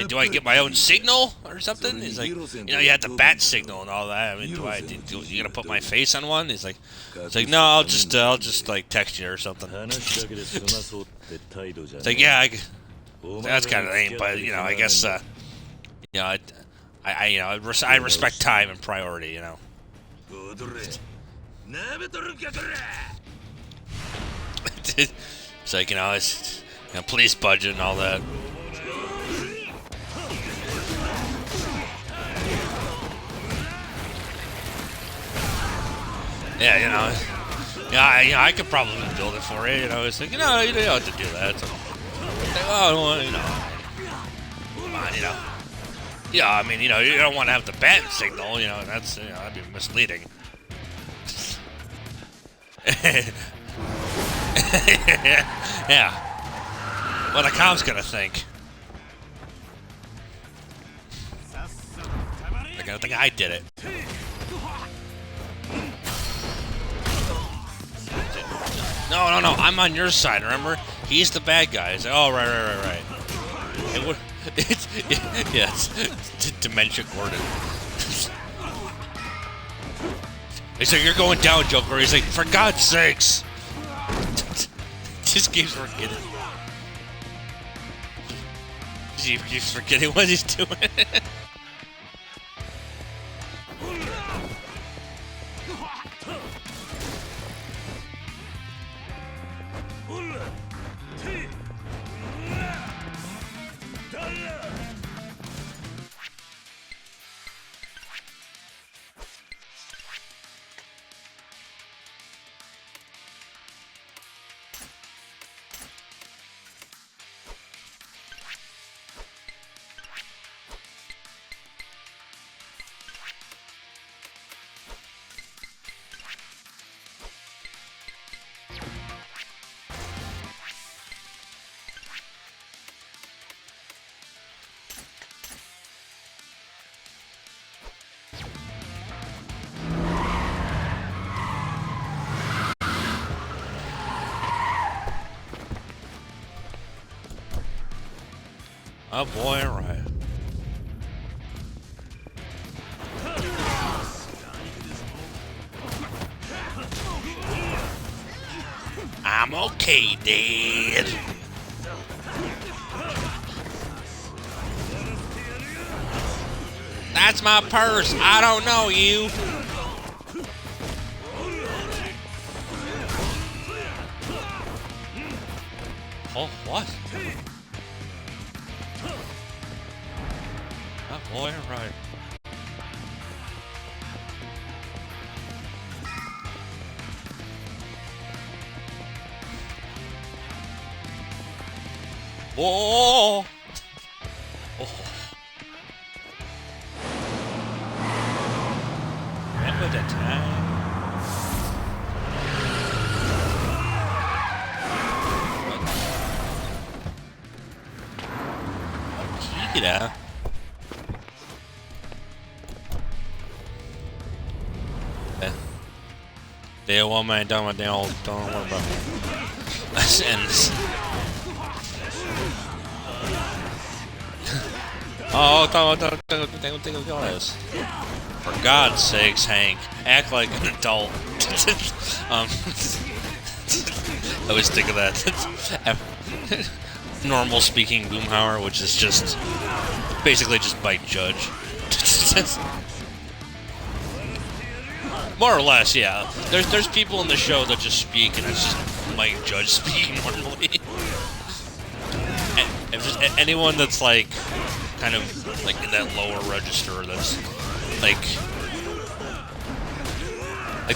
do I get my own signal or something? He's like, you know, you had the bat signal and all that. I mean, you gonna put my face on one? He's like, it's like, no, I'll just like text you or something. It's like, yeah, that's kind of lame, but you know, I guess, you know, I respect time and priority, you know. It's like, you know, it's police budget and all that. Yeah, you know, I could probably build it for you. You know, it's like, you don't have to do that. So, well, you know, come on, you know. Yeah, I mean, you know, you don't want to have the bat signal. You know, that's that'd be misleading. Yeah. What the cop's gonna think? They're gonna think I did it. No, I'm on your side, remember? He's the bad guy. It's like, oh, right. It's Dementia Gordon. He's like, you're going down, Joker. He's like, for God's sakes. Just keeps forgetting. He keeps forgetting what he's doing. Oh boy, right. I'm okay, Dad. That's my purse. I don't know you. Oh, what? Oh boy, right. Whoa! Oh. Remember the time? Akira. They one man done with they all don't worry about me. That's ends. Oh, for God's sakes, Hank, act like an adult. I always think of that. Normal speaking Boomhauer, which is just basically just Bite Judge. More or less, yeah. There's people in the show that just speak, and it's just Mike Judge speaking normally. if just anyone that's like kind of like in that lower register, that's like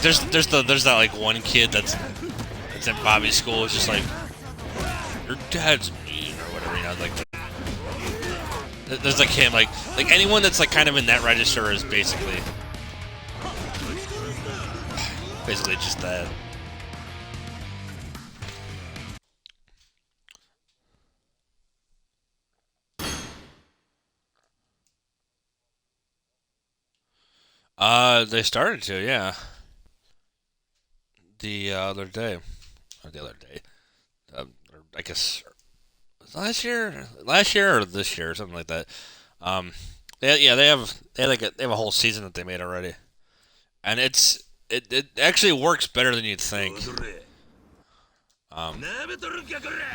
there's that like one kid that's in Bobby's school. It's just like your dad's mean or whatever, you know, like. There's like him, like anyone that's like kind of in that register is basically just that. They started to, yeah. The other day, or the other day, or I guess last year or this year or something like that. They have a whole season that they made already, and it actually works better than you'd think.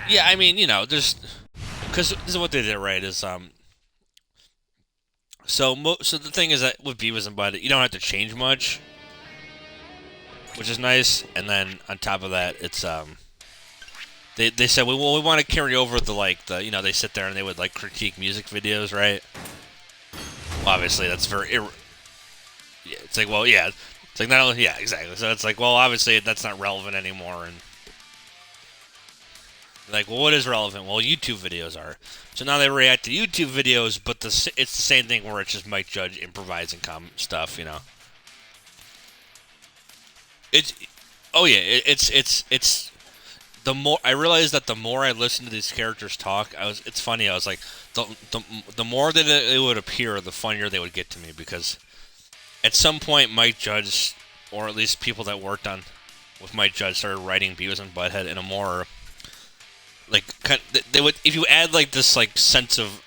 Yeah, I mean, you know, there's because this is what they did right is so the thing is that with Beavis and Butthead, you don't have to change much, which is nice, and then on top of that, it's They said, we want to carry over the you know, they sit there and they would like critique music videos, right? Well, obviously that's very yeah, it's like, well, yeah, it's like not only, yeah, exactly. So it's like, well, obviously that's not relevant anymore, and like, well, what is relevant? Well, YouTube videos are. So now they react to YouTube videos, but it's the same thing where it's just Mike Judge improvising stuff, you know. It's the more I realized that the more I listened to these characters talk, it's funny. I was like, the more that it would appear, the funnier they would get to me, because at some point Mike Judge, or at least people that worked on with Mike Judge, started writing Beavis and Butthead in a more like they would, if you add like this like sense of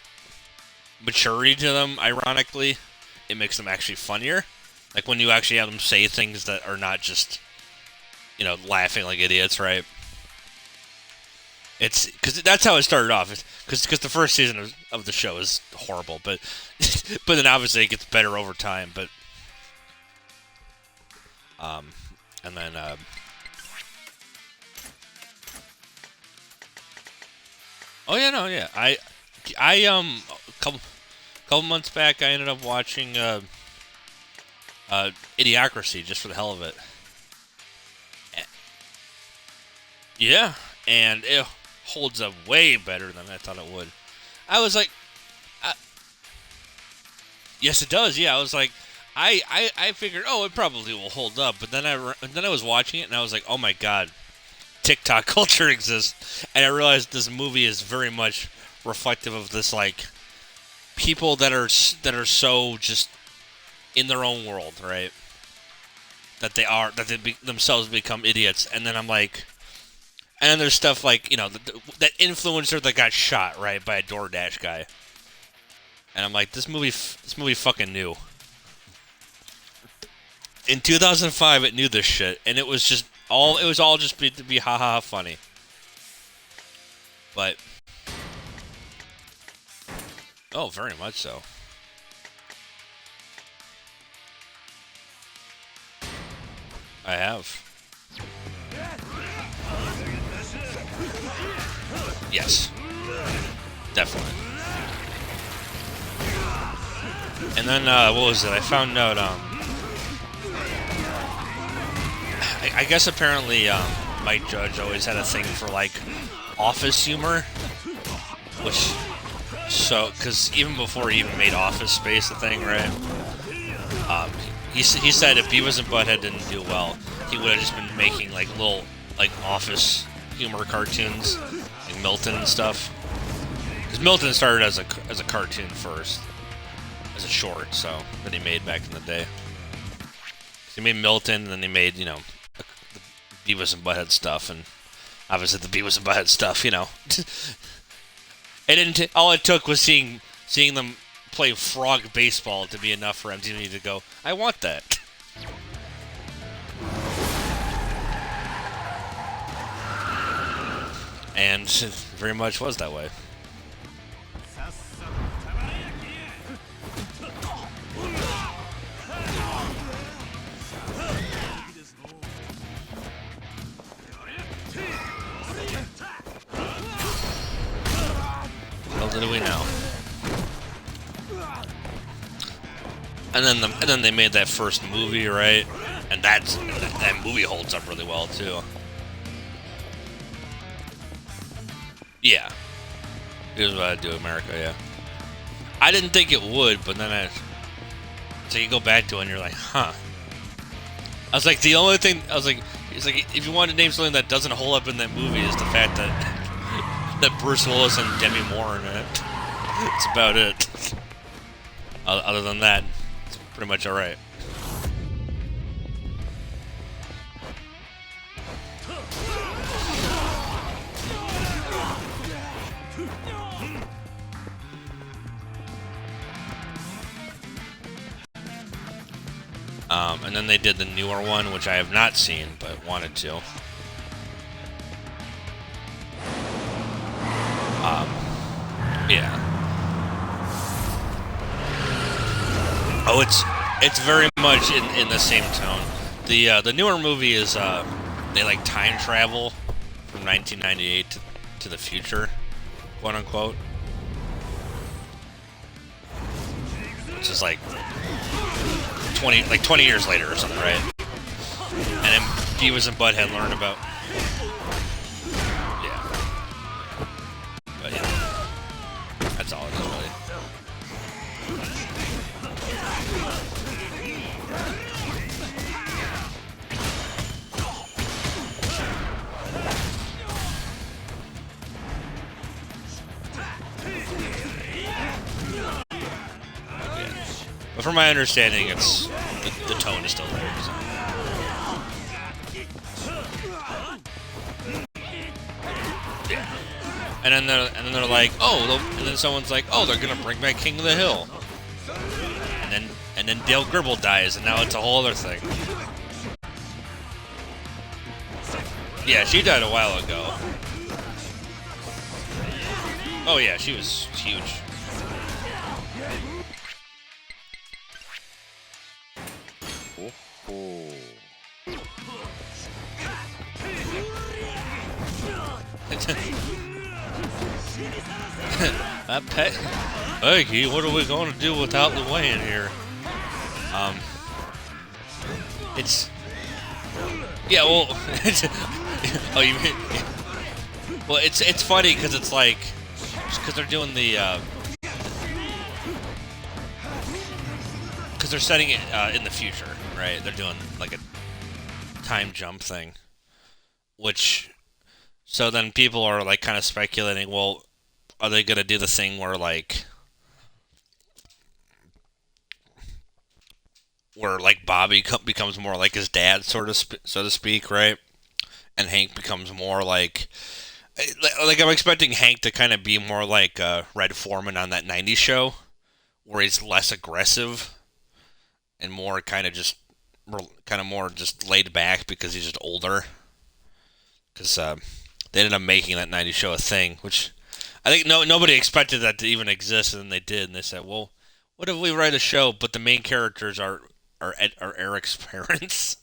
maturity to them, ironically, it makes them actually funnier. Like when you actually have them say things that are not just, you know, laughing like idiots, right? It's because that's how it started off. Because the first season of the show is horrible, but but then obviously it gets better over time. But and then oh yeah, no, yeah, I a couple months back I ended up watching Idiocracy just for the hell of it. Yeah, and it holds up way better than I thought it would. I was like, yes, it does. Yeah, I was like, I figured, oh, it probably will hold up. But then I was watching it, and I was like, oh my god, TikTok culture exists, and I realized this movie is very much reflective of this, like, people that are so just in their own world, right? That they themselves become idiots, and then I'm like. And then there's stuff like, you know, that influencer that got shot, right, by a DoorDash guy. And I'm like, this movie fucking knew. In 2005, it knew this shit, and it was all just to be ha ha funny. But oh, very much so. I have. Yes, definitely. And then what was it? I found out. I guess apparently Mike Judge always had a thing for like Office humor, which because even before he even made Office Space a thing, right? He said if Beavis and Butthead didn't do well, he would have just been making like little like Office humor cartoons. Milton and stuff, because Milton started as a cartoon first, as a short, so that he made back in the day. He made Milton, and then he made, you know, the Beavis and Butthead stuff, and obviously the Beavis and Butthead stuff, you know. It didn't. All it took was seeing them play frog baseball to be enough for MTV to go, I want that. And it very much was that way. And then they made that first movie, right? And that movie holds up really well too. Yeah, here's what I do, America. Yeah, I didn't think it would, but then so you go back to it and you're like, huh. I was like, the only thing I was like, it's like if you want to name something that doesn't hold up in that movie is the fact that Bruce Willis and Demi Moore are in it. That's about it. Other than that, it's pretty much all right. And then they did the newer one, which I have not seen, but wanted to. Yeah. Oh, it's very much in the same tone. The newer movie is they like time travel from 1998 to the future, quote unquote, which is like 20 years later or something, right? And then Beavis and Butthead learn about. Yeah. But yeah. That's all it is, really. But from my understanding, it's the tone is still there. So. Yeah. And then they're like, oh, and then someone's like, oh, they're gonna bring back King of the Hill. And then Dale Gribble dies, and now it's a whole other thing. Yeah, she died a while ago. Oh yeah, she was huge. That pet. Hey, what are we going to do without the way in here? It's. Yeah, well. Oh, you mean. Well, it's funny because it's like. Because they're doing the. Because they're setting it in the future, right? They're doing like a time jump thing. Which. So then people are like kind of speculating, well, are they gonna do the thing where like Bobby becomes more like his dad, sort of so to speak, right? And Hank becomes more like I'm expecting Hank to kind of be more like Red Foreman on that '90s show, where he's less aggressive and more kind of more just laid back because he's just older. Because they ended up making that '90s show a thing, which I think nobody expected that to even exist, and then they did, and they said, "Well, what if we write a show, but the main characters are Eric's parents?"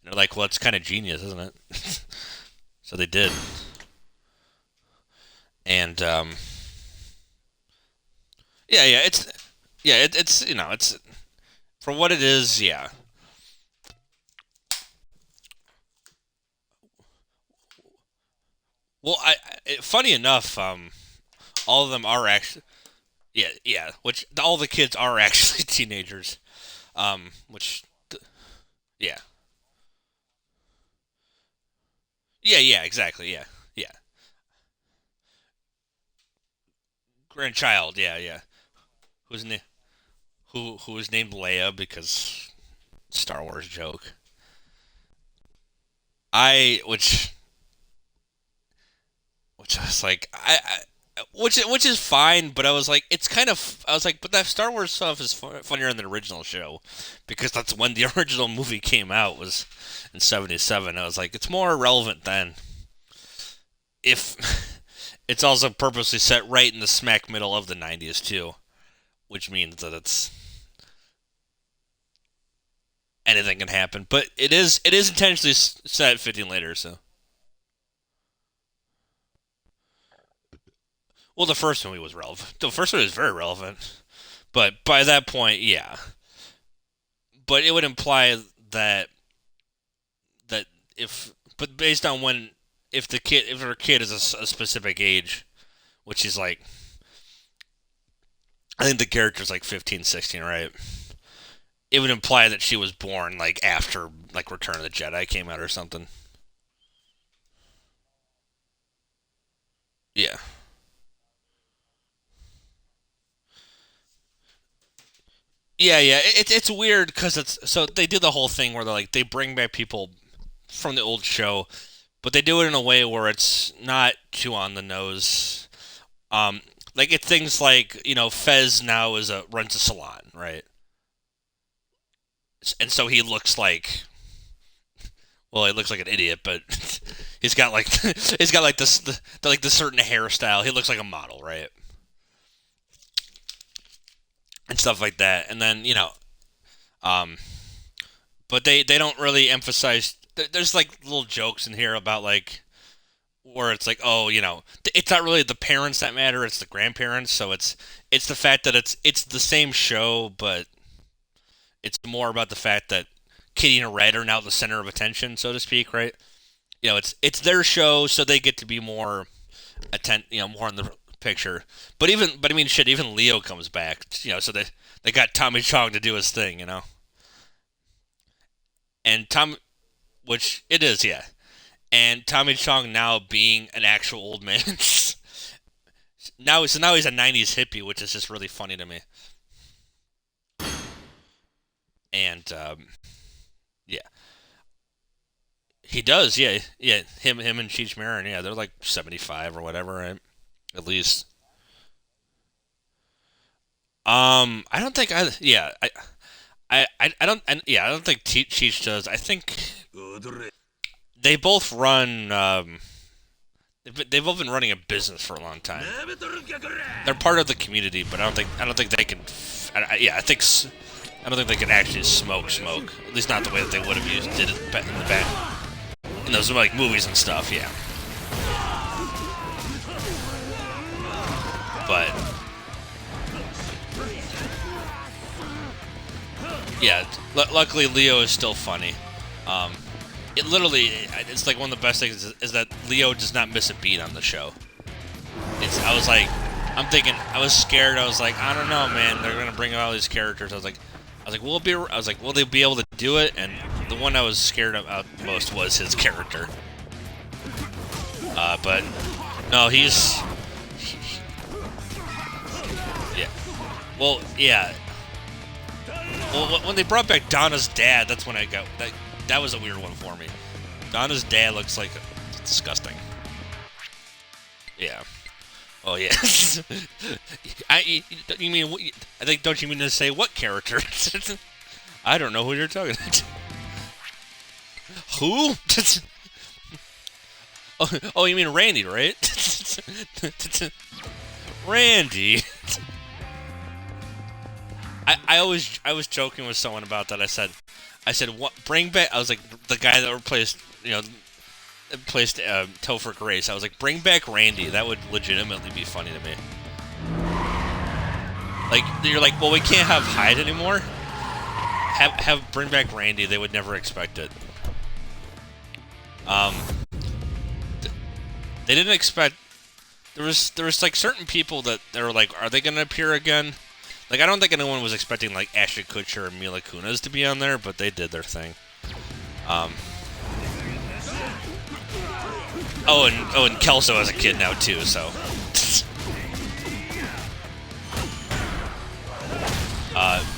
And they're like, "Well, it's kind of genius, isn't it?" So they did, and it's it's for what it is, yeah. Well, funny enough, all of them are actually, yeah, which all the kids are actually teenagers, which, yeah, yeah, exactly, yeah, grandchild, yeah, who's na- who was named Leia because Star Wars joke. Which I was like, which is fine, but I was like, it's kind of, I was like, but that Star Wars stuff is funnier in the original show, because that's when the original movie came out, was in '77. I was like, it's more relevant then. If it's also purposely set right in the smack middle of the '90s too, which means that it's anything can happen. But it is intentionally set 15 later, so. Well, the first movie was relevant. The first one is very relevant. But by that point, yeah. But it would imply that but based on when, if her kid is a specific age, which is like, I think the character's like 15, 16, right? It would imply that she was born like after like Return of the Jedi came out or something. Yeah. Yeah. It's weird because so they do the whole thing where they bring back people from the old show, but they do it in a way where it's not too on the nose. Um, like it's things like Fez now runs a salon, right? And so he looks like, well, he looks like an idiot, but he's got like the certain hairstyle. He looks like a model, right? And stuff like that. And then but they don't really emphasize. There's like little jokes in here about like where it's like, oh, it's not really the parents that matter, it's the grandparents. So it's the fact that it's the same show, but it's more about the fact that Kitty and Red are now the center of attention, so to speak, right? It's their show, so they get to be more more in the picture. But I mean, shit, even Leo comes back, so they got Tommy Chong to do his thing, and which it is, yeah. And Tommy Chong now being an actual old man. now he's a '90s hippie, which is just really funny to me. And yeah, he does, yeah. Him and Cheech Marin, yeah, they're like 75 or whatever, right? At least. I don't think I don't think Cheech does. I think they both run. They've both been running a business for a long time. They're part of the community, but I don't think they can. I don't think they can actually smoke. At least not the way that they would have did it in the back in those like movies and stuff. Yeah. But yeah, luckily Leo is still funny. It's like one of the best things is that Leo does not miss a beat on the show. I was scared. I was like, I don't know, man. They're gonna bring all these characters. I was like, will they be able to do it? And the one I was scared about most was his character. But no, yeah. Well, yeah. Well, when they brought back Donna's dad, that's when I got that. That was a weird one for me. Donna's dad looks like disgusting. Yeah. Oh yeah. You mean? I think. Don't you mean to say what character? I don't know who you're talking about. Who? Oh, you mean Randy, right? Randy. I was joking with someone about that. I said, what? Bring back. I was like, the guy that replaced Topher Grace. I was like, bring back Randy. That would legitimately be funny to me. Like, you're like, well, we can't have Hyde anymore. Bring back Randy. They would never expect it. They didn't expect. There was like certain people that they were like, are they gonna appear again? Like, I don't think anyone was expecting like Ashton Kutcher or Mila Kunis to be on there, but they did their thing. And Kelso as a kid now too, so.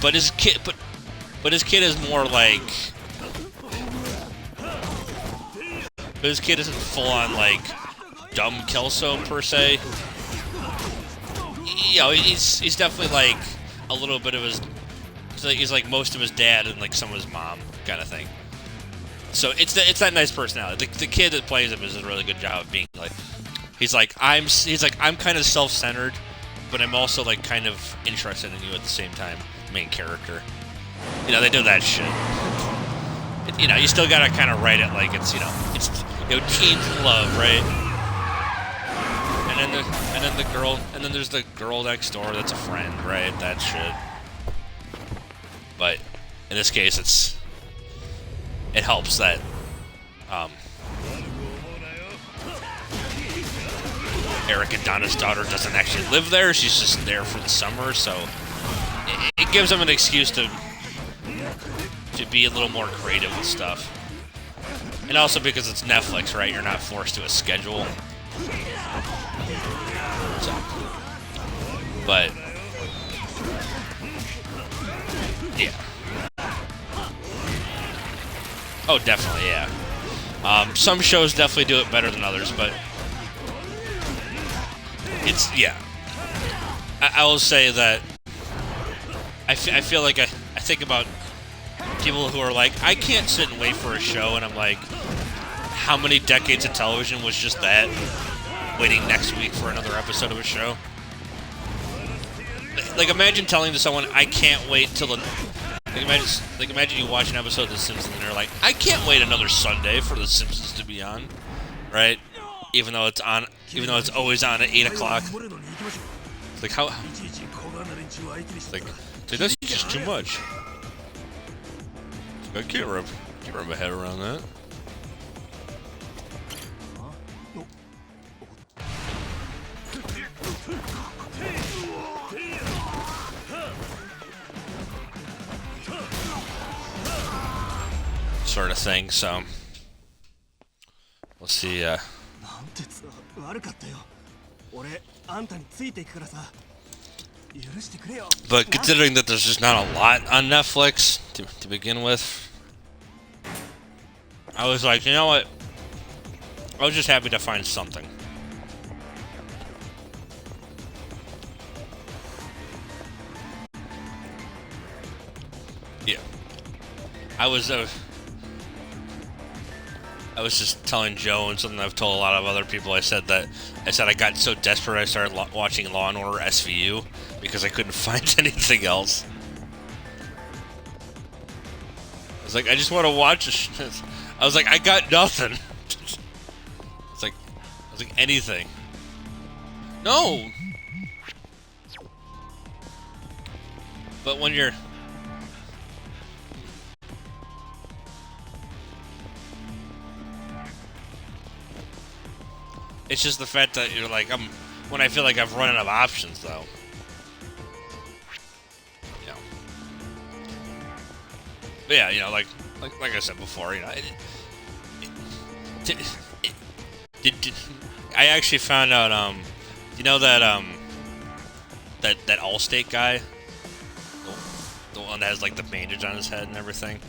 But his kid is more like. But his kid isn't full on like dumb Kelso per se. He's definitely like a little bit of his. He's like most of his dad and like some of his mom kind of thing. So it's that nice personality. The kid that plays him does a really good job of being like. He's like I'm kind of self-centered, but I'm also like kind of interested in you at the same time. Main character. They do that shit. You still gotta kind of write it like it's teens love, right? and then there's the girl next door that's a friend, right? That shit. But in this case, it helps that Eric and Donna's daughter doesn't actually live there. She's just there for the summer, so it gives them an excuse to be a little more creative with stuff. And also because it's Netflix, right? You're not forced to a schedule. So, but yeah. Oh, definitely, yeah. Some shows definitely do it better than others, but it's, yeah. I will say that I feel like I think about people who are like, I can't sit and wait for a show, and I'm like, how many decades of television was just that? Waiting next week for another episode of a show? Like, imagine telling to someone, I can't wait till the... imagine you watch an episode of The Simpsons and you're like, I can't wait another Sunday for The Simpsons to be on, right? Even though it's always on at 8 o'clock. It's like, how... It's like, that's just too much. I can't wrap my head around that. Sort of thing, so we'll see. But considering that there's just not a lot on Netflix to begin with, I was like, you know what? I was just happy to find something. Yeah. I was just telling Joe, and something I've told a lot of other people. I said I got so desperate I started watching Law and Order SVU because I couldn't find anything else. I was like, I just want to watch. I was like, I got nothing. I was like anything. No. But when you're it's just the fact that you're like, when I feel like I've run out of options, though. You know. But yeah, you know, like I said before, you know, I actually found out, you know that Allstate guy, the one that has like the bandage on his head and everything.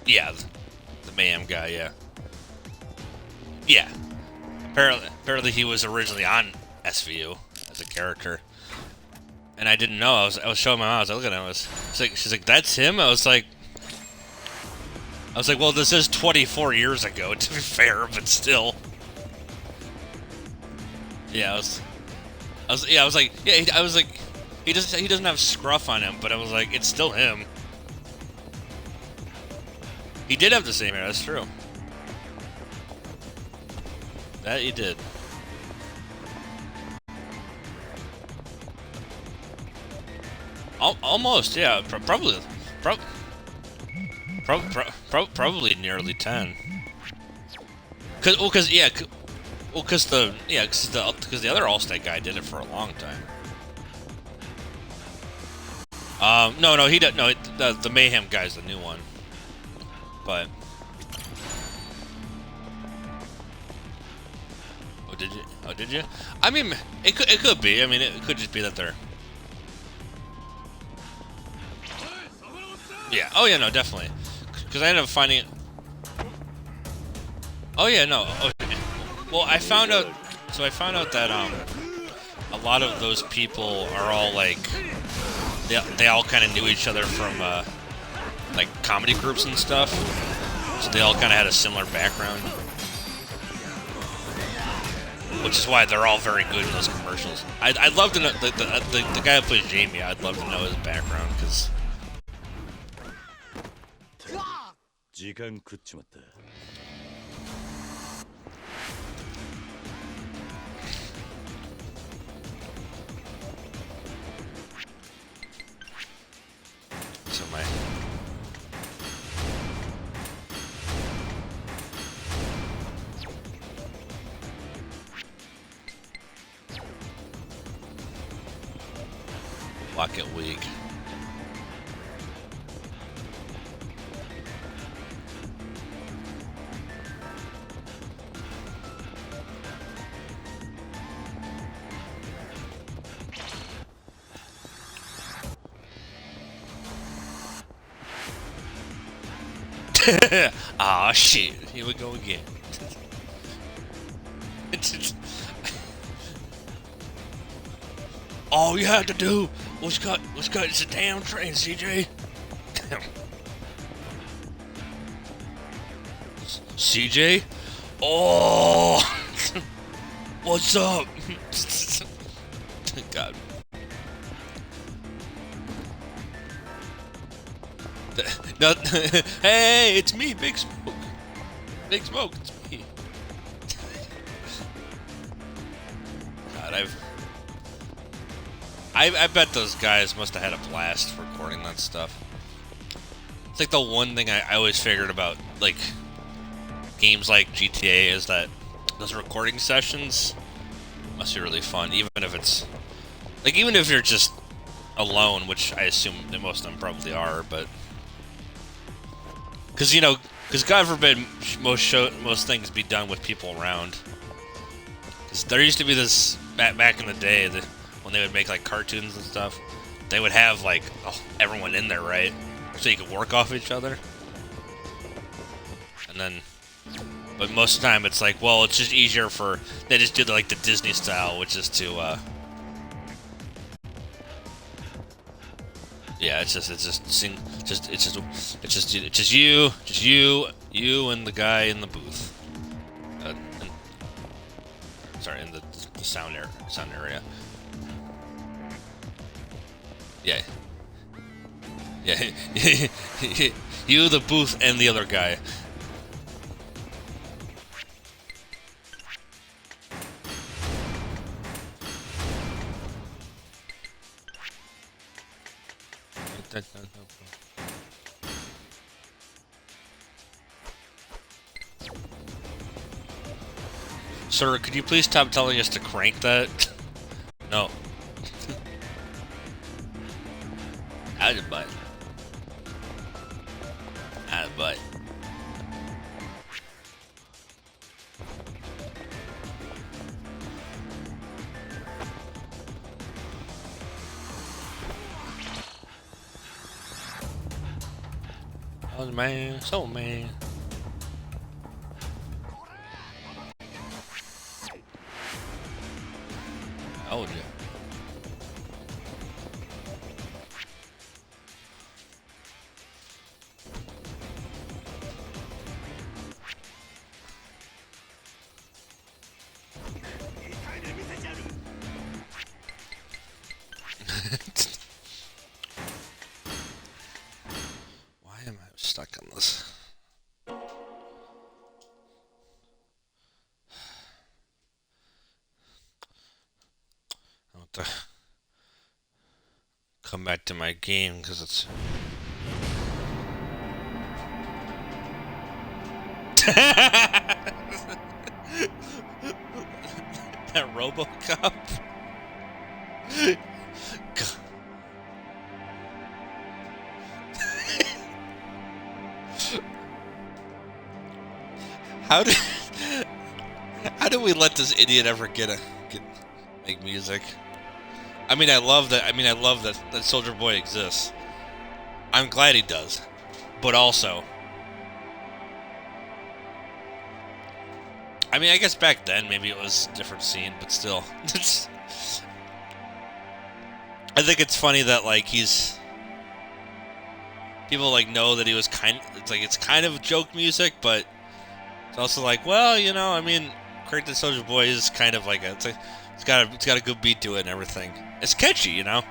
Yeah. Mayhem guy, yeah. Yeah. Apparently he was originally on SVU as a character. And I didn't know. I was showing my mom, I was looking at him, she's like, that's him? I was like, well, this is 24 years ago, to be fair, but still. Yeah, I was like, he doesn't have scruff on him, but I was like, it's still him. He did have the same hair, that's true. That he did. Almost, yeah. Probably nearly 10. Cause the other Allstate guy did it for a long time. No, he didn't. No, the Mayhem guy's the new one. But oh, did you? I mean, it could be. I mean, it could just be that they're. Yeah. Oh yeah, no, definitely. Because I ended up finding it. Oh yeah, no. Oh, well, I found out. So I found out that a lot of those people are all like they all kind of knew each other from like comedy groups and stuff. So they all kind of had a similar background. Which is why they're all very good in those commercials. I'd love to know, the guy who plays Jamie, I'd love to know his background, because... to my... Lock it weak. Ah, shit. Here we go again. All you have to do was cut it's a damn train, CJ. Damn. CJ? Oh! What's up? God. No, hey, it's me, Big Smoke. Big Smoke, it's me. God, I bet those guys must have had a blast recording that stuff. It's like the one thing I always figured about, like, games like GTA is that those recording sessions must be really fun, even if it's... Like, even if you're just alone, which I assume that most of them probably are, but... Because, you know, God forbid most things be done with people around. Because there used to be this, back in the day, when they would make, like, cartoons and stuff, they would have, like, everyone in there, right? So you could work off each other. And then... But most of the time it's like, well, it's just easier for... They just do, like, the Disney style, which is to, yeah, it's just you and the guy in the booth. Sorry, in the sound area. Yeah. Yeah. You, the booth, and the other guy. Sir, could you please stop telling us to crank that? No. Out of butt. Out of butt. Oh man, so man. Oh yeah. Why am I stuck on this? I want to come back to my game because it's that RoboCop. How do we let this idiot ever make music? I mean, I love that Soldier Boy exists. I'm glad he does, but also, I mean, I guess back then maybe it was a different scene, but still, I think it's funny that like people like know that he was it's kind of joke music, but it's also like, well, you know, I mean, Cracked Soldier Boy is kind of like it's got a good beat to it and everything. It's catchy, you know.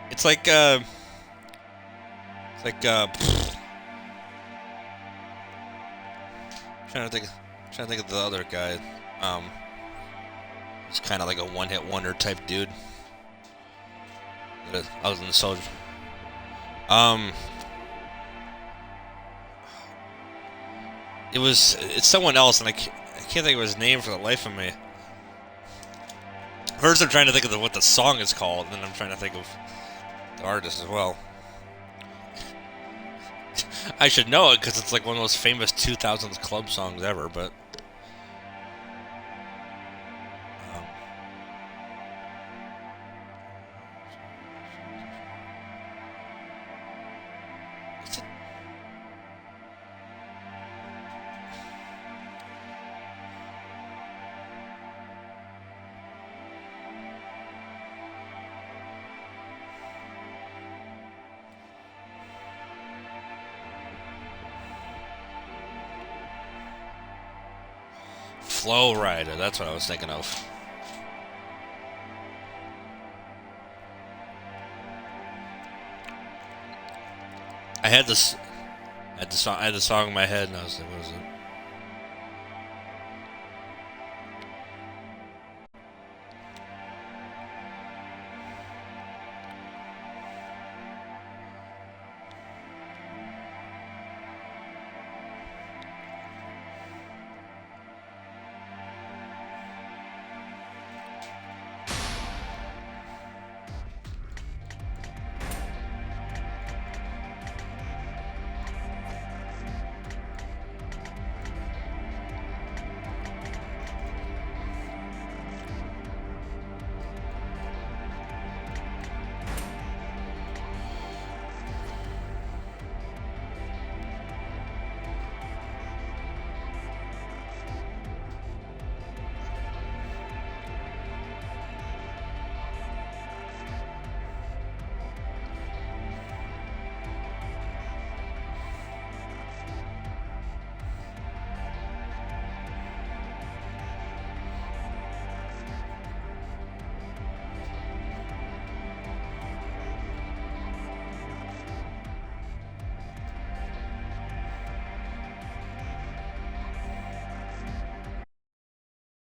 It's like trying to think of the other guy. It's kind of like a one-hit wonder type dude. Other than Soldier. Um, it's someone else, and I can't think of his name for the life of me. First, I'm trying to think of what the song is called, and then I'm trying to think of the artist as well. I should know it because it's like one of the most famous 2000s club songs ever, but. Flow Rider, that's what I was thinking of. I had the song in my head, and I was like, what is it?